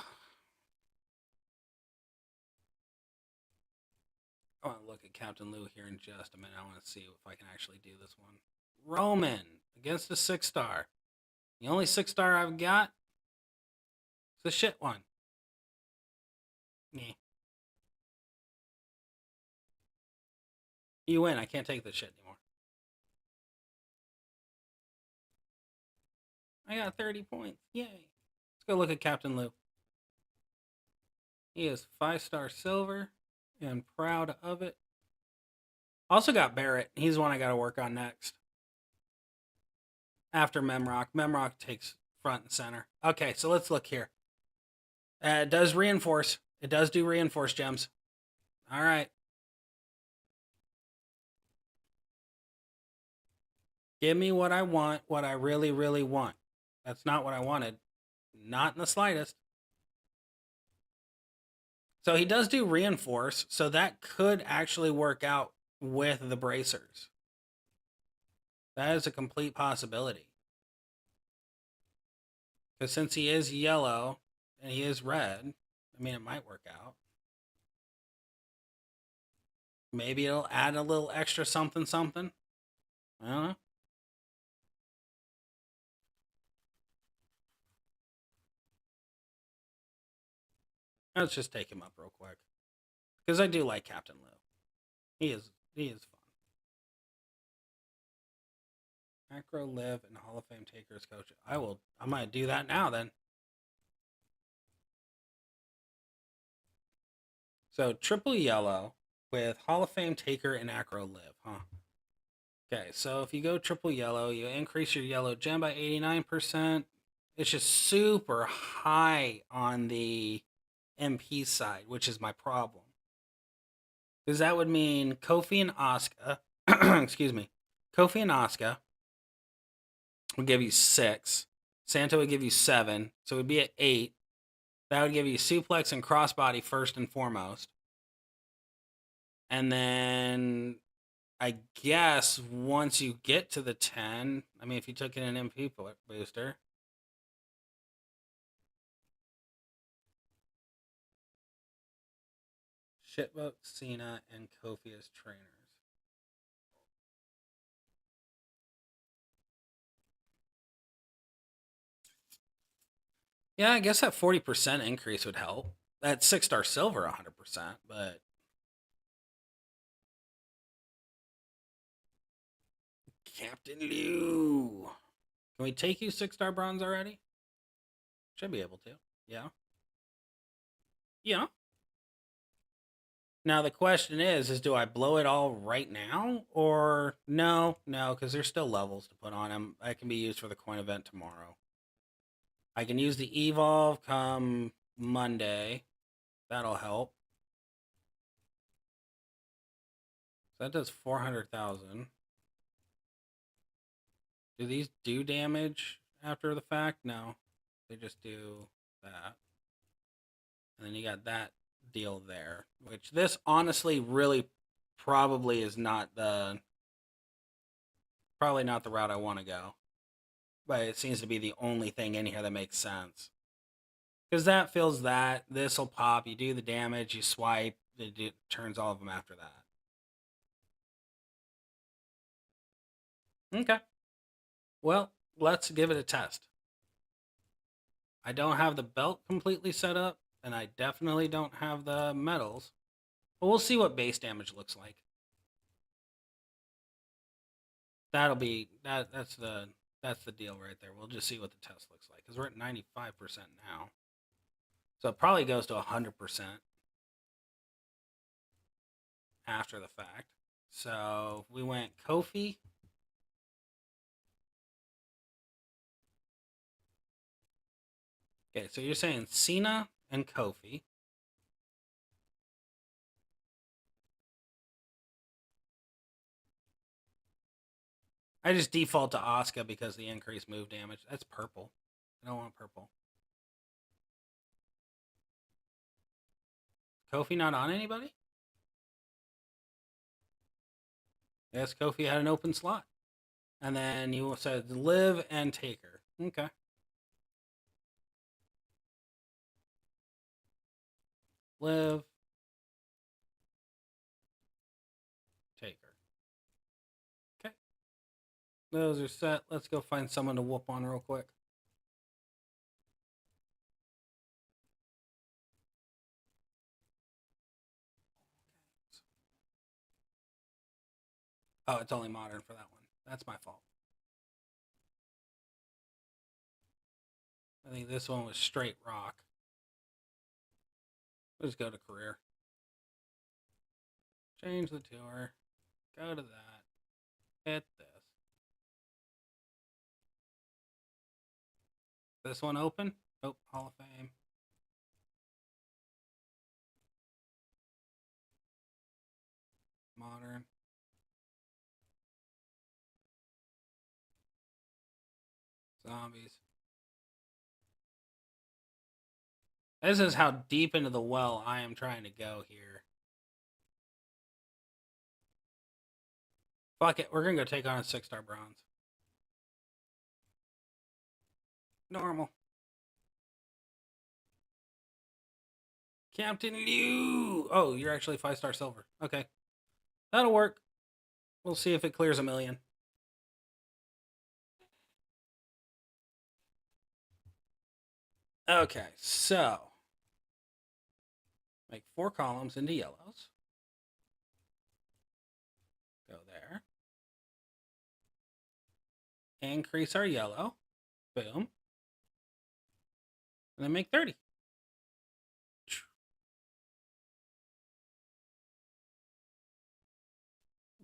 I want to look at Captain Lou here in just a minute. I want to see if I can actually do this one. Roman against a 6-star. The only 6-star I've got is the shit one. Yeah. You win. I can't take this shit anymore. I got 30 points. Yay. Let's go look at Captain Lou. He is 5-star silver and proud of it. Also got Barrett. He's one I got to work on next. After Memrock. Memrock takes front and center. Okay, so let's look here. It does reinforce. It does do reinforce gems. All right. Give me what I want, what I really, really want. That's not what I wanted. Not in the slightest. So he does do reinforce, so that could actually work out with the bracers. That is a complete possibility. Because since he is yellow and he is red, I mean, it might work out. Maybe it'll add a little extra something something. I don't know. Let's just take him up real quick. Because I do like Captain Lou. He is fun. Macro Live and Hall of Fame Takers coach. I might do that now then. So triple yellow with Hall of Fame Taker and Acro Live, huh? Okay, so if you go triple yellow, you increase your yellow gem by 89%. It's just super high on the MP side, which is my problem. Because that would mean Kofi and Asuka, excuse me, Kofi and Asuka would give you 6. Santa would give you 7, so it would be at 8. That would give you suplex and crossbody first and foremost. And then I guess once you get to the 10, I mean, if you took in an MP booster, Shitboat, Cena, and Kofi as trainers. Yeah, I guess that 40% increase would help. That 6-star silver 100%, but Captain Lou. Can we take you 6-star bronze already? Should be able to. Yeah. Yeah. Now the question is do I blow it all right now or no, because there's still levels to put on them. That can be used for the coin event tomorrow. I can use the evolve come Monday. That'll help. So that does 400,000. Do these do damage after the fact? No, they just do that. And then you got that deal there, which this honestly really probably is not the route I want to go. But it seems to be the only thing in here that makes sense. Because that fills that. This will pop. You do the damage. You swipe. It turns all of them after that. Okay. Well, let's give it a test. I don't have the belt completely set up, and I definitely don't have the medals. But we'll see what base damage looks like. That'll be that's the deal right there. We'll just see what the test looks like because we're at 95% now. So it probably goes to 100% after the fact. So we went Kofi. Okay, so you're saying Cena and Kofi. I just default to Asuka because the increased move damage. That's purple. I don't want purple. Kofi not on anybody? Yes, Kofi had an open slot. And then you said Live and Taker. Okay. Live. Taker. Okay. Those are set. Let's go find someone to whoop on real quick. Oh, it's only modern for that one. That's my fault. I think this one was straight rock. Let's go to career. Change the tour. Go to that. Hit this. This one open? Oh, Hall of Fame. Modern. Zombies. This is how deep into the well I am trying to go here. Fuck it. We're going to go take on a 6-star bronze. Normal. Captain Liu. Oh, you're actually 5-star silver. Okay. That'll work. We'll see if it clears 1,000,000. Okay, so make 4 columns into yellows. Go there. Increase our yellow. Boom. And then make 30.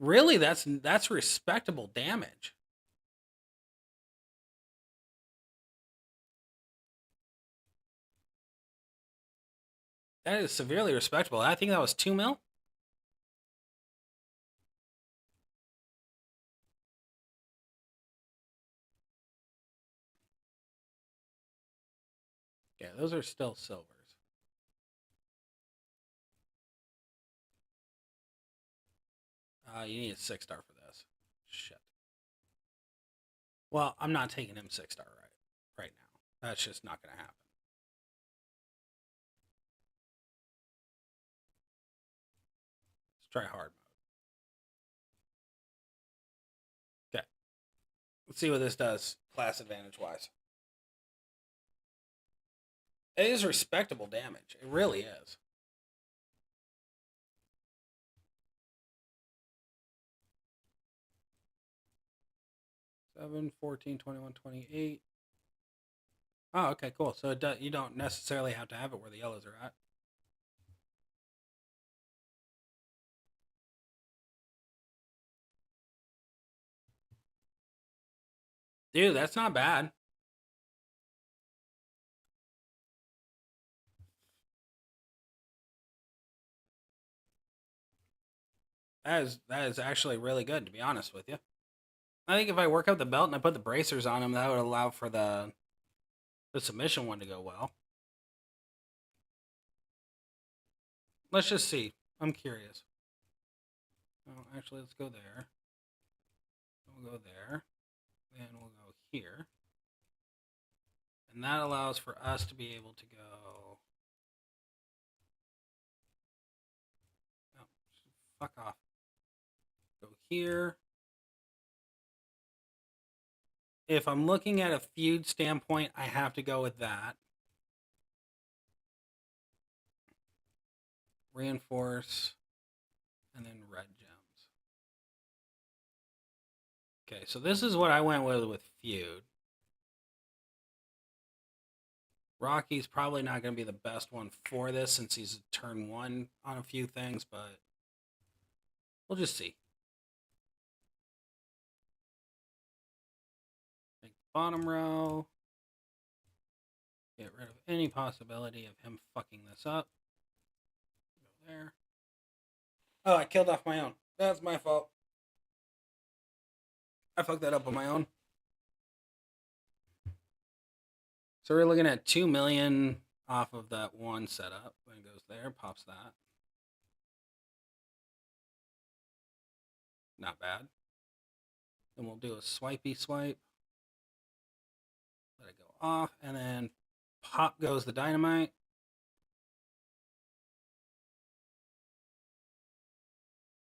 Really, that's respectable damage. That is severely respectable. I think that was 2 mil. Yeah, those are still silvers. You need a 6-star for this. Shit. Well, I'm not taking him 6-star right now. That's just not going to happen. Let's try hard mode. Okay. Let's see what this does class advantage wise. It is respectable damage. It really is. Seven, 14, 21, 28. Oh, okay, cool. So you don't necessarily have to have it where the yellows are at. Dude, that's not bad. That is actually really good, to be honest with you. I think if I work up the belt and I put the bracers on him, that would allow for the submission one to go well. Let's just see. I'm curious. Oh, actually, let's go there. We'll go there. Then we'll go here. And that allows for us to be able to go... Oh, fuck off. Go here. If I'm looking at a feud standpoint, I have to go with that. Reinforce. And then red gems. Okay, so this is what I went with feud. Rocky's probably not going to be the best one for this since he's turn 1 on a few things, but we'll just see. Make the bottom row. Get rid of any possibility of him fucking this up. Go there. Oh, I killed off my own. That's my fault. I fucked that up on my own. So we're looking at 2 million off of that one setup. When it goes there, pops that. Not bad. Then we'll do a swipey swipe. Let it go off, and then pop goes the dynamite.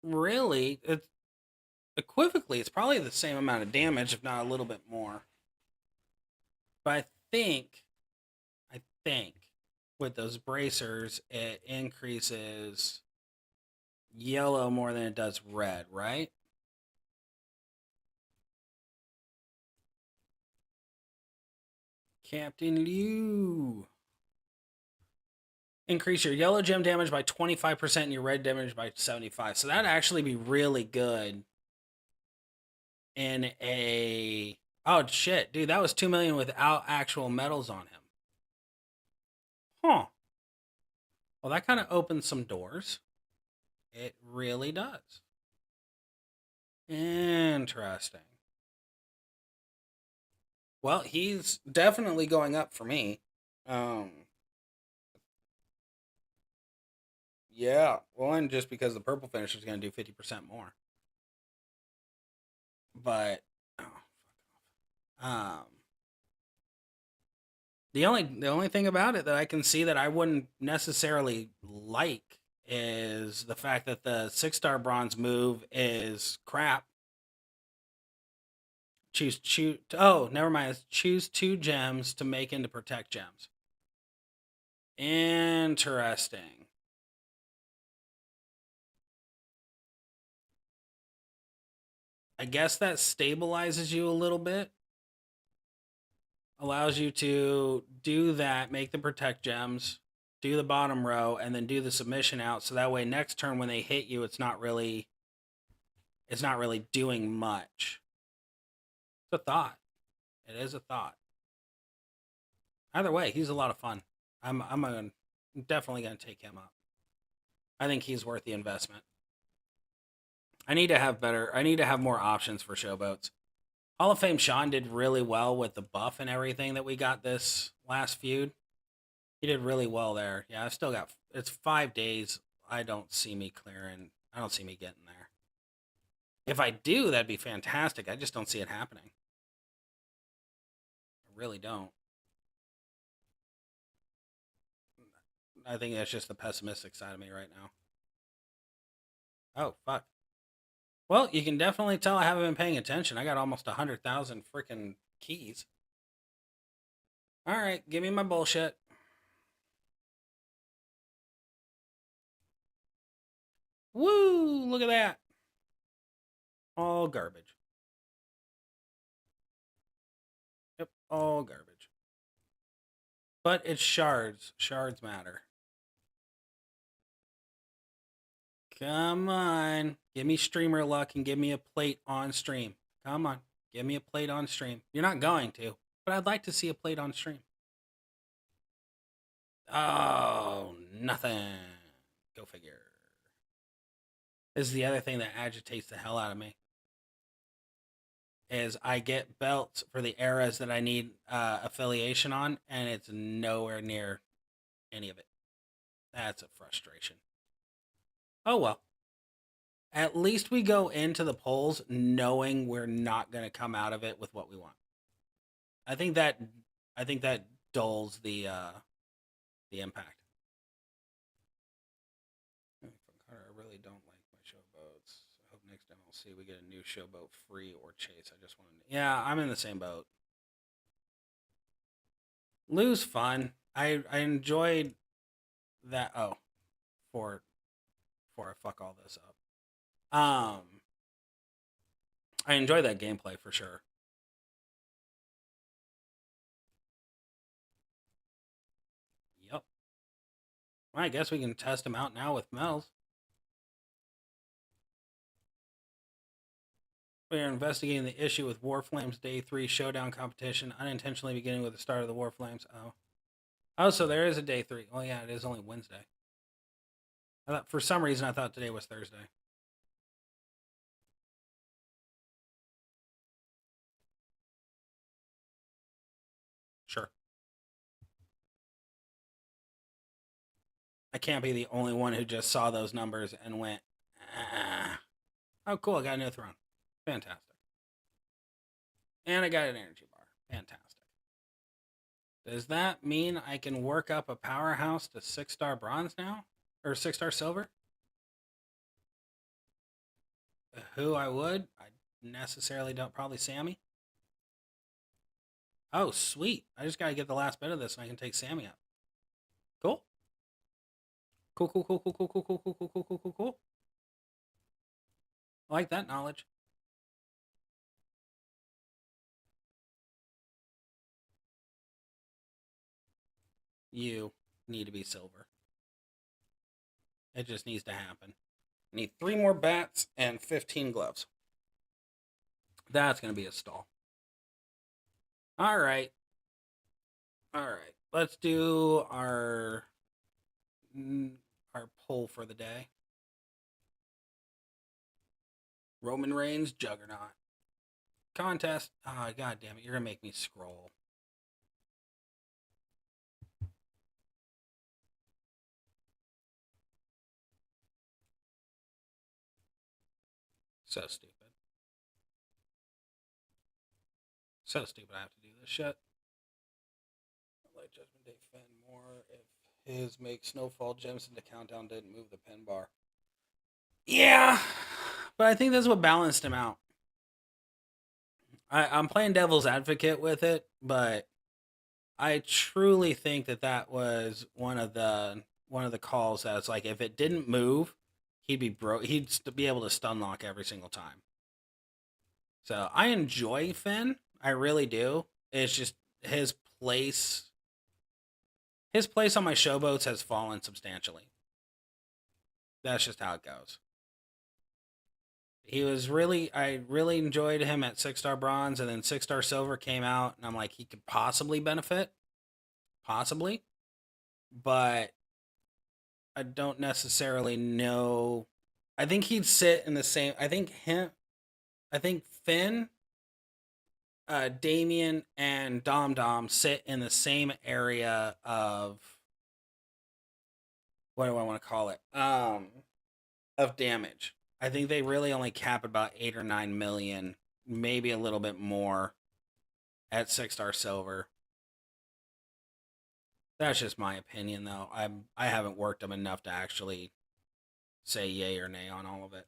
Really, it's equivocally, it's probably the same amount of damage, if not a little bit more. But I think with those bracers, it increases yellow more than it does red, right? Captain Liu. Increase your yellow gem damage by 25% and your red damage by 75%. So that'd actually be really good in a... Oh, shit. Dude, that was 2 million without actual medals on him. Huh. Well, that kind of opens some doors. It really does. Interesting. Well, he's definitely going up for me. Yeah. Well, and just because the purple finisher is going to do 50% more. But, oh, fuck off. The only thing about it that I can see that I wouldn't necessarily like is the fact that the 6-star bronze move is crap. Oh, never mind. It's choose 2 gems to make into protect gems. Interesting. I guess that stabilizes you a little bit. Allows you to do that, make the protect gems, do the bottom row, and then do the submission out. So that way next turn when they hit you, it's not really doing much. It's a thought. It is a thought. Either way, he's a lot of fun. I'm definitely gonna take him up. I think he's worth the investment. I need to have more options for showboats. Hall of Fame Sean did really well with the buff and everything that we got this last feud. He did really well there. Yeah, I've still got, it's 5 days. I don't see me getting there. If I do, that'd be fantastic. I just don't see it happening. I really don't. I think that's just the pessimistic side of me right now. Oh, fuck. Well, you can definitely tell I haven't been paying attention. I got almost 100,000 freaking keys. All right, give me my bullshit. Woo! Look at that. All garbage. Yep, all garbage. But it's shards. Shards matter. Come on. Give me streamer luck and give me a plate on stream. Come on. Give me a plate on stream. You're not going to, but I'd like to see a plate on stream. Oh, nothing. Go figure. This is the other thing that agitates the hell out of me. Is I get belts for the eras that I need affiliation on, and it's nowhere near any of it. That's a frustration. Oh well. At least we go into the polls knowing we're not going to come out of it with what we want. I think that dulls the impact. I really don't like my showboats. I hope next time I'll see we get a new showboat free or chase. I just want to. Yeah, I'm in the same boat. Lou's fun. I enjoyed that. Oh, before I fuck all this up. I enjoy that gameplay for sure. Yep. Well, I guess we can test him out now with Mel's. We are investigating the issue with Warflames Day 3 Showdown competition, unintentionally beginning with the start of the Warflames. Oh, so there is a Day 3. Well, yeah, it is only Wednesday. For some reason, I thought today was Thursday. Sure. I can't be the only one who just saw those numbers and went, ah. Oh, cool, I got a new throne. Fantastic. And I got an energy bar. Fantastic. Does that mean I can work up a powerhouse to 6-star bronze now? Or 6-star silver? Who I would? I necessarily don't. Probably Sammy. Oh, sweet. I just got to get the last bit of this and I can take Sammy up. Cool. Cool. I like that knowledge. You need to be silver. It just needs to happen. I need 3 more bats and 15 gloves. That's going to be a stall. All right. Let's do our poll for the day. Roman Reigns, Juggernaut. Contest. Oh, God damn it. You're going to make me scroll. So stupid. So stupid I have to do this shit. Let Judgment Day Finn more if his make snowfall gems into countdown didn't move the pin bar. Yeah, but I think that's what balanced him out. I'm playing devil's advocate with it, but I truly think that was one of the calls that's like if it didn't move, he'd be broke. He'd be able to stun lock every single time. So I enjoy Finn, I really do. It's just his place. His place on my showboats has fallen substantially. That's just how it goes. I really enjoyed him at 6-star bronze, and then 6-star silver came out, and I'm like, he could possibly benefit. Possibly. But I don't necessarily know. I think he'd sit in the same. I think Finn, Damien, and Dom Dom sit in the same area of what do I want to call it? Of damage. I think they really only cap about 8 or 9 million, maybe a little bit more, at 6-star silver. That's just my opinion, though. I haven't worked them enough to actually say yay or nay on all of it.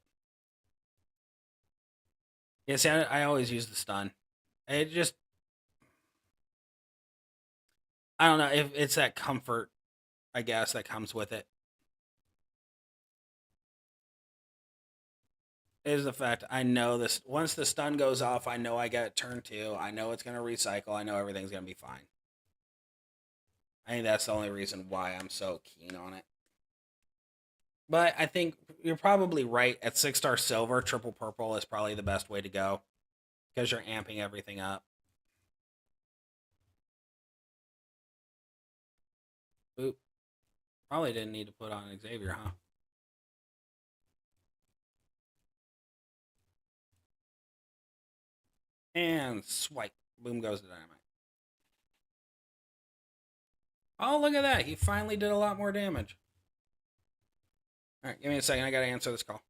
Yeah, see, I always use the stun. It just, I don't know if it's that comfort, I guess, that comes with it. Is the fact I know this once the stun goes off, I know I get turn 2. I know it's gonna recycle. I know everything's gonna be fine. I think that's the only reason why I'm so keen on it. But I think you're probably right. At 6-star silver, triple purple is probably the best way to go because you're amping everything up. Oop. Probably didn't need to put on Xavier, huh? And swipe. Boom goes the dynamite. Oh, look at that. He finally did a lot more damage. All right, give me a second. I got to answer this call.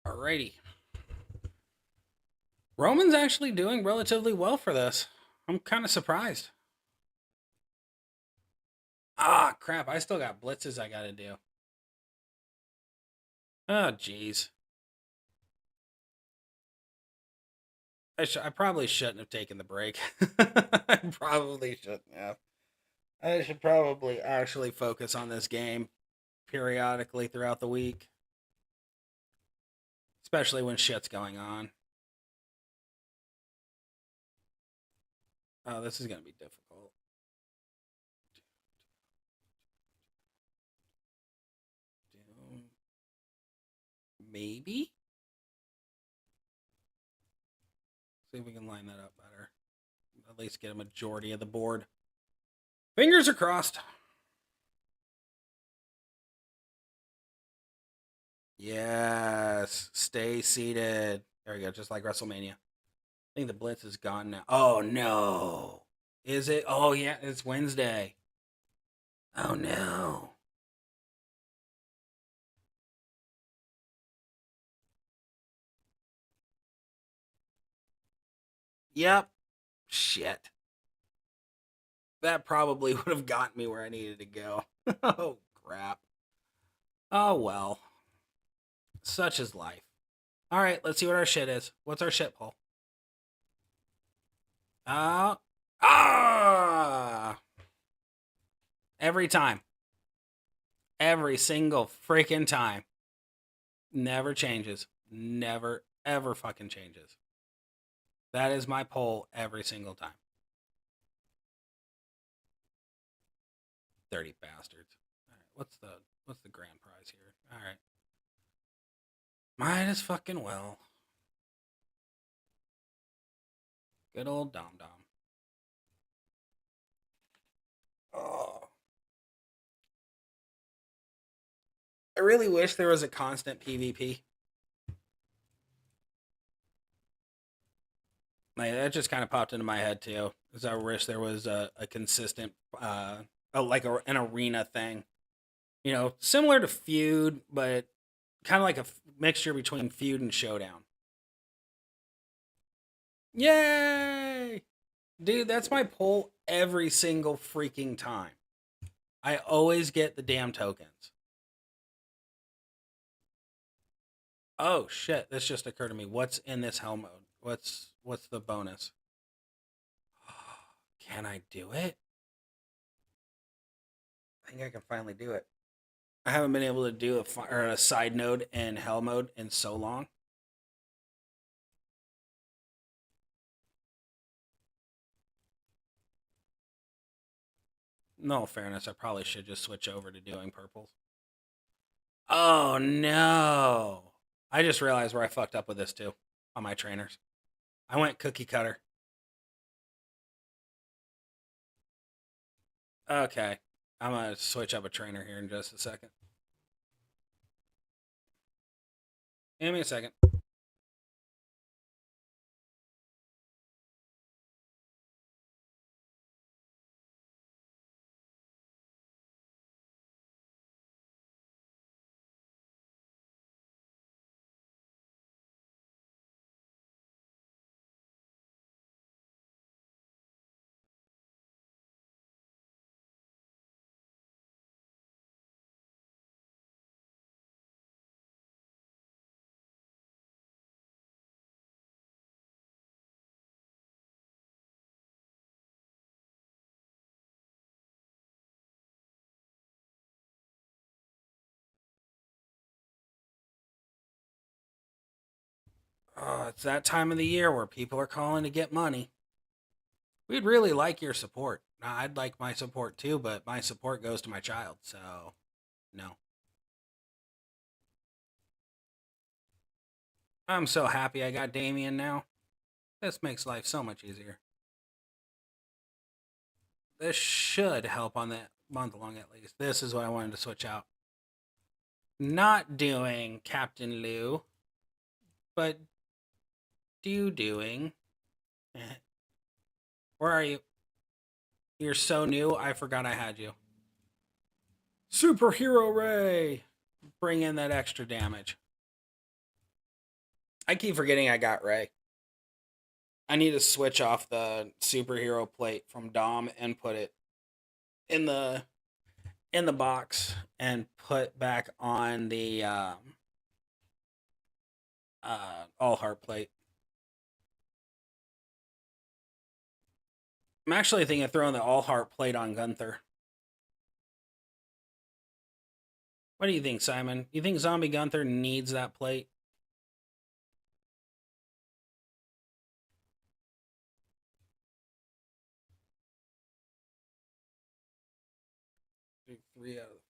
Alrighty. Roman's actually doing relatively well for this. I'm kind of surprised. Ah, crap. I still got blitzes I got to do. Oh, jeez. I probably shouldn't have taken the break. I probably shouldn't have. I should probably actually focus on this game periodically throughout the week, especially when shit's going on. Oh, this is going to be difficult. Maybe? See if we can line that up better. At least get a majority of the board. Fingers are crossed. Yes. Stay seated. There we go. Just like WrestleMania. I think the Blitz is gone now. Oh, no. Is it? Oh, yeah. It's Wednesday. Oh, no. Yep. Shit. That probably would have gotten me where I needed to go. Oh, crap. Oh, well. Such is life. All right, let's see what our shit is. What's our shit poll? Ah! Every time. Every single freaking time. Never changes. Never, ever fucking changes. That is my poll every single time. 30 bastards. All right, what's the grand prize here? All right. Might as fucking well. Good old Dom Dom. Oh. I really wish there was a constant PvP. Like, that just kind of popped into my head too. Because I wish there was a consistent, an arena thing. You know, similar to Feud, but kind of like a mixture between Feud and Showdown. Yay! Dude, that's my poll every single freaking time. I always get the damn tokens. Oh shit, this just occurred to me. What's in this hell mode? What's the bonus? Can I do it? I think I can finally do it. I haven't been able to do a side node in hell mode in so long. No fairness, I probably should just switch over to doing purples. Oh no. I just realized where I fucked up with this too on my trainers. I went cookie cutter. Okay. I'm going to switch up a trainer here in just a second. Give me a second. Oh, it's that time of the year where people are calling to get money. We'd really like your support. I'd like my support too, but my support goes to my child, so no. I'm so happy I got Damien now. This makes life so much easier. This should help on that month long at least. This is what I wanted to switch out. Not doing Captain Lou, but doing. Where are you? You're so new, I forgot I had you. Superhero Ray! Bring in that extra damage. I keep forgetting I got Ray. I need to switch off the superhero plate from Dom and put it in the box and put back on the all heart plate. I'm actually thinking of throwing the all heart plate on Gunther. What do you think, Simon? You think Zombie Gunther needs that plate? Three out of.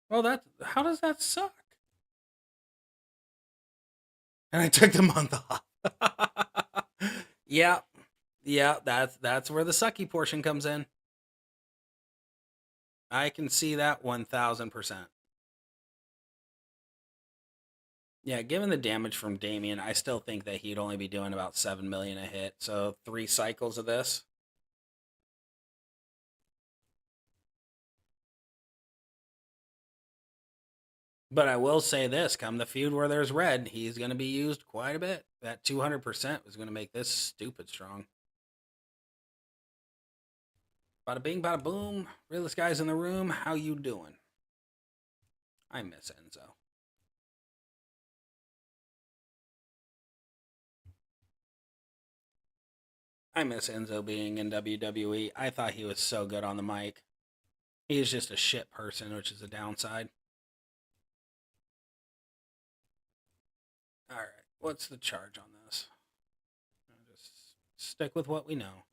Well, how does that suck? And I took the month off. Yeah, Yeah, that's where the sucky portion comes in. I can see that 1000%. Yeah, given the damage from Damien, I still think that he'd only be doing about 7 million a hit. So 3 cycles of this. But I will say this, come the feud where there's red, he's going to be used quite a bit. That 200% was going to make this stupid strong. Bada bing, bada boom. Realest guys in the room, how you doing? I miss Enzo. I miss Enzo being in WWE. I thought he was so good on the mic. He is just a shit person, which is a downside. All right, what's the charge on this? I'll just stick with what we know.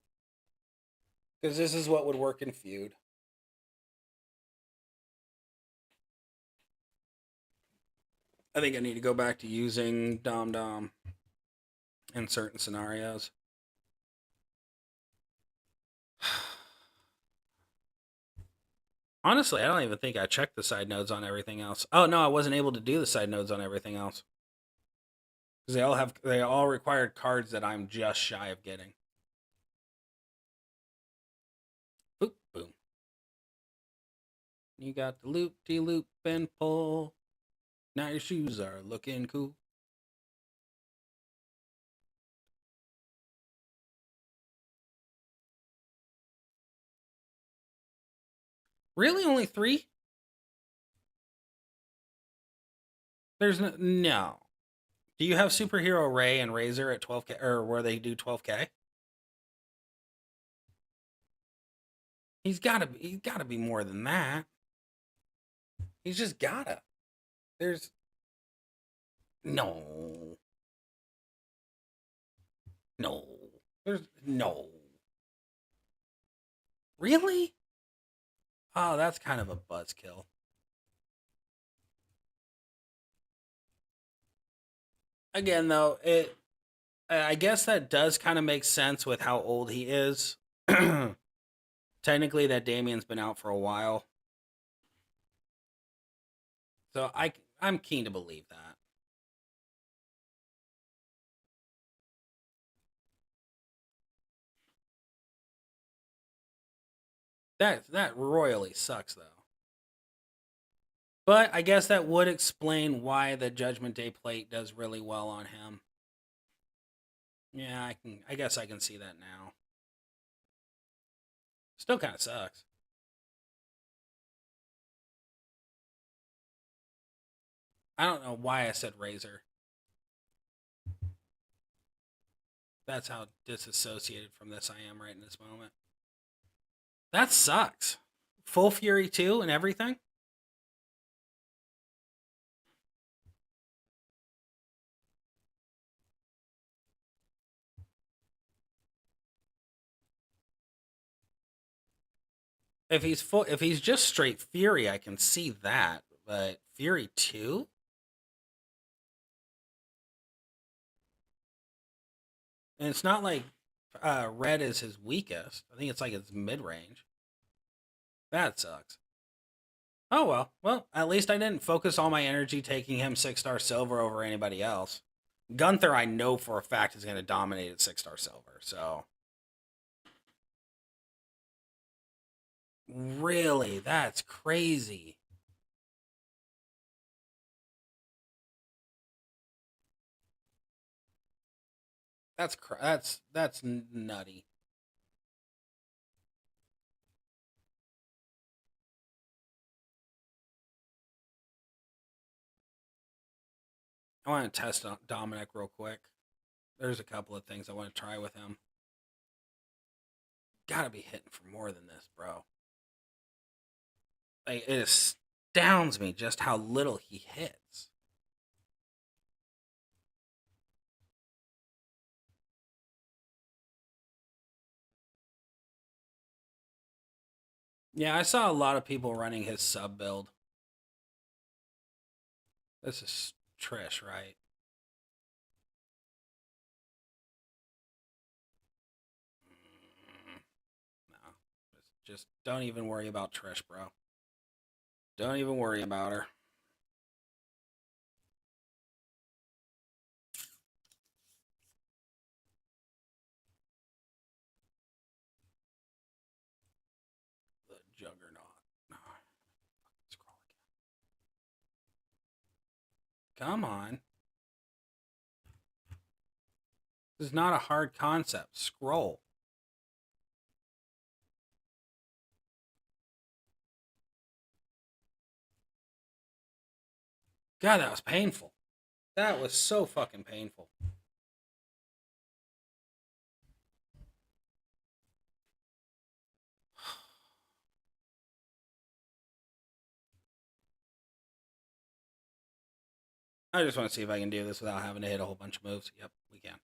Because this is what would work in feud. I think I need to go back to using Dom Dom in certain scenarios. Honestly, I don't even think I checked the side nodes on everything else. Oh no, I wasn't able to do the side nodes on everything else. Because they all required cards that I'm just shy of getting. Boop, boom. You got the loop-de-loop and pull. Now your shoes are looking cool. Really? Only 3? There's no. Do you have Superhero Ray and Razor at 12K, or where they do 12K? He's gotta be more than that. He's just gotta. There's no. No. There's no. Really? Oh, that's kind of a buzzkill. Again, though, I guess that does kind of make sense with how old he is. Technically, that Damien's been out for a while. So I'm keen to believe that. That royally sucks though. But I guess that would explain why the Judgment Day plate does really well on him. Yeah, I guess I can see that now. Still kind of sucks. I don't know why I said Razor. That's how disassociated from this I am right in this moment. That sucks. Full Fury 2 and everything? If he's just straight Fury, I can see that. But Fury 2? And it's not like red is his weakest. I think it's like his mid range. That sucks. Oh well. Well, at least I didn't focus all my energy taking him 6-star silver over anybody else. Gunther, I know for a fact, is going to dominate at 6-star silver. So, really, that's crazy. That's nutty. I want to test Dominic real quick. There's a couple of things I want to try with him. Gotta be hitting for more than this, bro. Like, it astounds me just how little he hits. Yeah, I saw a lot of people running his sub build. This is Trish, right? Don't even worry about Trish, bro. Don't even worry about her. The Juggernaut. No. Scroll again. Come on. This is not a hard concept. Scroll. God, that was painful. That was so fucking painful. I just want to see if I can do this without having to hit a whole bunch of moves. Yep, we can.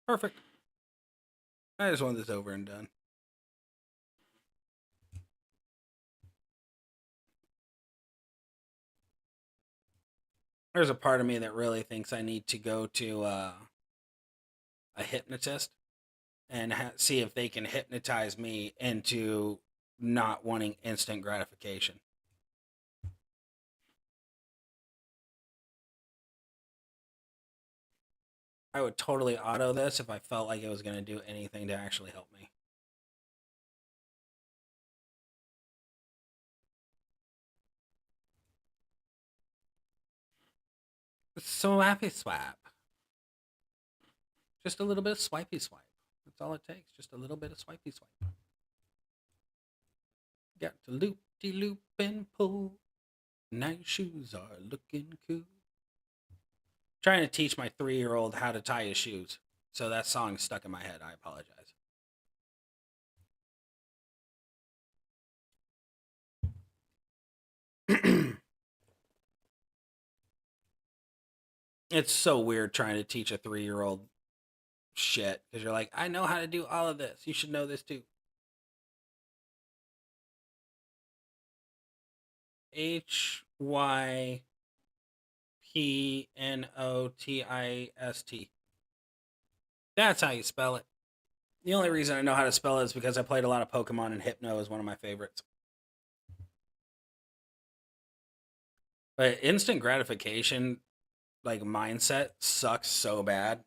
Perfect. I just want this over and done. There's a part of me that really thinks I need to go to a hypnotist and see if they can hypnotize me into not wanting instant gratification. I would totally auto this if I felt like it was going to do anything to actually help me. Swappy swap. Just a little bit of swipey swipe. That's all it takes. Just a little bit of swipey swipe. Got to loop de loop and pull. Now your shoes are looking cool. Trying to teach my 3-year-old how to tie his shoes. So that song's stuck in my head. I apologize. It's so weird trying to teach a 3-year-old shit because you're like, I know how to do all of this. You should know this too. HYPNOTIST. That's how you spell it. The only reason I know how to spell it is because I played a lot of Pokemon and Hypno is one of my favorites. But instant gratification, like mindset, sucks so bad.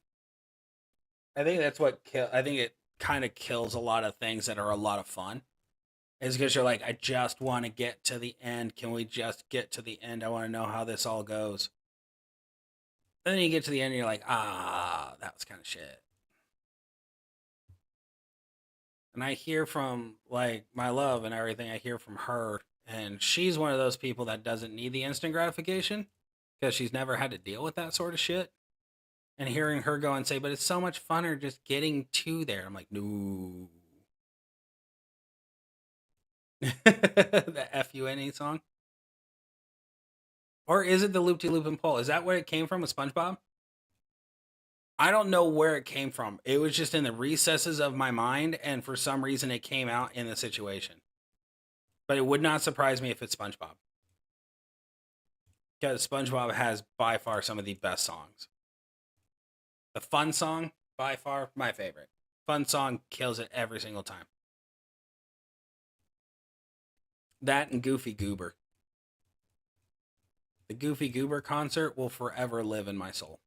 I think that's what I think it kind of kills a lot of things that are a lot of fun. Is because you're like, I just want to get to the end. Can we just get to the end? I want to know how this all goes. And then you get to the end and you're like, that was kind of shit. And I hear from like my love and everything, I hear from her. And she's one of those people that doesn't need the instant gratification because she's never had to deal with that sort of shit. And hearing her go and say, but it's so much funner just getting to there. I'm like, no. The FUNE song? Or is it the Loop De Loop and Pull? Is that where it came from with SpongeBob? I don't know where it came from. It was just in the recesses of my mind, and for some reason it came out in the situation. But it would not surprise me if it's SpongeBob. Because SpongeBob has by far some of the best songs. The Fun song, by far, my favorite. Fun song kills it every single time. That and Goofy Goober. The Goofy Goober concert will forever live in my soul.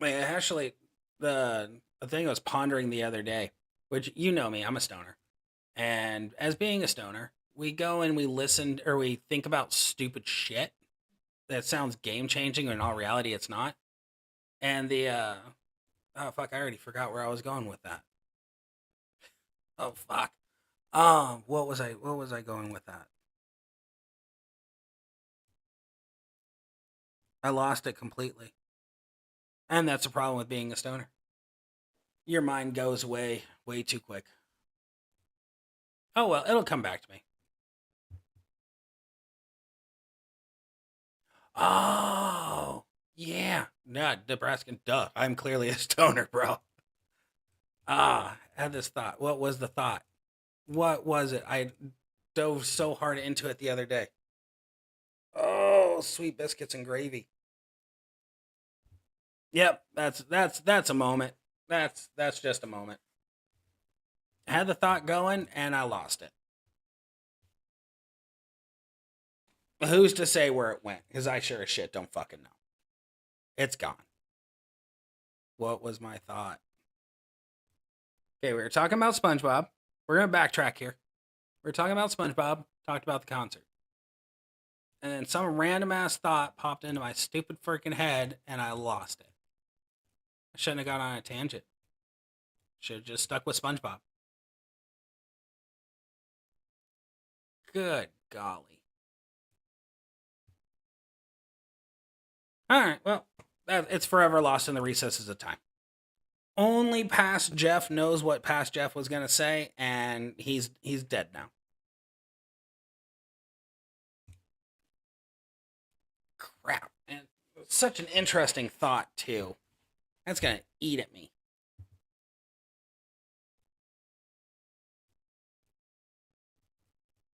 Wait, actually, the thing I was pondering the other day, which you know me, I'm a stoner. And as being a stoner, we go and we listen or we think about stupid shit that sounds game changing, when in all reality it's not. And oh fuck, I already forgot where I was going with that. Oh fuck. What was I going with that? I lost it completely. And that's the problem with being a stoner. Your mind goes way too quick. Oh well, it'll come back to me. Oh, yeah. Yeah, Nebraskan, duh. I'm clearly a stoner, bro. I had this thought. What was the thought? What was it? I dove so hard into it the other day. Oh, sweet biscuits and gravy. Yep, that's a moment. That's just a moment. I had the thought going and I lost it. Who's to say where it went? Because I sure as shit don't fucking know. It's gone. What was my thought? Okay, we were talking about SpongeBob. We're gonna backtrack here. We were talking about SpongeBob, talked about the concert. And then some random ass thought popped into my stupid freaking head and I lost it. I shouldn't have got on a tangent. Should have just stuck with SpongeBob. Good golly. Alright, well, it's forever lost in the recesses of time. Only past Jeff knows what past Jeff was gonna say, and he's dead now. Crap. And such an interesting thought, too. That's gonna eat at me.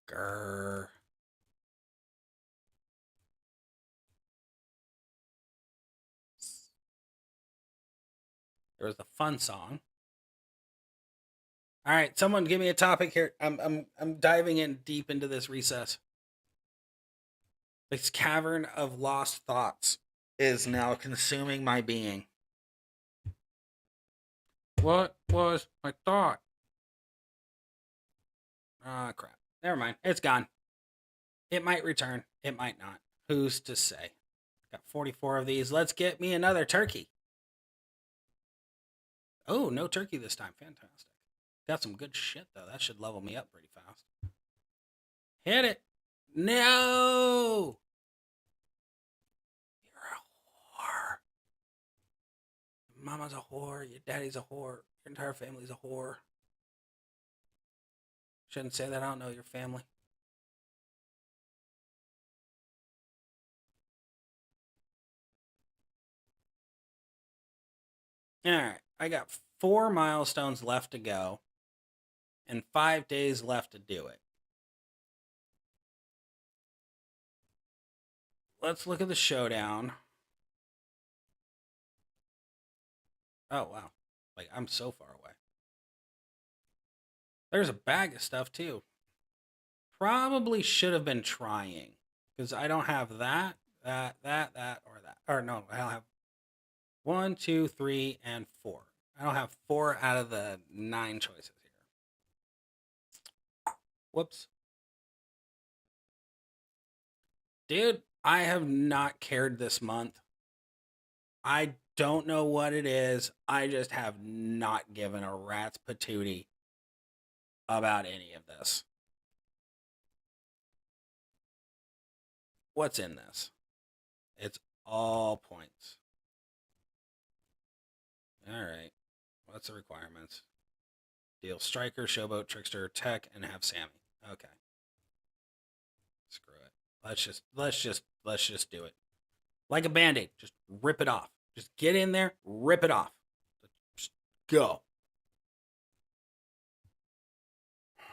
Grr. There was the fun song. All right, someone give me a topic here. I'm diving in deep into this recess. This cavern of lost thoughts is now consuming my being. What was my thought? Ah, crap. Never mind. It's gone. It might return. It might not. Who's to say? Got 44 of these. Let's get me another turkey. Oh, no turkey this time. Fantastic. Got some good shit, though. That should level me up pretty fast. Hit it. No! You're a whore. Your mama's a whore. Your daddy's a whore. Your entire family's a whore. Shouldn't say that. I don't know your family. Alright. I got 4 milestones left to go. And 5 days left to do it. Let's look at the showdown. Oh, wow. Like, I'm so far away. There's a bag of stuff, too. Probably should have been trying. Because I don't have that, or that. Or no, I don't have 1, 2, 3, and 4. I don't have 4 out of the 9 choices here. Whoops. Dude, I have not cared this month. I don't know what it is. I just have not given a rat's patootie about any of this. What's in this? It's all points. Alright. What's the requirements? Deal Striker, Showboat, Trickster, Tech, and have Sammy. Okay. Screw it. Let's just do it. Like a band-aid. Just rip it off. Just get in there, rip it off. Just go. Just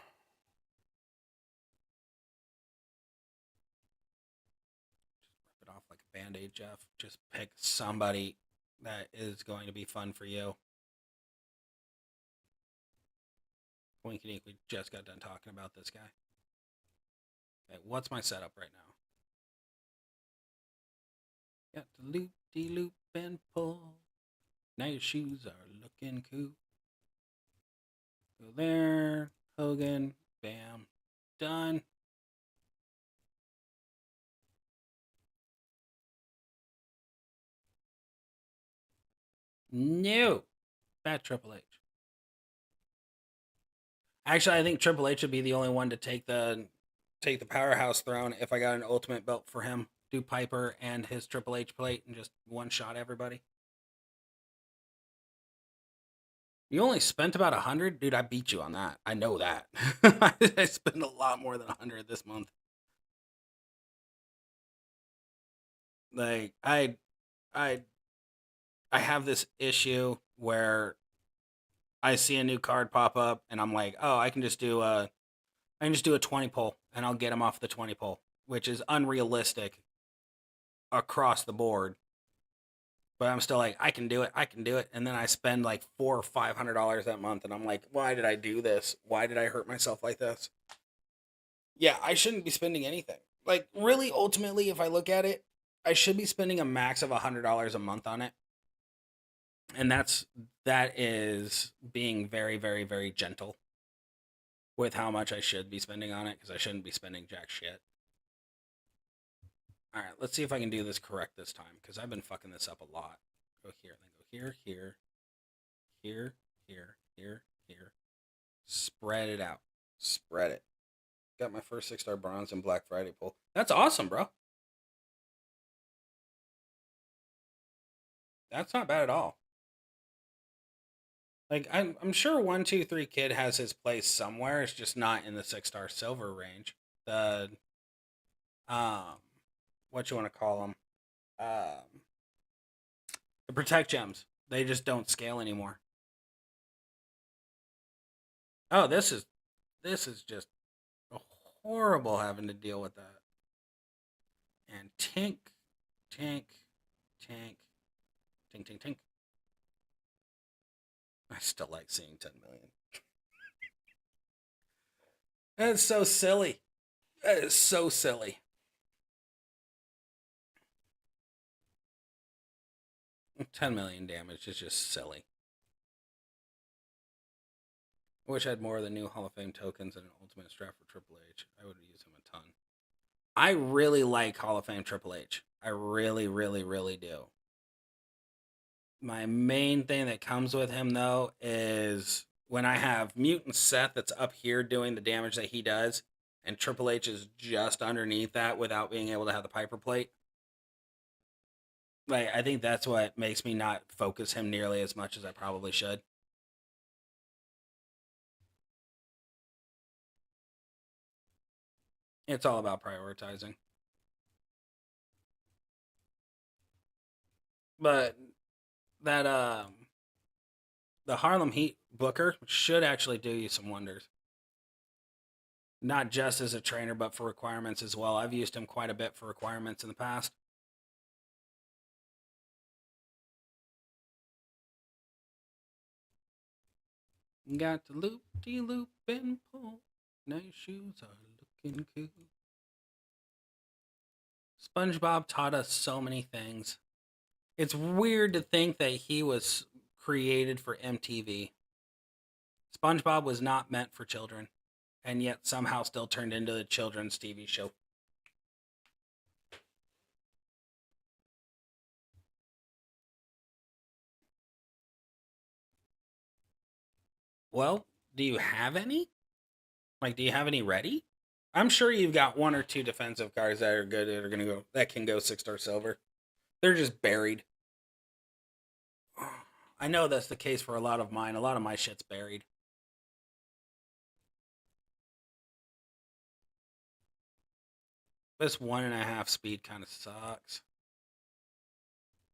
rip it off like a band-aid, Jeff. Just pick somebody that is going to be fun for you. Winkedy, we just got done talking about this guy. Okay, what's my setup right now? Got the loop-de-loop and pull. Now your shoes are looking cool. Go there. Hogan. Bam. Done. No. Bad Triple H. Actually, I think Triple H would be the only one to take the powerhouse throne if I got an ultimate belt for him. Do Piper and his Triple H plate and just one shot everybody. You only spent about 100? Dude, I beat you on that. I know that. I spent a lot more than 100 this month. Like, I have this issue where I see a new card pop up and I'm like, oh, I can just do a 20 pull and I'll get him off the 20 pull, which is unrealistic across the board. But I'm still like, I can do it. I can do it. And then I spend like $400 or $500 that month, and I'm like, why did I do this? Why did I hurt myself like this? Yeah, I shouldn't be spending anything. Like, really, ultimately, if I look at it, I should be spending a max of $100 a month on it, and that is being very, very, very gentle with how much I should be spending on it because I shouldn't be spending jack shit. All right, let's see if I can do this correct this time because I've been fucking this up a lot. Go here, then go here, here, here, here, here, here. Spread it out. Spread it. Got my first 6-star bronze and Black Friday pull. That's awesome, bro. That's not bad at all. Like I'm sure 123 Kid has his place somewhere. It's just not in the 6-star silver range. The what you want to call them? The Protect gems. They just don't scale anymore. Oh, this is just horrible having to deal with that. And tink, tink, tink, tink, tink, tink. I still like seeing 10 million. That's so silly. That is so silly. $10 million damage is just silly. I wish I had more of the new Hall of Fame tokens and an ultimate strap for Triple H. I would use him a ton. I really like Hall of Fame Triple H. I really, really, really do. My main thing that comes with him, though, is when I have Mutant Seth that's up here doing the damage that he does, and Triple H is just underneath that without being able to have the Piper plate. Like, I think that's what makes me not focus him nearly as much as I probably should. It's all about prioritizing. But that the Harlem Heat Booker should actually do you some wonders. Not just as a trainer, but for requirements as well. I've used him quite a bit for requirements in the past. Got the loop and pull. Now your shoes are looking cool. SpongeBob taught us so many things. It's weird to think that he was created for MTV. SpongeBob was not meant for children, and yet somehow still turned into the children's TV show. Well, do you have any? Like, do you have any ready? I'm sure you've got one or two defensive cards that are good that can go 6-star silver. They're just buried. I know that's the case for a lot of mine. A lot of my shit's buried. This 1.5 speed kind of sucks.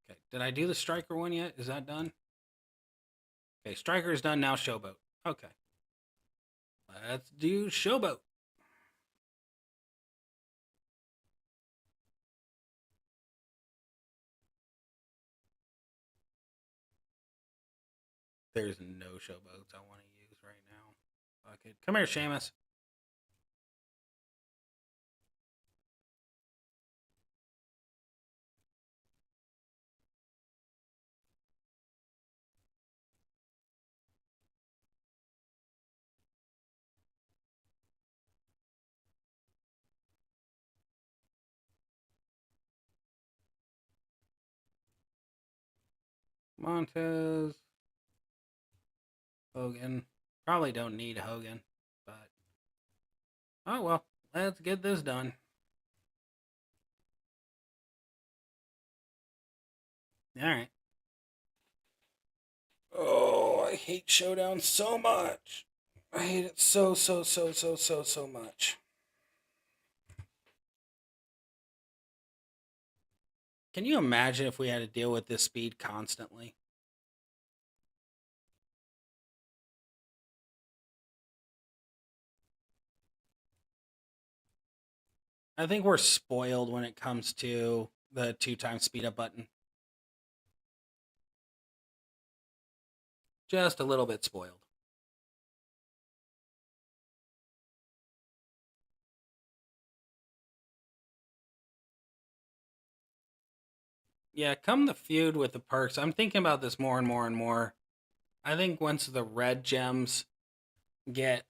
Okay, did I do the striker one yet? Is that done? Okay, striker is done. Now showboat. Okay. Let's do showboat. There's no showboats I want to use right now. Fuck it. Come here, Seamus. Montez. Hogan. Probably don't need Hogan, but oh well. Let's get this done. All right. Oh, I hate Showdown so much. I hate it so much. Can you imagine if we had to deal with this speed constantly? I think we're spoiled when it comes to the 2-time speed up button. Just a little bit spoiled. Yeah, come the feud with the perks. I'm thinking about this more and more and more. I think once the red gems get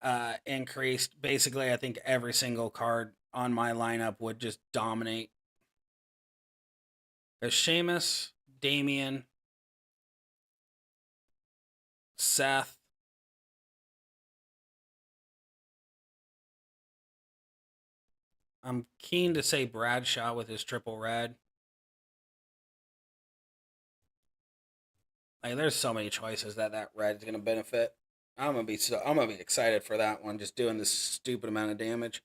increased, basically I think every single card on my lineup would just dominate. There's Seamus, Damien, Seth. I'm keen to say Bradshaw with his triple red. Like, there's so many choices that red's gonna benefit. I'm gonna be excited for that one. Just doing this stupid amount of damage.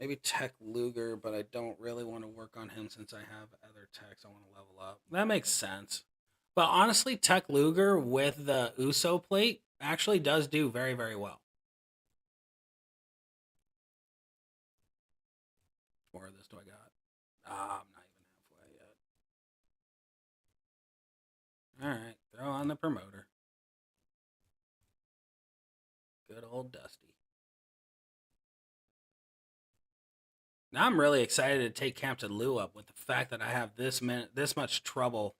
Maybe Tech Luger, but I don't really want to work on him since I have other techs I want to level up. That makes sense. But honestly, Tech Luger with the Uso plate actually does do very, very well. How much more of this do I got? I'm not even halfway yet. Alright, throw on the promoter. Good old Dusty. Now I'm really excited to take Captain Lou up with the fact that I have this much trouble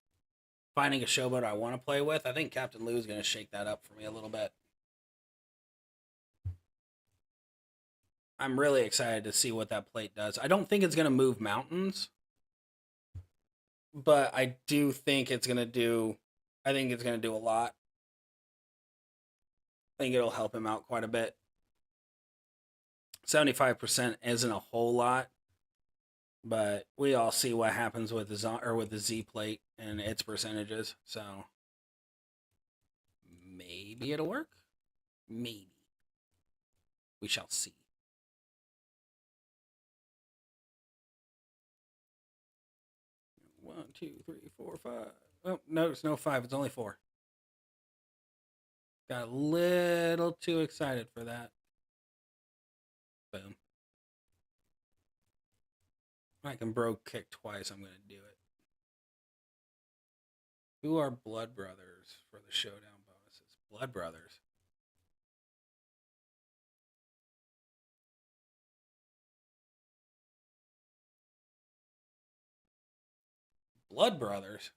finding a showboat I want to play with. I think Captain Lou is going to shake that up for me a little bit. I'm really excited to see what that plate does. I don't think it's going to move mountains, but I do think it's going to do. I think it's going to do a lot. I think it'll help him out quite a bit. 75% isn't a whole lot, but we all see what happens with the Z plate and its percentages. So maybe it'll work. Maybe we shall see. One, two, three, four, five. Oh no, it's no 5. It's only 4. Got a little too excited for that. Boom. If I can bro kick twice, I'm going to do it. Who are Blood Brothers for the showdown bonuses? Blood Brothers. Blood Brothers?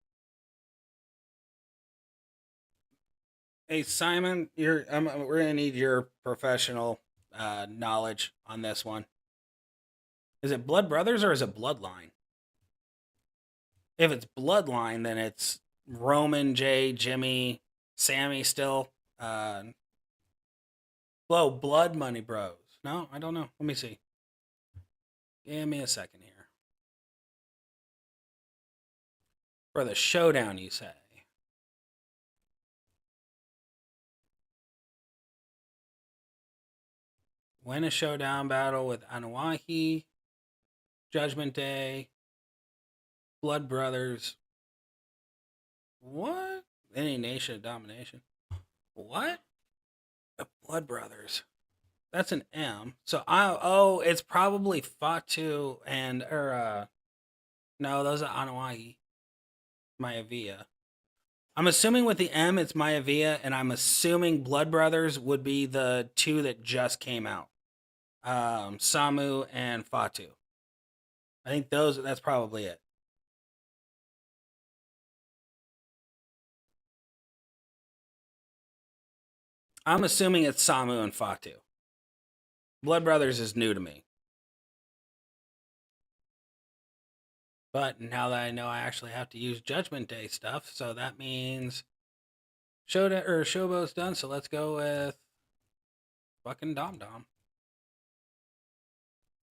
Hey, Simon, we're going to need your professional knowledge on this one. Is it Blood Brothers or is it Bloodline? If it's Bloodline, then it's Roman, Jay, Jimmy, Sammy still. Blood Money Bros. No, I don't know. Let me see. Give me a second here. For the showdown, you say? Win a showdown battle with Anawahi, Judgment Day, Blood Brothers. What? Any Nation of Domination. What? Blood Brothers. That's an M. So it's probably Fatu and no, those are Anawahi. Maivia. I'm assuming with the M it's Maivia, and I'm assuming Blood Brothers would be the 2 that just came out. Samu and Fatu. I think that's probably it. I'm assuming it's Samu and Fatu. Blood Brothers is new to me. But now that I know I actually have to use Judgment Day stuff, so that means Showboat's done, so let's go with fucking Dom Dom.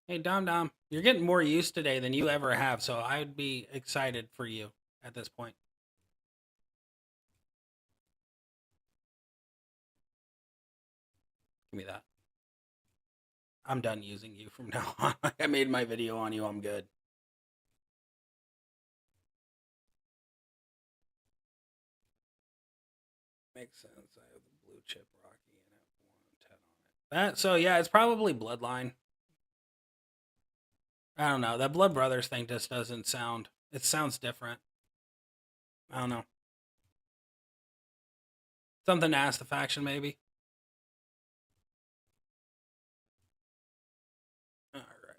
Hey, Dom Dom, you're getting more use today than you ever have, so I'd be excited for you at this point. Give me that. I'm done using you from now on. I made my video on you. I'm good. Makes sense. I have the blue chip Rocky and F110 on it. So yeah, it's probably Bloodline. I don't know. That Blood Brothers thing just doesn't sound. It sounds different. I don't know. Something to ask the faction, maybe. All right.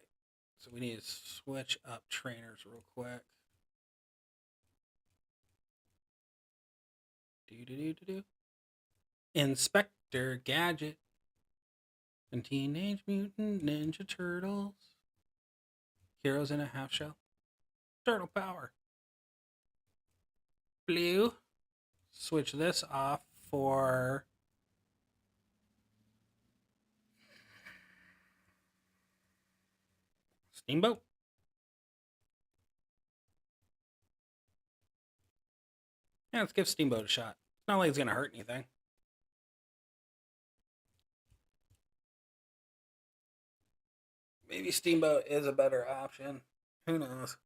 So we need to switch up trainers real quick. Do. Inspector Gadget and Teenage Mutant Ninja Turtles. Heroes in a half shell. Turtle power. Blue. Switch this off for Steamboat. Yeah, let's give Steamboat a shot. It's not like it's going to hurt anything. Maybe Steamboat is a better option. Who knows?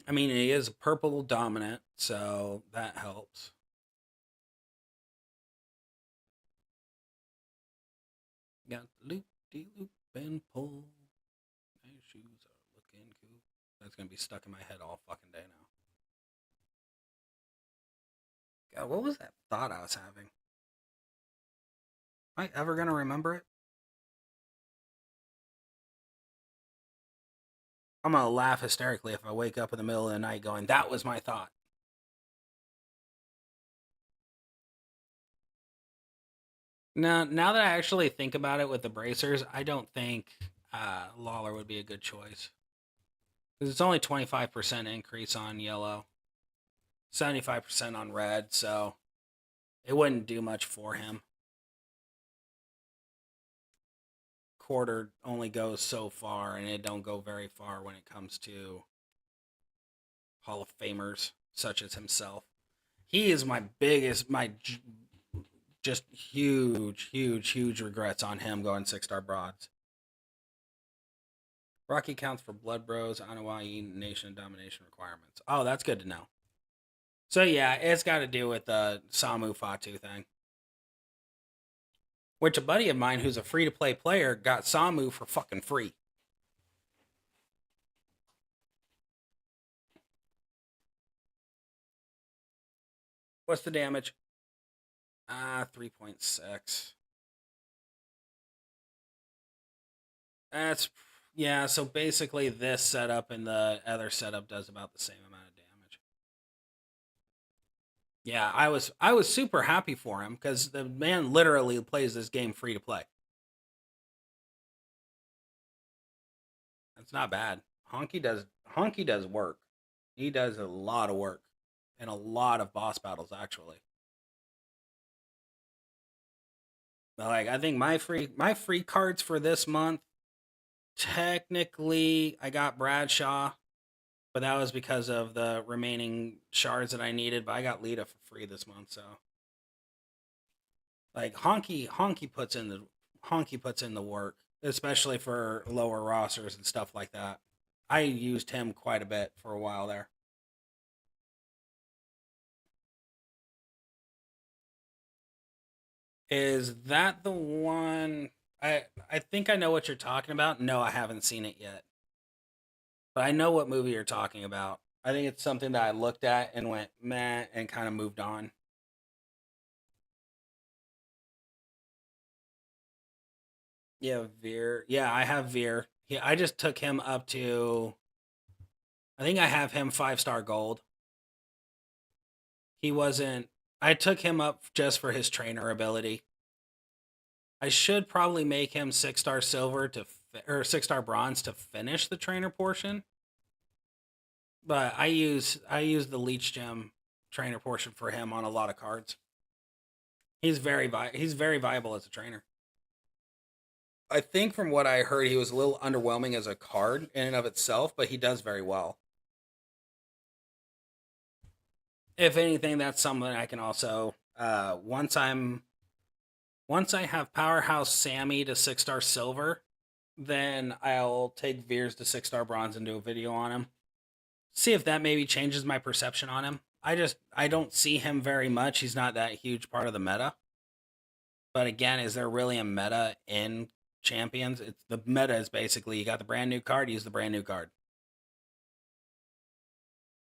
I mean, he is purple dominant, so that helps. Got loop-de-loop and pull. My shoes are looking cool. That's going to be stuck in my head all fucking day now. God, what was that thought I was having? Am I ever going to remember it? I'm going to laugh hysterically if I wake up in the middle of the night going, that was my thought. Now that I actually think about it with the bracers, I don't think Lawler would be a good choice. Because it's only 25% increase on yellow, 75% on red, so it wouldn't do much for him. Quarter only goes so far, and it don't go very far when it comes to Hall of Famers such as himself. He is my just huge regrets on him going 6-star broads. Rocky counts for Blood Bros, Anawaii Nation Domination requirements. Oh, that's good to know. So yeah, it's got to do with the Samu Fatu thing. Which a buddy of mine who's a free-to-play player got Samu for fucking free. What's the damage? 3.6. That's, yeah, so basically this setup and the other setup does about the same amount of damage. Yeah, I was super happy for him because the man literally plays this game free to play. That's not bad. Honky does work. He does a lot of work and a lot of boss battles actually. Like I think my free cards for this month, technically I got Bradshaw, but that was because of the remaining shards that I needed. But I got Lita for free this month, so like Honky puts in the work, especially for lower rosters and stuff like that. I used him quite a bit for a while there. Is that the one? I think I know what you're talking about. No, I haven't seen it yet. But I know what movie you're talking about. I think it's something that I looked at and went meh and kind of moved on. Yeah, Veer. Yeah, I have Veer. Yeah, I just took him up to. I think I have him 5-star gold. He wasn't. I took him up just for his trainer ability. I should probably make him 6-star silver or 6-star bronze to finish the trainer portion. But I use the Leech Gem trainer portion for him on a lot of cards. He's very viable as a trainer. I think from what I heard, he was a little underwhelming as a card in and of itself, but he does very well. If anything, that's something I can also once I have Powerhouse Sammy to 6-star silver, then I'll take Veers to 6-star bronze and do a video on him. See if that maybe changes my perception on him. I don't see him very much. He's not that huge part of the meta. But again, is there really a meta in Champions? It's the meta is basically you got the brand new card, use the brand new card.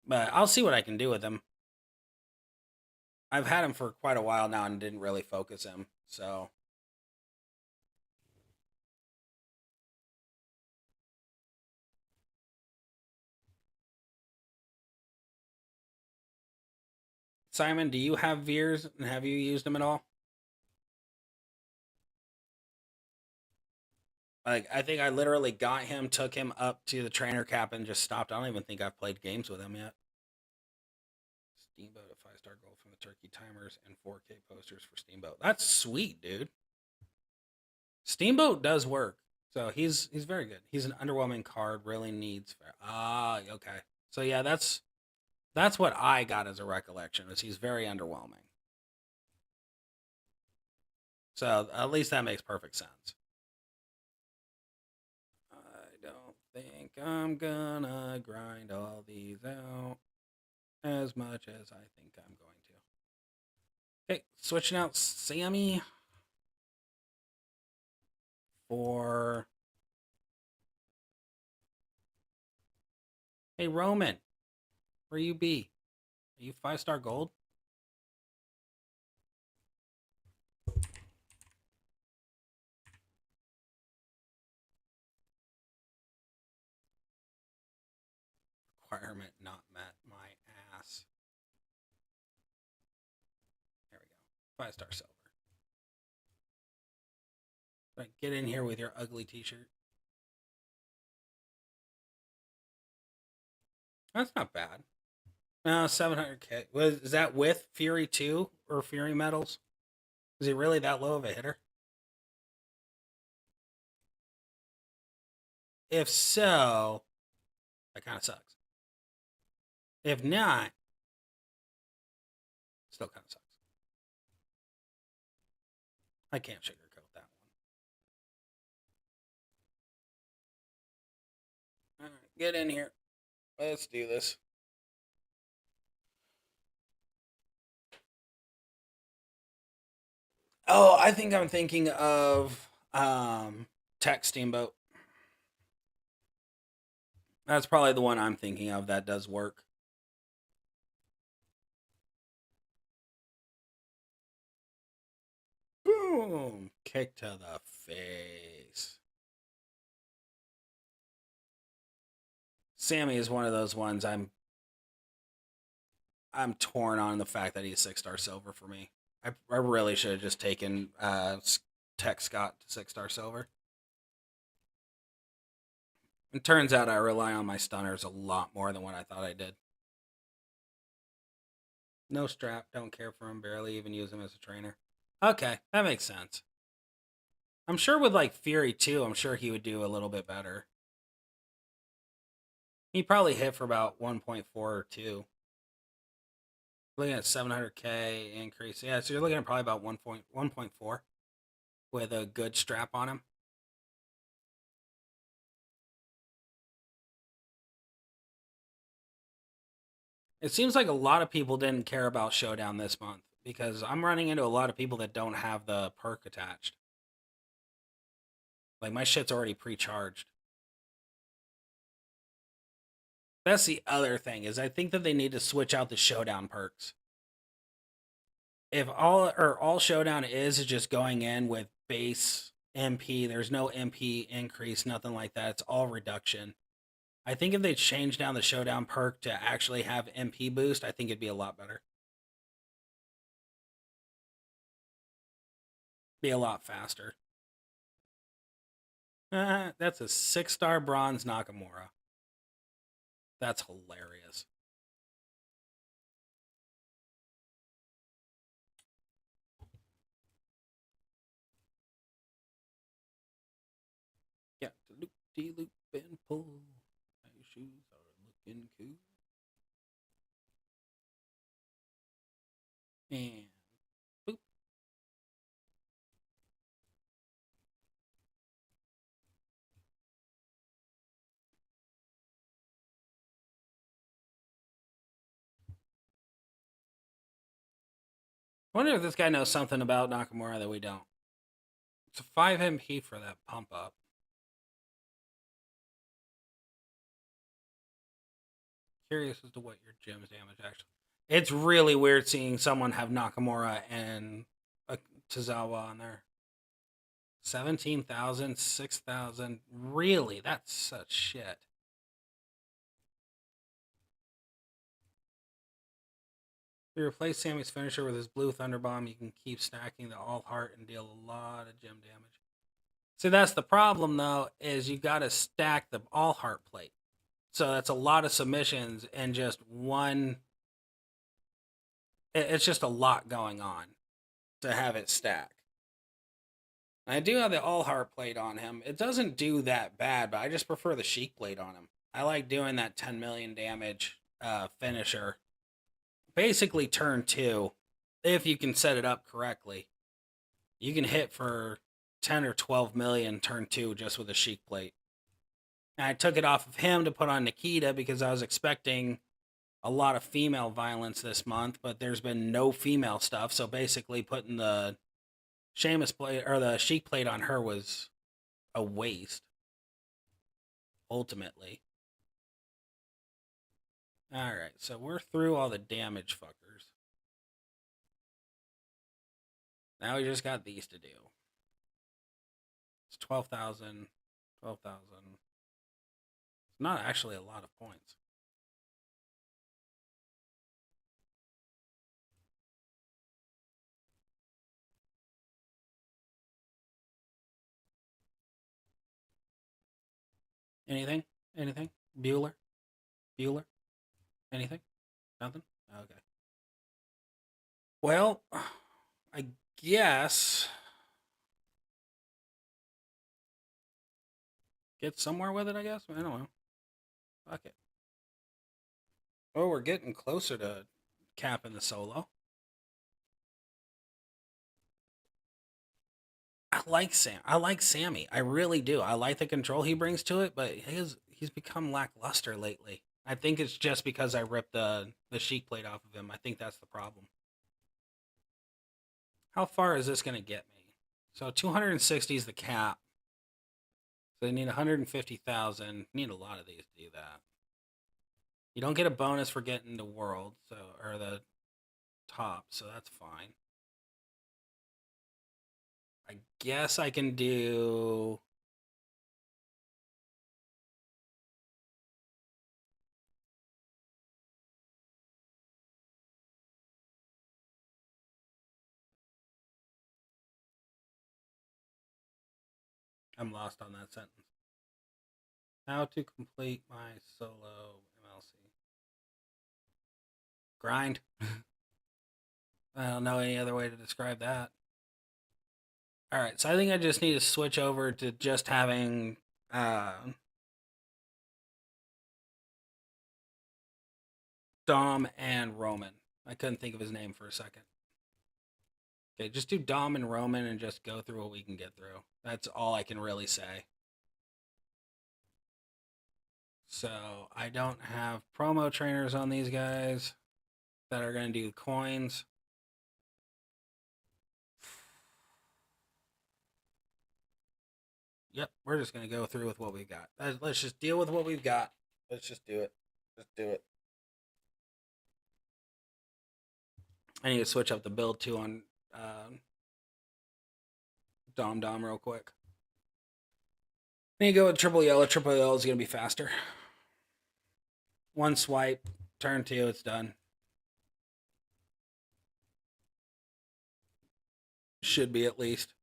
But I'll see what I can do with him. I've had him for quite a while now and didn't really focus him, so. Simon, do you have Veers and have you used them at all? Like, I think I literally got him, took him up to the trainer cap, and just stopped. I don't even think I've played games with him yet. Steamboat, a 5-star gold from the turkey timers, and 4K posters for Steamboat. That's sweet, dude. Steamboat does work. So he's very good. He's an underwhelming card, really needs okay. So yeah, that's what I got as a recollection, is he's very underwhelming. So at least that makes perfect sense. I don't think I'm gonna grind all these out as much as I think I'm going to. Okay, switching out Sammy for... Hey, Roman, where you be? Are you 5-star gold? Requirement not met, my ass. There we go. 5-star silver. Right, get in here with your ugly t-shirt. That's not bad. No, 700k. Is that with Fury 2 or Fury medals? Is he really that low of a hitter? If so, that kind of sucks. If not, still kind of sucks. I can't sugarcoat that one. All right, get in here. Let's do this. Oh, I think I'm thinking of Tech Steamboat. That's probably the one I'm thinking of that does work. Boom! Kick to the face. Sammy is one of those ones I'm torn on the fact that he's 6-star silver for me. I really should have just taken Tech Scott to 6-star silver. It turns out I rely on my stunners a lot more than what I thought I did. No strap, don't care for him, barely even use him as a trainer. Okay, that makes sense. I'm sure with like Fury 2, I'm sure he would do a little bit better. He probably hit for about 1.4 or 2. Looking at 700k increase. Yeah, so you're looking at probably about 1.4 with a good strap on him. It seems like a lot of people didn't care about Showdown this month because I'm running into a lot of people that don't have the perk attached. Like, my shit's already pre-charged. That's the other thing, is I think that they need to switch out the Showdown perks. If all Showdown is just going in with base MP, there's no MP increase, nothing like that. It's all reduction. I think if they change down the Showdown perk to actually have MP boost, I think it'd be a lot better. Be a lot faster. That's a 6-star bronze Nakamura. That's hilarious. Yeah, loop and pull. My shoes are looking cool. And boop. I wonder if this guy knows something about Nakamura that we don't. It's a 5 MP for that pump up. curious as to what your gem's damage actually. It's really weird seeing someone have Nakamura and a Tozawa on there. 17,000, 6,000. Really? That's such shit. If you replace Sammy's finisher with his blue Thunder Bomb, you can keep stacking the all heart and deal a lot of gem damage. See, that's the problem though, is you gotta stack the all heart plate. So that's a lot of submissions and just one. It's just a lot going on to have it stack. I do have the all heart plate on him. It doesn't do that bad, but I just prefer the Sheik plate on him. I like doing that 10 million damage finisher. Basically turn 2, if you can set it up correctly. You can hit for 10 or 12 million turn 2 just with a Sheik plate. And I took it off of him to put on Nikita because I was expecting a lot of female violence this month, but there's been no female stuff. So basically putting the Sheamus plate or the Sheik plate on her was a waste. Ultimately. Alright, so we're through all the damage fuckers. Now we just got these to do. It's 12,000. 12,000. It's not actually a lot of points. Anything? Anything? Bueller? Bueller? Anything? Nothing? Okay. Well, I guess get somewhere with it, I guess? I don't know. Fuck it. Oh, we're getting closer to capping the solo. I like Sammy. I really do. I like the control he brings to it, but he's become lackluster lately. I think it's just because I ripped the Sheik plate off of him. I think that's the problem. How far is this going to get me? So 260 is the cap. So they need 150,000. Need a lot of these to do that. You don't get a bonus for getting the world, or the top, so that's fine. I guess I can do. I'm lost on that sentence. How to complete my solo MLC. Grind. I don't know any other way to describe that. Alright, so I think I just need to switch over to just having Dom and Roman. I couldn't think of his name for a second. Okay, just do Dom and Roman and just go through what we can get through. That's all I can really say. So, I don't have promo trainers on these guys that are going to do coins. Yep, we're just going to go through with what we've got. Let's just deal with what we've got. Let's just do it. Just do it. I need to switch up the build too on Dom real quick. I need to go with triple yellow. Triple yellow is going to be faster. One swipe, turn 2, it's done. Should be at least.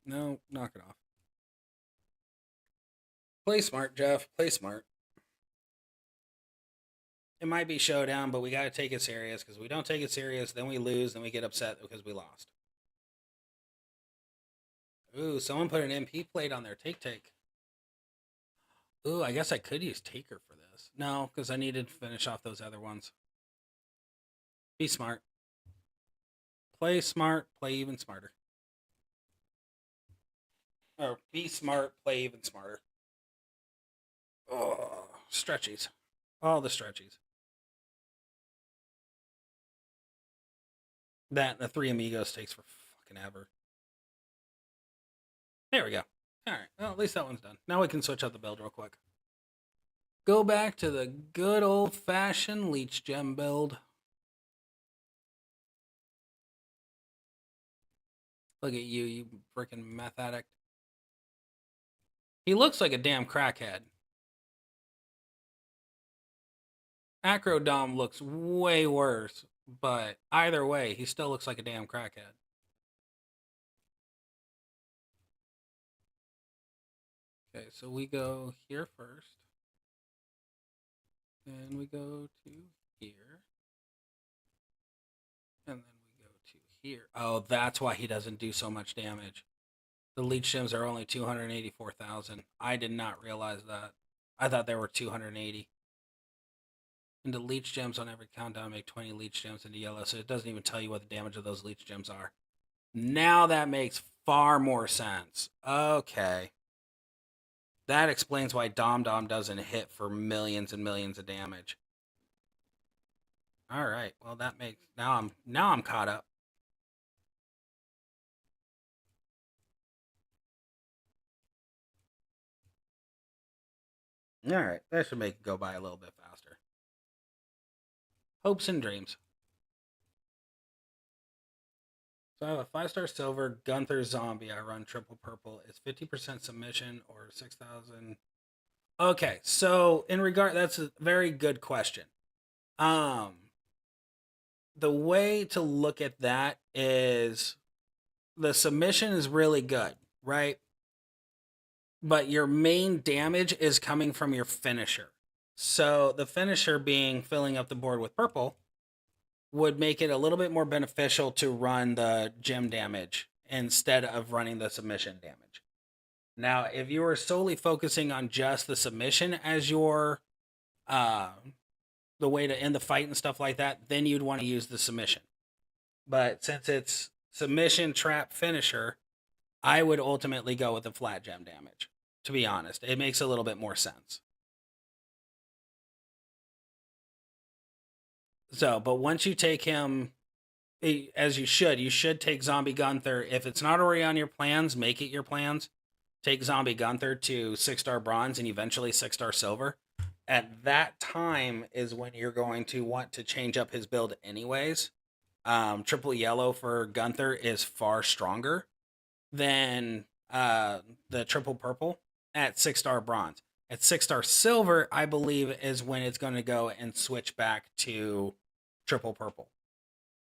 No, knock it off. Play smart, Jeff. Play smart. It might be showdown, but we got to take it serious, because we don't take it serious, then we lose, then we get upset because we lost. Ooh, someone put an MP plate on their take. Ooh, I guess I could use Taker for this. No, because I needed to finish off those other ones. Be smart. Play smart, play even smarter. Or be smart, play even smarter. Oh, stretchies. All the stretchies. That and the 3 amigos takes for fucking ever. There we go. Alright, well, at least that one's done. Now we can switch out the build real quick. Go back to the good old-fashioned leech gem build. Look at you, you freaking meth addict. He looks like a damn crackhead. Acrodom looks way worse, but either way, he still looks like a damn crackhead. Okay, so we go here first. Then we go to here. And then we go to here. Oh, that's why he doesn't do so much damage. The leech gems are only 284,000. I did not realize that. I thought there were 280. And the leech gems on every countdown make 20 leech gems into yellow, so it doesn't even tell you what the damage of those leech gems are. Now that makes far more sense. Okay. That explains why Dom Dom doesn't hit for millions and millions of damage. All right. Well, that makes now I'm caught up. All right. That should make it go by a little bit faster. Hopes and dreams. So I have a 5-star silver Gunther zombie. I run triple purple. It's 50% submission or 6,000. Okay, so in regard, that's a very good question. The way to look at that is the submission is really good, right? But your main damage is coming from your finisher. So the finisher being filling up the board with purple would make it a little bit more beneficial to run the gem damage instead of running the submission damage. Now, if you were solely focusing on just the submission as your the way to end the fight and stuff like that, then you'd want to use the submission. But since it's submission trap finisher, I would ultimately go with the flat gem damage. To be honest, it makes a little bit more sense. So, but once you take him, as you should take Zombie Gunther. If it's not already on your plans, make it your plans. Take Zombie Gunther to 6-star bronze and eventually 6-star silver. At that time is when you're going to want to change up his build anyways. Triple yellow for Gunther is far stronger than the triple purple at 6-star bronze. At 6-star silver, I believe, is when it's going to go and switch back to triple purple.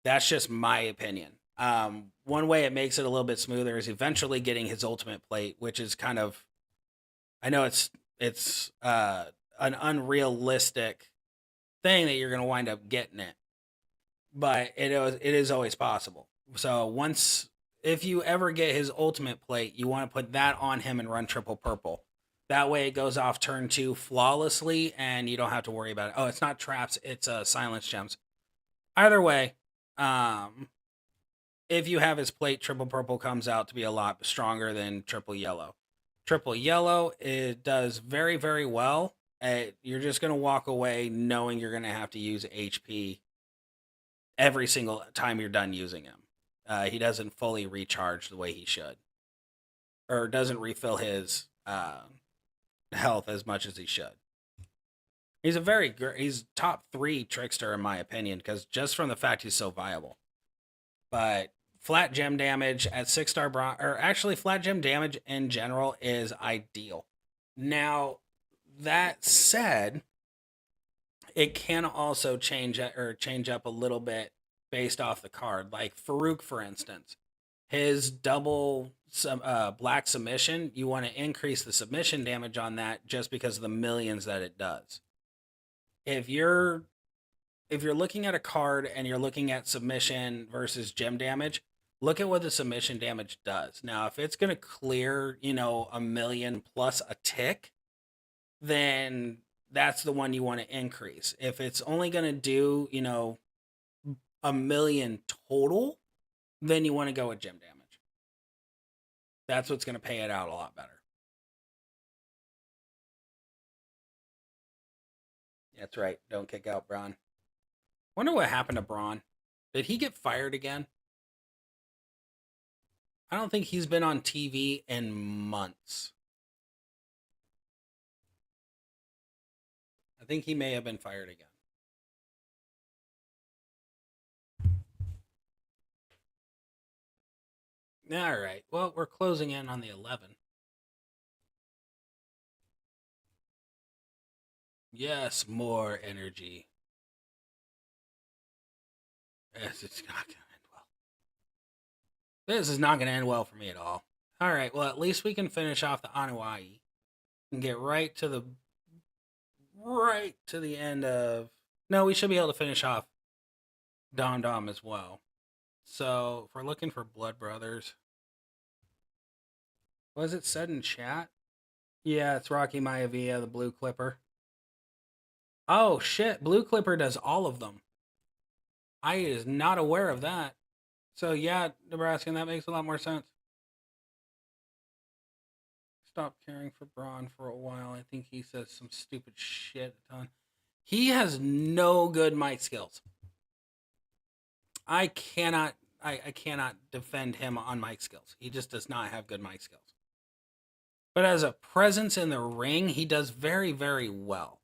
That's just my opinion. One way it makes it a little bit smoother is eventually getting his ultimate plate, which is kind of, I know it's an unrealistic thing that you're going to wind up getting it, but it is always possible. So if you ever get his ultimate plate, you want to put that on him and run triple purple. That way it goes off turn 2 flawlessly and you don't have to worry about it. Oh, it's not traps, it's silence gems. Either way, if you have his plate, triple purple comes out to be a lot stronger than triple yellow. Triple yellow, it does very, very well. You're just going to walk away knowing you're going to have to use HP every single time you're done using him. He doesn't fully recharge the way he should, or doesn't refill his health as much as he should. He's top 3 trickster in my opinion, because just from the fact he's so viable. But flat gem damage at 6-star bronze, or actually flat gem damage in general, is ideal. Now, that said, it can also change up a little bit based off the card. Like Farouk, for instance, his double black submission, you want to increase the submission damage on that just because of the millions that it does. If you're looking at a card and you're looking at submission versus gem damage, look at what the submission damage does. Now, if it's going to clear, a million plus a tick, then that's the one you want to increase. If it's only going to do, a million total, then you want to go with gem damage. That's what's going to pay it out a lot better. That's right. Don't kick out Braun. Wonder what happened to Braun. Did he get fired again? I don't think he's been on TV in months. think he may have been fired again. All right. Well, we're closing in on the 11. Yes, more energy. Yes, it's not going to end well. This is not going to end well for me at all. All right. Well, at least we can finish off the Anuai and get right to the end of. No, we should be able to finish off Dom Dom as well. So if we're looking for Blood Brothers, was it said in chat? Yeah, it's Rocky Maivia, the Blue Clipper. Oh shit, Blue Clipper does all of them. I is not aware of that. So yeah, Nebraska, that makes a lot more sense. Stop caring for Braun for a while. I think he says some stupid shit a ton. He has no good mic skills. I cannot defend him on mic skills. He just does not have good mic skills. But as a presence in the ring, he does very, very well.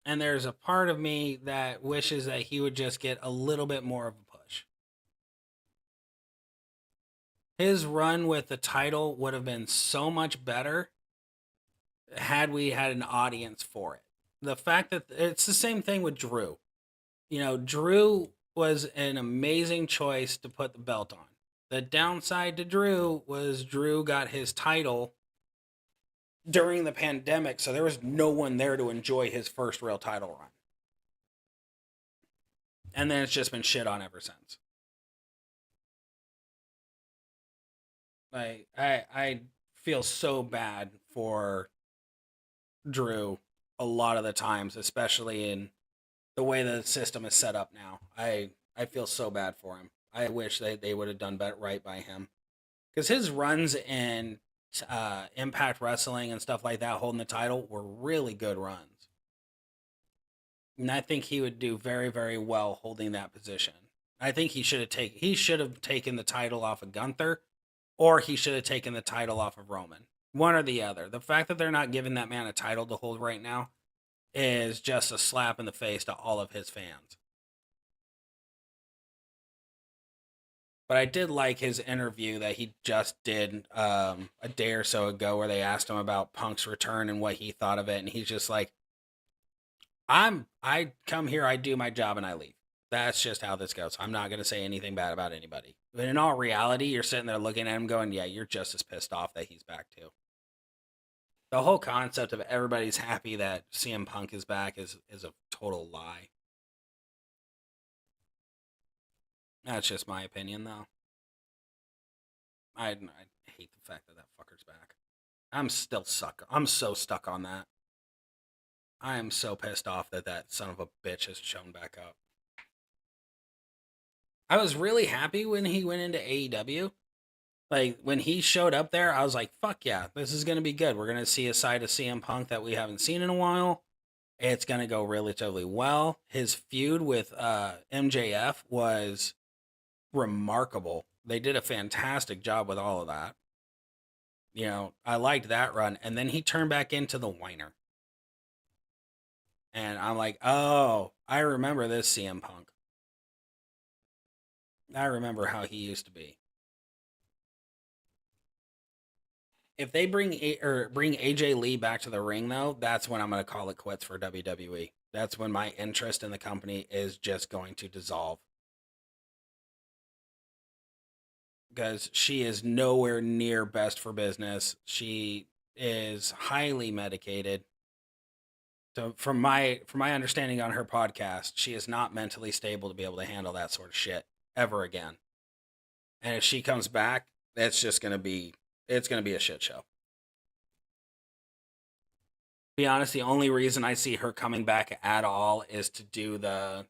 And there's a part of me that wishes that he would just get a little bit more of a push. His run with the title would have been so much better had we had an audience for it. The fact that it's the same thing with Drew. You know, Drew was an amazing choice to put the belt on. The downside to Drew was Drew got his title during the pandemic, so there was no one there to enjoy his first real title run. And then it's just been shit on ever since. Like, I feel so bad for Drew a lot of the times, especially in the way the system is set up now. I feel so bad for him. I wish they would have done right by him. Because his runs in Impact Wrestling and stuff like that, holding the title, were really good runs. And I think he would do very, very well holding that position. I think he should have taken the title off of Gunther, or he should have taken the title off of Roman. One or the other. The fact that they're not giving that man a title to hold right now is just a slap in the face to all of his fans. But I did like his interview that he just did a day or so ago where they asked him about Punk's return and what he thought of it. And he's just like, I come here, I do my job, and I leave. That's just how this goes. I'm not going to say anything bad about anybody. But in all reality, you're sitting there looking at him going, yeah, you're just as pissed off that he's back too. The whole concept of everybody's happy that CM Punk is back is a total lie. That's just my opinion, though. I hate the fact that fucker's back. I'm so stuck on that. I am so pissed off that son of a bitch has shown back up. I was really happy when he went into AEW. Like, when he showed up there, I was like, fuck yeah, this is going to be good. We're going to see a side of CM Punk that we haven't seen in a while. It's going to go relatively well. His feud with MJF was remarkable. They did a fantastic job with all of that. You know, I liked that run. And then he turned back into the whiner. And I'm like, oh, I remember this CM Punk. I remember how he used to be. If they bring AJ Lee back to the ring, though, that's when I'm going to call it quits for WWE. That's when my interest in the company is just going to dissolve. Because she is nowhere near best for business. She is highly medicated. So from my understanding on her podcast, she is not mentally stable to be able to handle that sort of shit ever again. And if she comes back, it's going to be a shit show. To be honest, the only reason I see her coming back at all is to do the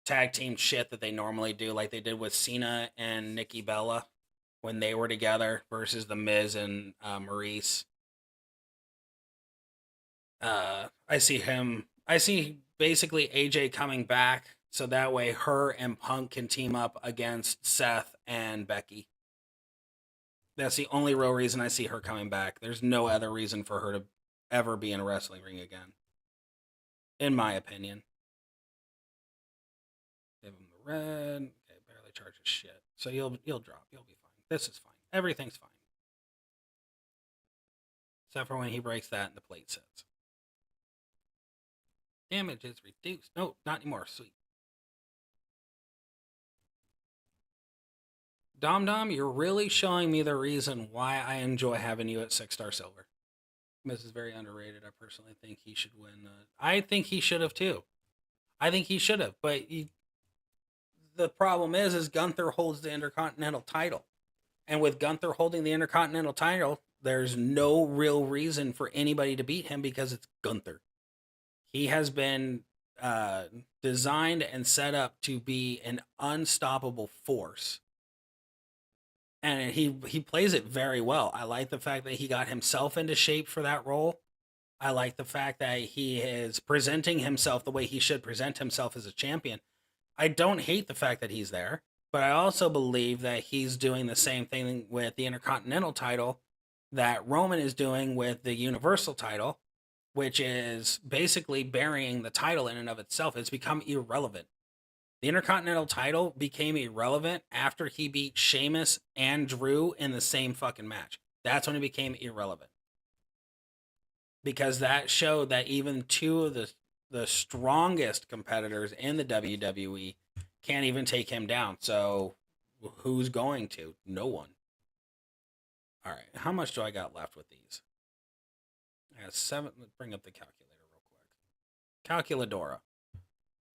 tag team shit that they normally do, like they did with Cena and Nikki Bella when they were together versus The Miz and Maurice. I see basically AJ coming back so that way her and Punk can team up against Seth and Becky. That's the only real reason I see her coming back. There's no other reason for her to ever be in a wrestling ring again. In my opinion. Give him the red. Okay, barely charges shit. So you'll drop. You'll be fine. This is fine. Everything's fine. Except for when he breaks that and the plate sets. Damage is reduced. No, not anymore. Sweet. Dom Dom, you're really showing me the reason why I enjoy having you at 6-star silver. This is very underrated. I personally think he should win. I think he should have too. I think he should have, but the problem is Gunther holds the Intercontinental title. And with Gunther holding the Intercontinental title, there's no real reason for anybody to beat him because it's Gunther. He has been designed and set up to be an unstoppable force. And he plays it very well. I like the fact that he got himself into shape for that role. I like the fact that he is presenting himself the way he should present himself as a champion. I don't hate the fact that he's there, but I also believe that he's doing the same thing with the Intercontinental title that Roman is doing with the Universal title, which is basically burying the title in and of itself. It's become irrelevant. The Intercontinental title became irrelevant after he beat Sheamus and Drew in the same fucking match. That's when it became irrelevant. Because that showed that even two of the strongest competitors in the WWE can't even take him down. So who's going to? No one. All right. How much do I got left with these? I got 7. Let's bring up the calculator real quick. Calculadora.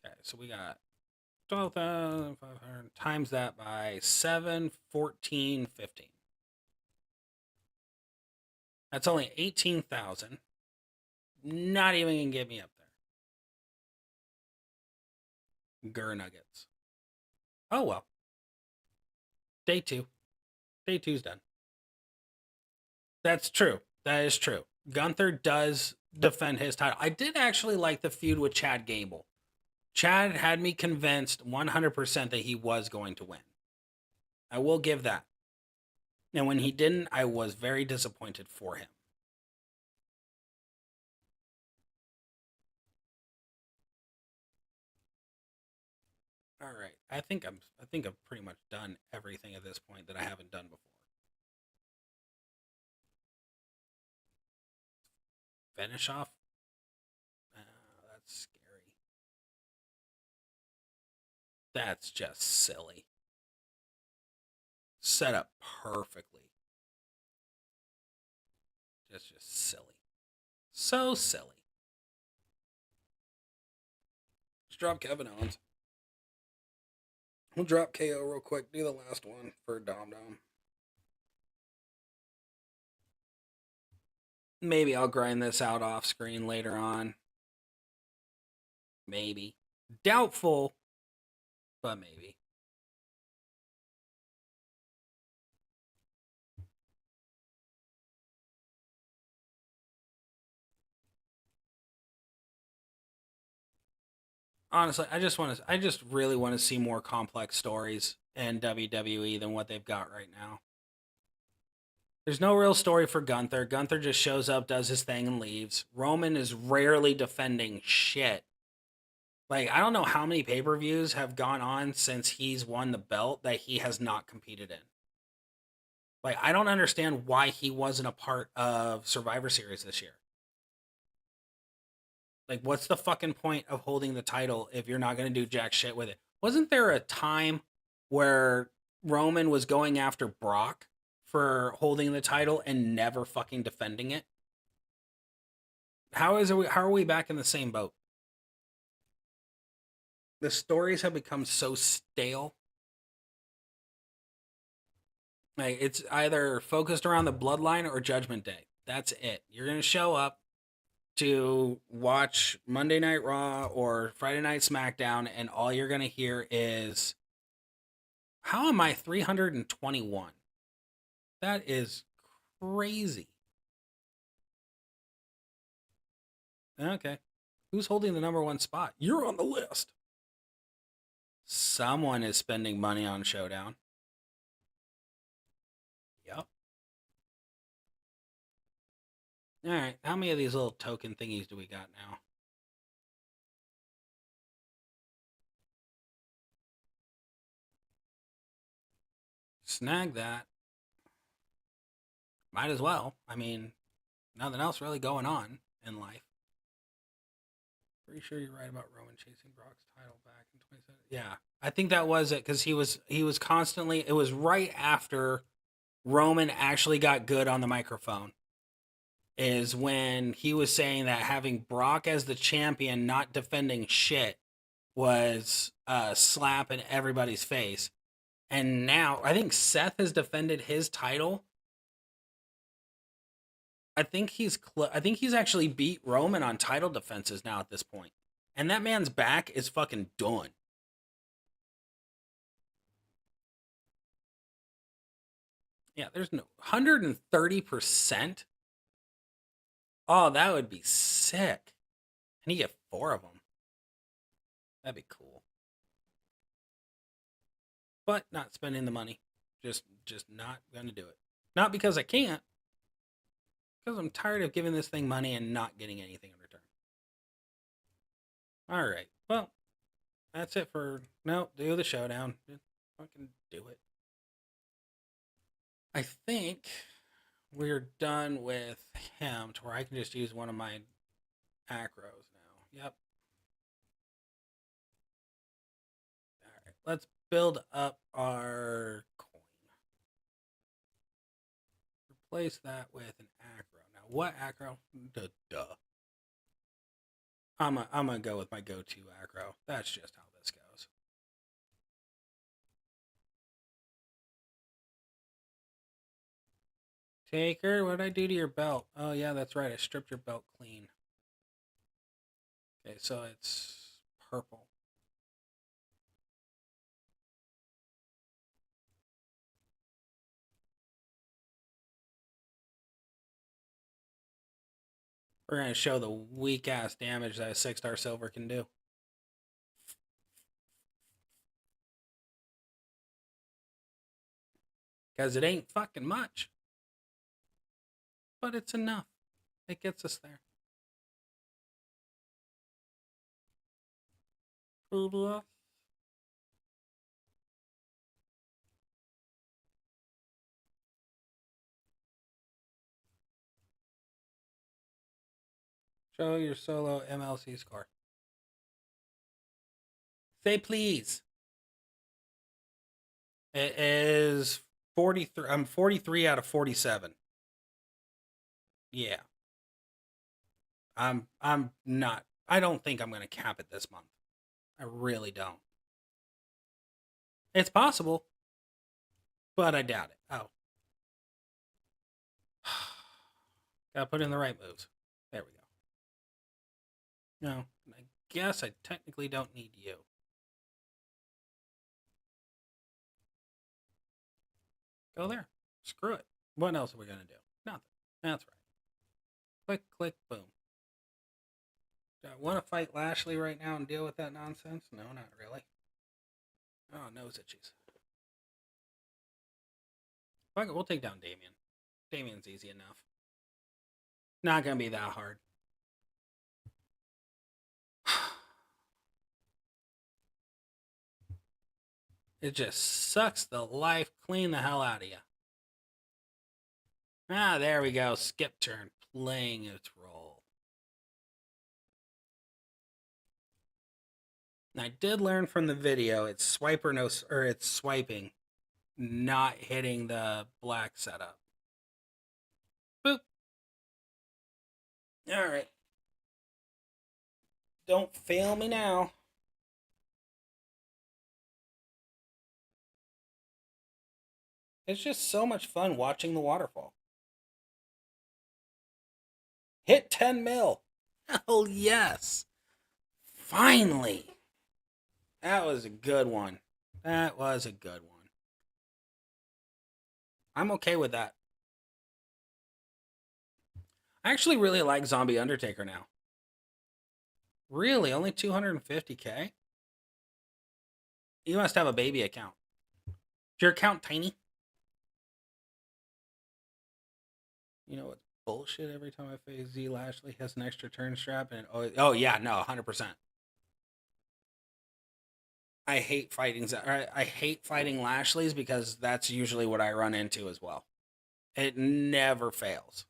Okay. So we got 12,500 times that by 7, 14, 15. That's only 18,000. Not even gonna get me up there. Gur Nuggets. Oh well. Day 2. Day 2's done. That's true. That is true. Gunther does defend his title. I did actually like the feud with Chad Gable. Chad had me convinced 100% that he was going to win. I will give that. And when he didn't, I was very disappointed for him. All right. I think I've pretty much done everything at this point that I haven't done before. Finish off? That's scary. That's just silly. Set up perfectly. Just silly. So silly. Let's drop Kevin Owens. We'll drop KO real quick. Do the last one for Dom Dom. Maybe I'll grind this out off screen later on. Maybe. Doubtful, but maybe. Honestly, I just really want to see more complex stories in WWE than what they've got right now. There's no real story for Gunther. Gunther just shows up, does his thing, and leaves. Roman is rarely defending shit. Like, I don't know how many pay-per-views have gone on since he's won the belt that he has not competed in. Like, I don't understand why he wasn't a part of Survivor Series this year. Like, what's the fucking point of holding the title if you're not going to do jack shit with it? Wasn't there a time where Roman was going after Brock for holding the title and never fucking defending it? How are we back in the same boat? The stories have become so stale. Like, it's either focused around the bloodline or Judgment Day. That's it. You're going to show up to watch Monday Night Raw or Friday Night SmackDown, and all you're going to hear is, how am I 321? That is crazy. Okay. Who's holding the number 1 spot? You're on the list. Someone is spending money on Showdown. Yep. All right, how many of these little token thingies do we got now? Snag that. Might as well. I mean, nothing else really going on in life. Pretty sure you're right about Roman chasing Brock's title back in 27. Yeah, I think that was it because he was constantly. It was right after Roman actually got good on the microphone. Is when he was saying that having Brock as the champion, not defending shit, was a slap in everybody's face. And now I think Seth has defended his title. I think he's actually beat Roman on title defenses now at this point. And that man's back is fucking done. Yeah, there's no 130%. Oh, that would be sick. And you get 4 of them. That'd be cool. But not spending the money. Just not gonna do it. Not because I can't. Because I'm tired of giving this thing money and not getting anything in return. Alright. Well, that's it for no, do the showdown. Just fucking do it. I think we're done with him to where I can just use one of my acros now. Yep. Alright, let's build up our coin. Replace that with an acro. Now, what acro? Duh. I'm gonna go with my go-to acro. That's just how this goes. Taker, what did I do to your belt? Oh yeah, that's right. I stripped your belt clean. Okay, so it's purple. We're going to show the weak-ass damage that a 6-star silver can do. Because it ain't fucking much. But it's enough. It gets us there. PDF. Show your solo MLC score. Say please. It is 43. I'm 43 out of 47. Yeah. I'm not. I don't think I'm going to cap it this month. I really don't. It's possible, but I doubt it. Oh. Gotta put in the right moves. There we go. No, I guess I technically don't need you. Go there. Screw it. What else are we going to do? Nothing. That's right. Click, click, boom. Do I want to fight Lashley right now and deal with that nonsense? No, not really. Oh, nose itches. Fuck it, we'll take down Damien. Damien's easy enough. Not going to be that hard. It just sucks the life clean the hell out of you. Ah, there we go. Skip turn playing its role. And I did learn from the video it's swipe or no, or it's swiping, not hitting the black setup. Boop. All right. Don't fail me now. It's just so much fun watching the waterfall. Hit 10 mil. Hell yes. Finally. That was a good one. That was a good one. I'm okay with that. I actually really like Zombie Undertaker now. Really? Only 250K? You must have a baby account. Is your account tiny? You know what? bullshit every time I face Z. Lashley has an extra turn strap, and oh yeah, no, 100%. I hate I hate fighting Lashley's because that's usually what I run into as well. It never fails.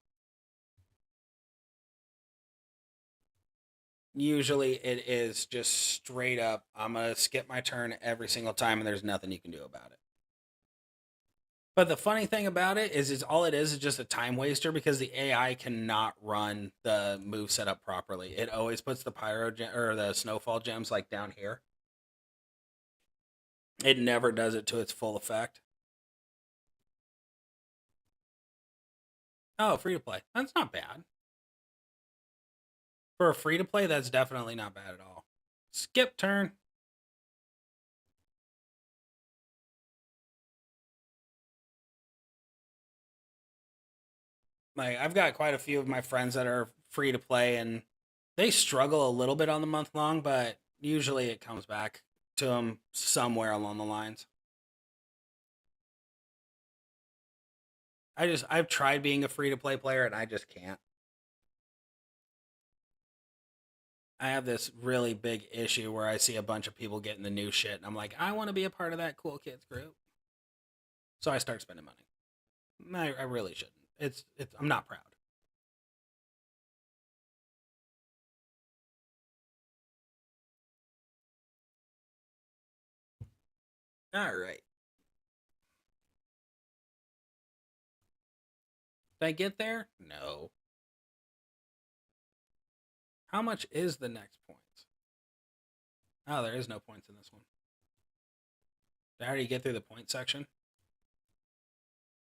Usually it is just straight up, I'm going to skip my turn every single time and there's nothing you can do about it. But the funny thing about it is all it is just a time waster because the AI cannot run the move setup properly. It always puts the pyro or the snowfall gems like down here. It never does it to its full effect. Oh, free to play. That's not bad. For a free to play, that's definitely not bad at all. Skip turn. Like, I've got quite a few of my friends that are free to play, and they struggle a little bit on the month long, but usually it comes back to them somewhere along the lines. I've tried being a free to play player and I just can't. I have this really big issue where I see a bunch of people getting the new shit and I'm like, I want to be a part of that cool kids group. So I start spending money. I really shouldn't. I'm not proud. All right. Did I get there? No. How much is the next points? Oh, there is no points in this one. Did I already get through the point section?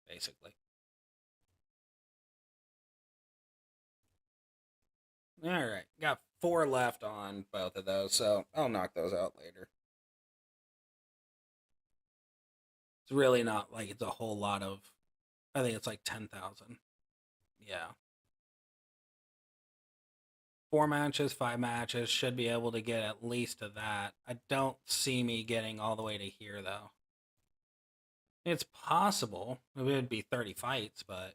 Basically. Alright. Got 4 left on both of those, so I'll knock those out later. It's really not like it's a whole lot of... I think it's like 10,000. Yeah. 4 matches, 5 matches, should be able to get at least to that. I don't see me getting all the way to here, though. It's possible. It would be 30 fights, but...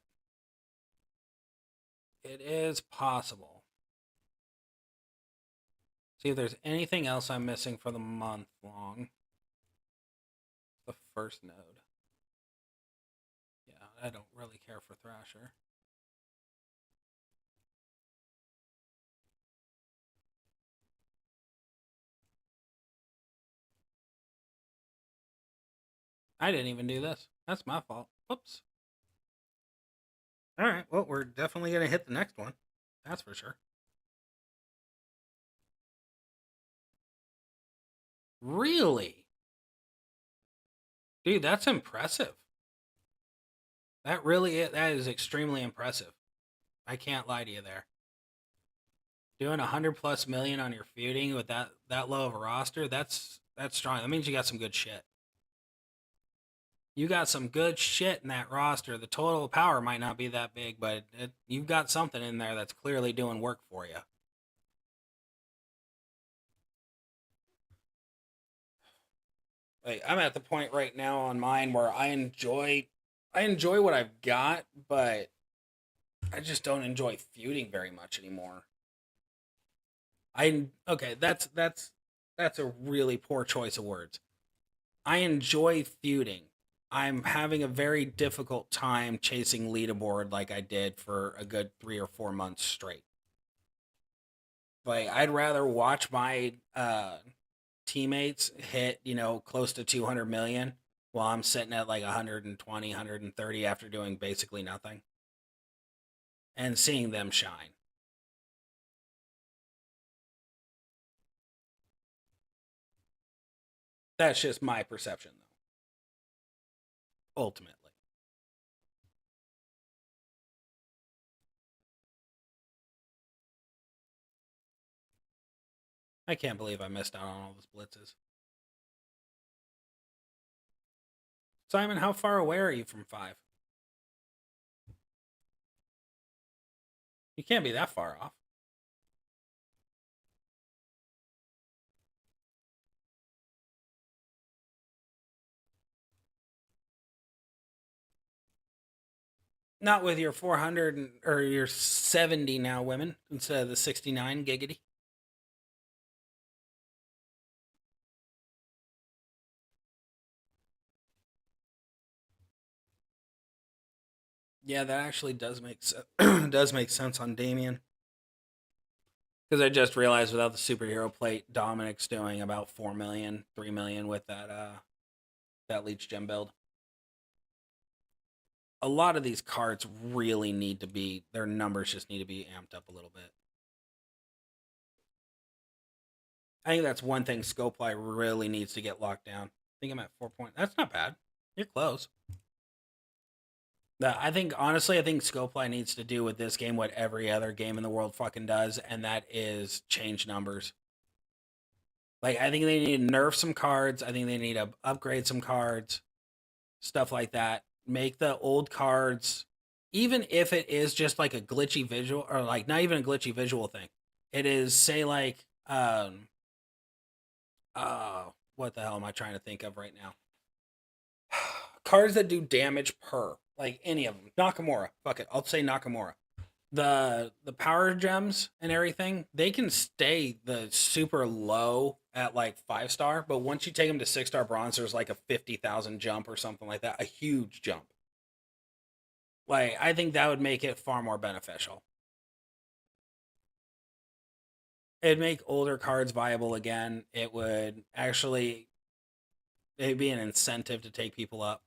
it is possible. See if there's anything else I'm missing for the month long. The first node. Yeah, I don't really care for Thrasher. I didn't even do this. That's my fault. Whoops. Alright, well, we're definitely going to hit the next one. That's for sure. Really? Dude, that's impressive. That is extremely impressive. I can't lie to you there. Doing 100+ million on your feuding with that low of a roster, that's strong. That means you got some good shit. You got some good shit in that roster. The total power might not be that big, but you've got something in there that's clearly doing work for you. Like, I'm at the point right now on mine where I enjoy what I've got, but I just don't enjoy feuding very much anymore. Okay, that's a really poor choice of words. I enjoy feuding. I'm having a very difficult time chasing leaderboard like I did for a good 3 or 4 months straight. Like, I'd rather watch my teammates hit, close to 200 million while I'm sitting at like 120, 130 after doing basically nothing and seeing them shine. That's just my perception, though. Ultimately. I can't believe I missed out on all those blitzes. Simon, how far away are you from 5? You can't be that far off. Not with your 400 or your 70 now women instead of the 69 giggity. Yeah, that actually does make does make sense on Damien. Because I just realized without the superhero plate, Dominic's doing about 4 million, 3 million with that Leech Gem build. A lot of these cards really need to be, their numbers just need to be amped up a little bit. I think that's one thing Scopely really needs to get locked down. I think I'm at 4 point. That's not bad. You're close. I think, honestly, I think Scopely needs to do with this game what every other game in the world fucking does, and that is change numbers. Like, I think they need to nerf some cards. I think they need to upgrade some cards. Stuff like that. Make the old cards, even if it is just like a glitchy visual, or like not even a glitchy visual thing. It is, say, like, what the hell am I trying to think of right now? Cards that do damage per, like any of them. Nakamura. Fuck it. I'll say Nakamura. The power gems and everything, they can stay the super low at like 5-star, but once you take them to 6-star bronze, there's like a 50,000 jump or something like that. A huge jump. Like, I think that would make it far more beneficial. It'd make older cards viable again. It would actually, it'd be an incentive to take people up.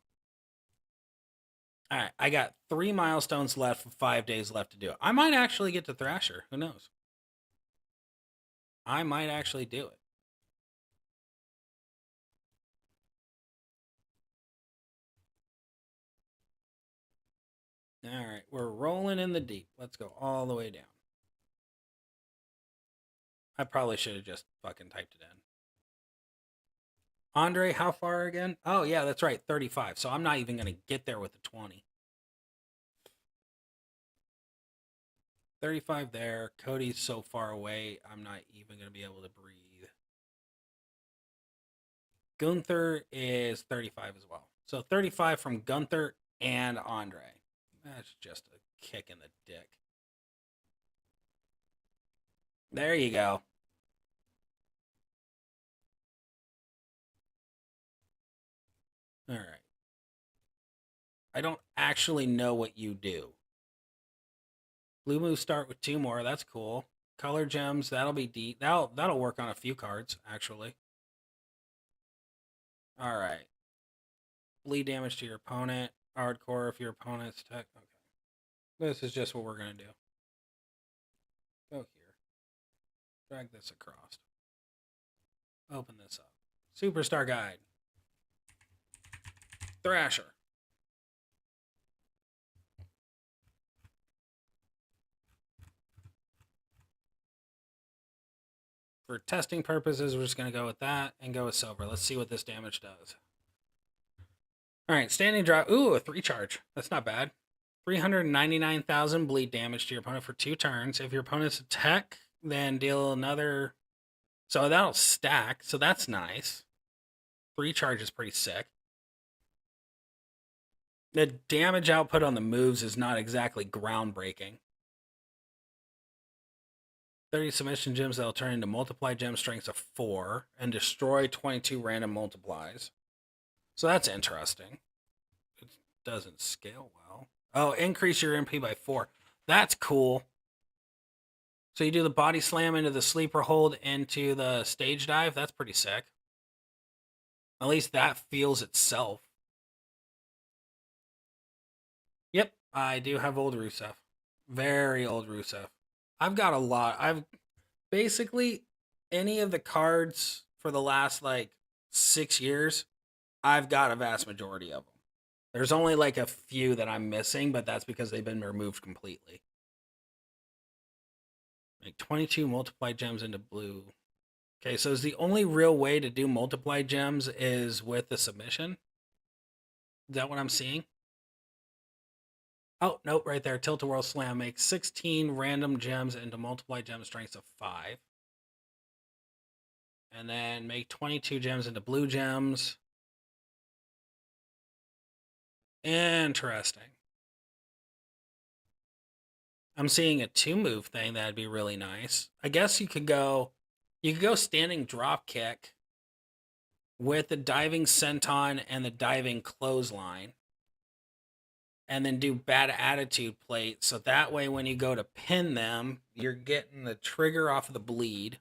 All right, I got 3 milestones left for 5 days left to do it. I might actually get to Thrasher. Who knows? I might actually do it. All right, we're rolling in the deep. Let's go all the way down. I probably should have just fucking typed it in. Andre, how far again? Oh, yeah, that's right, 35. So I'm not even going to get there with the 20. 35 there. Cody's so far away, I'm not even going to be able to breathe. Gunther is 35 as well. So 35 from Gunther and Andre. That's just a kick in the dick. There you go. All right. I don't actually know what you do. Blue moves start with 2 more. That's cool. Color gems, that'll be deep. That'll work on a few cards, actually. All right. Bleed damage to your opponent. Hardcore if your opponent's tech. Okay. This is just what we're going to do. Go here. Drag this across. Open this up. Superstar Guide. Thrasher. For testing purposes, we're just going to go with that and go with silver. Let's see what this damage does. All right, standing drop. Ooh, a 3 charge. That's not bad. 399,000 bleed damage to your opponent for 2 turns. If your opponent's a tech, then deal another. So that'll stack. So that's nice. 3 charge is pretty sick. The damage output on the moves is not exactly groundbreaking. 30 submission gems that'll turn into multiply gem strengths of 4 and destroy 22 random multiplies. So that's interesting. It doesn't scale well. Oh, increase your MP by 4. That's cool. So you do the body slam into the sleeper hold into the stage dive. That's pretty sick. At least that feels itself. Yep, I do have old Rusev. Very old Rusev. I've got a lot. I've basically any of the cards for the last like 6 years, I've got a vast majority of them. There's only like a few that I'm missing, but that's because they've been removed completely. Make 22 multiply gems into blue. Okay, so is the only real way to do multiply gems is with the submission? Is that what I'm seeing? Oh, nope, right there. Tilt-a-whirl slam makes 16 random gems into multiply gem strengths of 5. And then make 22 gems into blue gems. Interesting. I'm seeing a 2-move thing that'd be really nice. I guess you could go standing drop kick with the diving senton and the diving clothesline, and then do bad attitude plate. So that way, when you go to pin them, you're getting the trigger off of the bleed,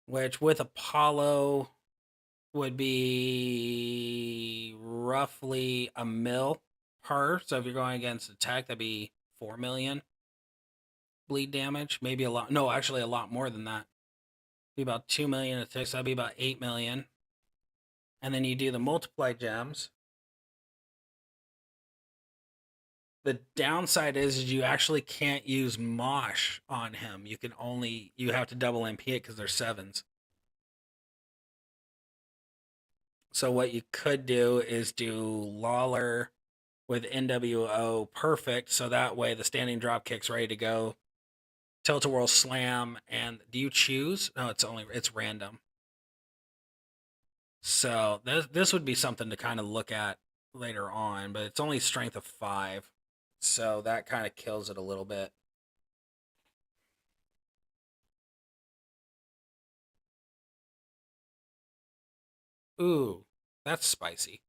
which with Apollo would be roughly a mil per. So if you're going against a tech, that'd be 4 million bleed damage. Maybe a lot. No, actually, a lot more than that. Be about 2 million a tick. So that'd be about 8 million. And then you do the multiply gems. The downside is you actually can't use Mosh on him. You have to double MP it because they're 7s. So what you could do is do Lawler with NWO perfect, so that way the standing drop kick's ready to go. Tilt-a-whirl slam, and do you choose? No, it's random. So this would be something to kind of look at later on, but it's only strength of 5. So that kind of kills it a little bit. Ooh, that's spicy.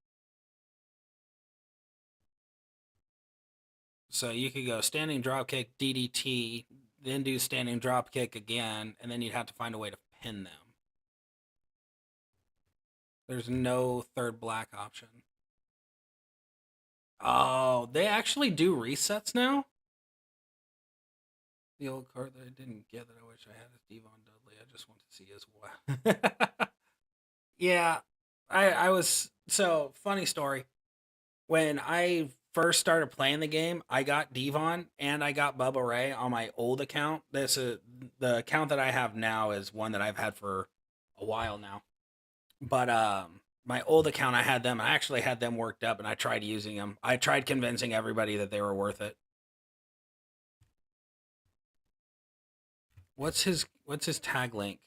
So you could go standing dropkick, DDT, then do standing dropkick again, and then you'd have to find a way to pin them. There's no third black option. Oh, they actually do resets now? The old card that I didn't get that I wish I had is Devon Dudley. I just want to see as well. Yeah, I was... So, funny story. When I first started playing the game, I got Devon and I got Bubba Ray on my old account. The account that I have now is one that I've had for a while now. But my old account, I actually had them worked up, and I tried using them. I tried convincing everybody that they were worth it. What's his tag link?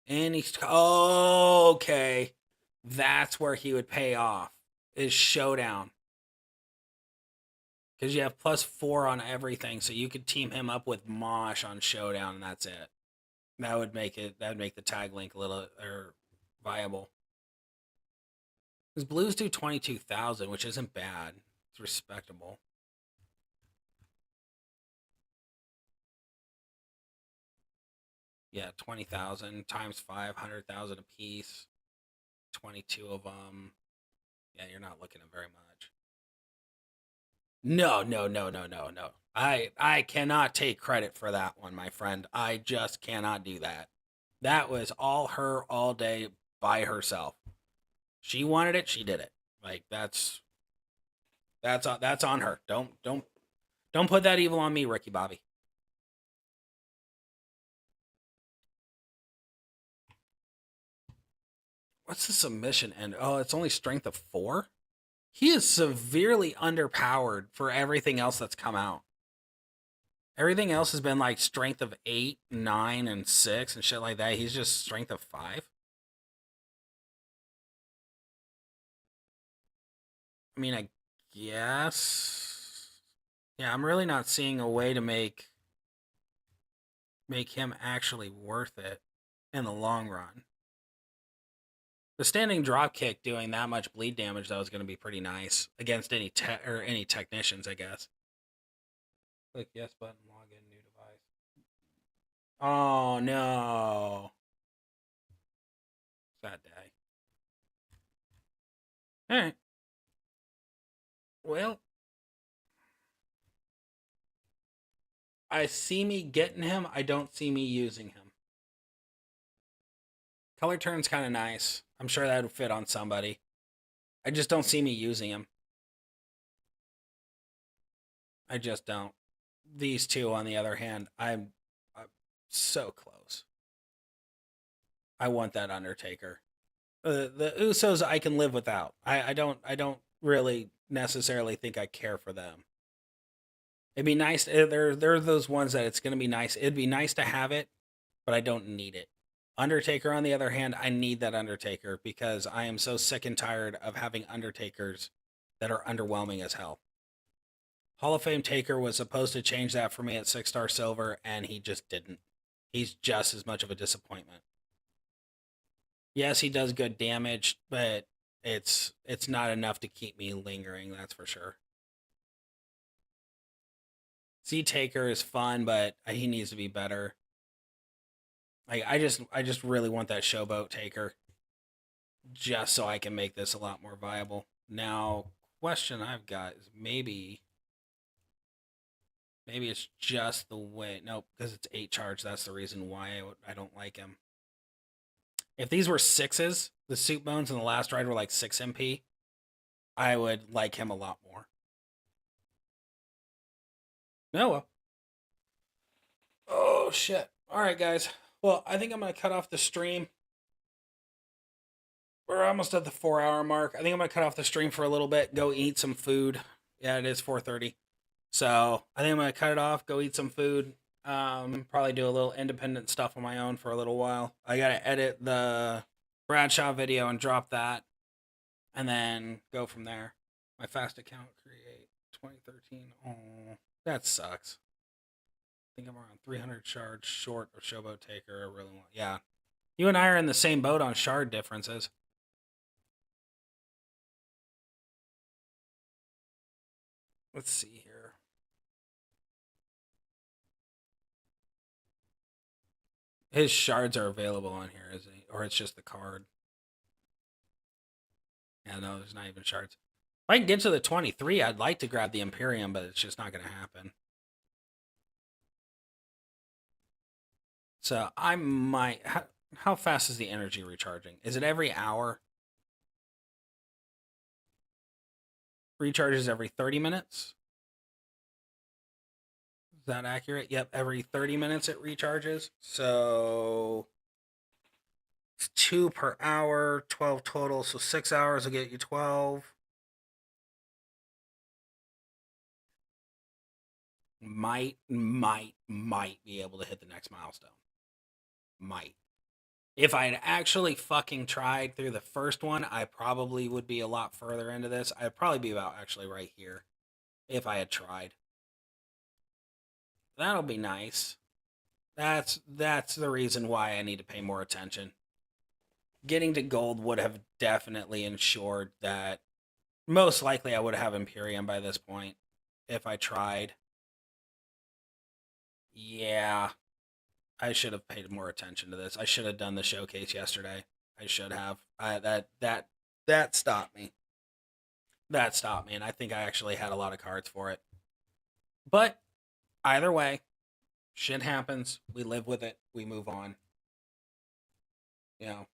And he's okay. That's where he would pay off. Is Showdown. Because you have +4 on everything, so you could team him up with Mosh on Showdown, and that's it. That would make the tag link a little viable. Because Blues do 22,000, which isn't bad. It's respectable. Yeah, 20,000 times 500,000 a piece. 22 of them. Yeah, you're not looking at very much. No. I cannot take credit for that one, my friend. I just cannot do that. That was all her all day by herself. She wanted it, she did it. Like that's on her. Don't put that evil on me, Ricky Bobby. What's the submission end? Oh, it's only strength of 4? He is severely underpowered for everything else that's come out. Everything else has been like strength of 8, 9, and 6 and shit like that. He's just strength of 5. I mean, I guess. Yeah, I'm really not seeing a way to make him actually worth it in the long run. The standing drop kick doing that much bleed damage, though, is going to be pretty nice against any technicians, I guess. Click yes button, log in, new device. Oh, no. Sad day. All right. Well, I see me getting him. I don't see me using him. Color turn's kind of nice. I'm sure that would fit on somebody. I just don't see me using him. I just don't. These two, on the other hand, I'm so close. I want that Undertaker. The Usos I can live without. I don't really necessarily think I care for them. It'd be nice. There are those ones that it's going to be nice. It'd be nice to have it, but I don't need it. Undertaker, on the other hand, I need that Undertaker because I am so sick and tired of having Undertakers that are underwhelming as hell. Hall of Fame Taker was supposed to change that for me at 6-star silver, and he just didn't. He's just as much of a disappointment. Yes, he does good damage, but it's not enough to keep me lingering, that's for sure. Sea Taker is fun, but he needs to be better. I just really want that Showboat Taker, just so I can make this a lot more viable. Now, question I've got is maybe it's just the way. Nope, because it's 8 charge. That's the reason why I don't like him. If these were 6s, the Soup Bones and the Last Ride were like 6 MP, I would like him a lot more. No, well. Oh, shit. All right, guys. Well, I think I'm going to cut off the stream. We're almost at the 4-hour mark. I think I'm going to cut off the stream for a little bit, go eat some food. Yeah, it is 4:30. So I think I'm going to cut it off, go eat some food. Probably do a little independent stuff on my own for a little while. I got to edit the Bradshaw video and drop that, and then go from there. My fast account create 2013. Oh, that sucks. I think I'm around 300 shards short of Showboat Taker. I really want. Yeah, you and I are in the same boat on shard differences. Let's see here. His shards are available on here, isn't he? Or it's just the card. Yeah, no, there's not even shards. If I can get to the 23, I'd like to grab the Imperium, but it's just not going to happen. So I might... How fast is the energy recharging? Is it every hour? Recharges every 30 minutes? Is that accurate? Yep, every 30 minutes it recharges. So it's 2 per hour, 12 total. So 6 hours will get you 12. Might be able to hit the next milestone. Might. If I had actually fucking tried through the first one, I probably would be a lot further into this. I'd probably be about actually right here if I had tried. That'll be nice. That's the reason why I need to pay more attention. Getting to gold would have definitely ensured that most likely I would have Imperium by this point if I tried. Yeah. I should have paid more attention to this. I should have done the showcase yesterday. I should have. That stopped me. That stopped me, and I think I actually had a lot of cards for it. But either way, shit happens. We live with it. We move on. You know,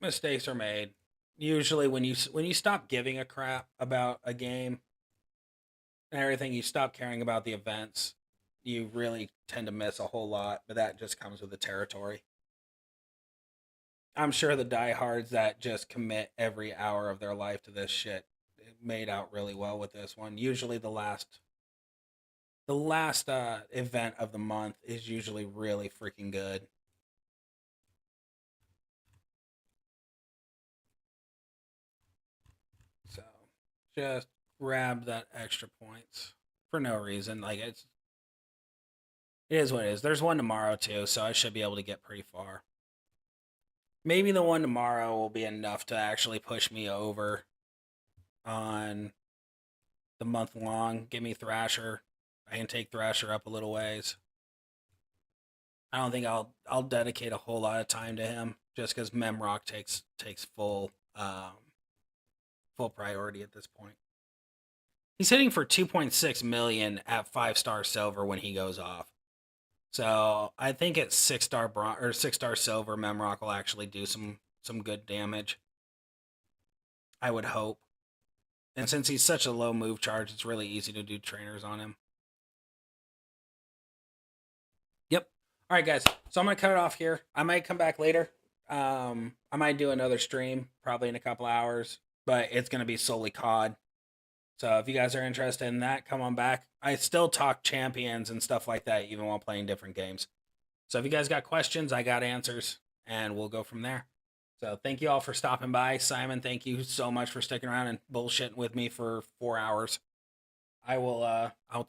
mistakes are made. Usually, when you stop giving a crap about a game and everything, you stop caring about the events. You really tend to miss a whole lot, but that just comes with the territory. I'm sure the diehards that just commit every hour of their life to this shit made out really well with this one. Usually the last event of the month is usually really freaking good. So just grab that extra points for no reason. Like it is what it is. There's one tomorrow too, so I should be able to get pretty far. Maybe the one tomorrow will be enough to actually push me over on the month long. Give me Thrasher. I can take Thrasher up a little ways. I don't think I'll dedicate a whole lot of time to him just because Memrock takes full priority at this point. He's hitting for 2.6 million at 5-star silver when he goes off. So I think at 6-star bronze or 6-star silver, Memrock will actually do some good damage. I would hope. And since he's such a low move charge, it's really easy to do trainers on him. Yep. All right, guys. So I'm gonna cut it off here. I might come back later. I might do another stream probably in a couple hours, but it's gonna be solely COD. So if you guys are interested in that, come on back. I still talk champions and stuff like that, even while playing different games. So if you guys got questions, I got answers, and we'll go from there. So thank you all for stopping by. Simon, thank you so much for sticking around and bullshitting with me for 4 hours. I will. I'll talk.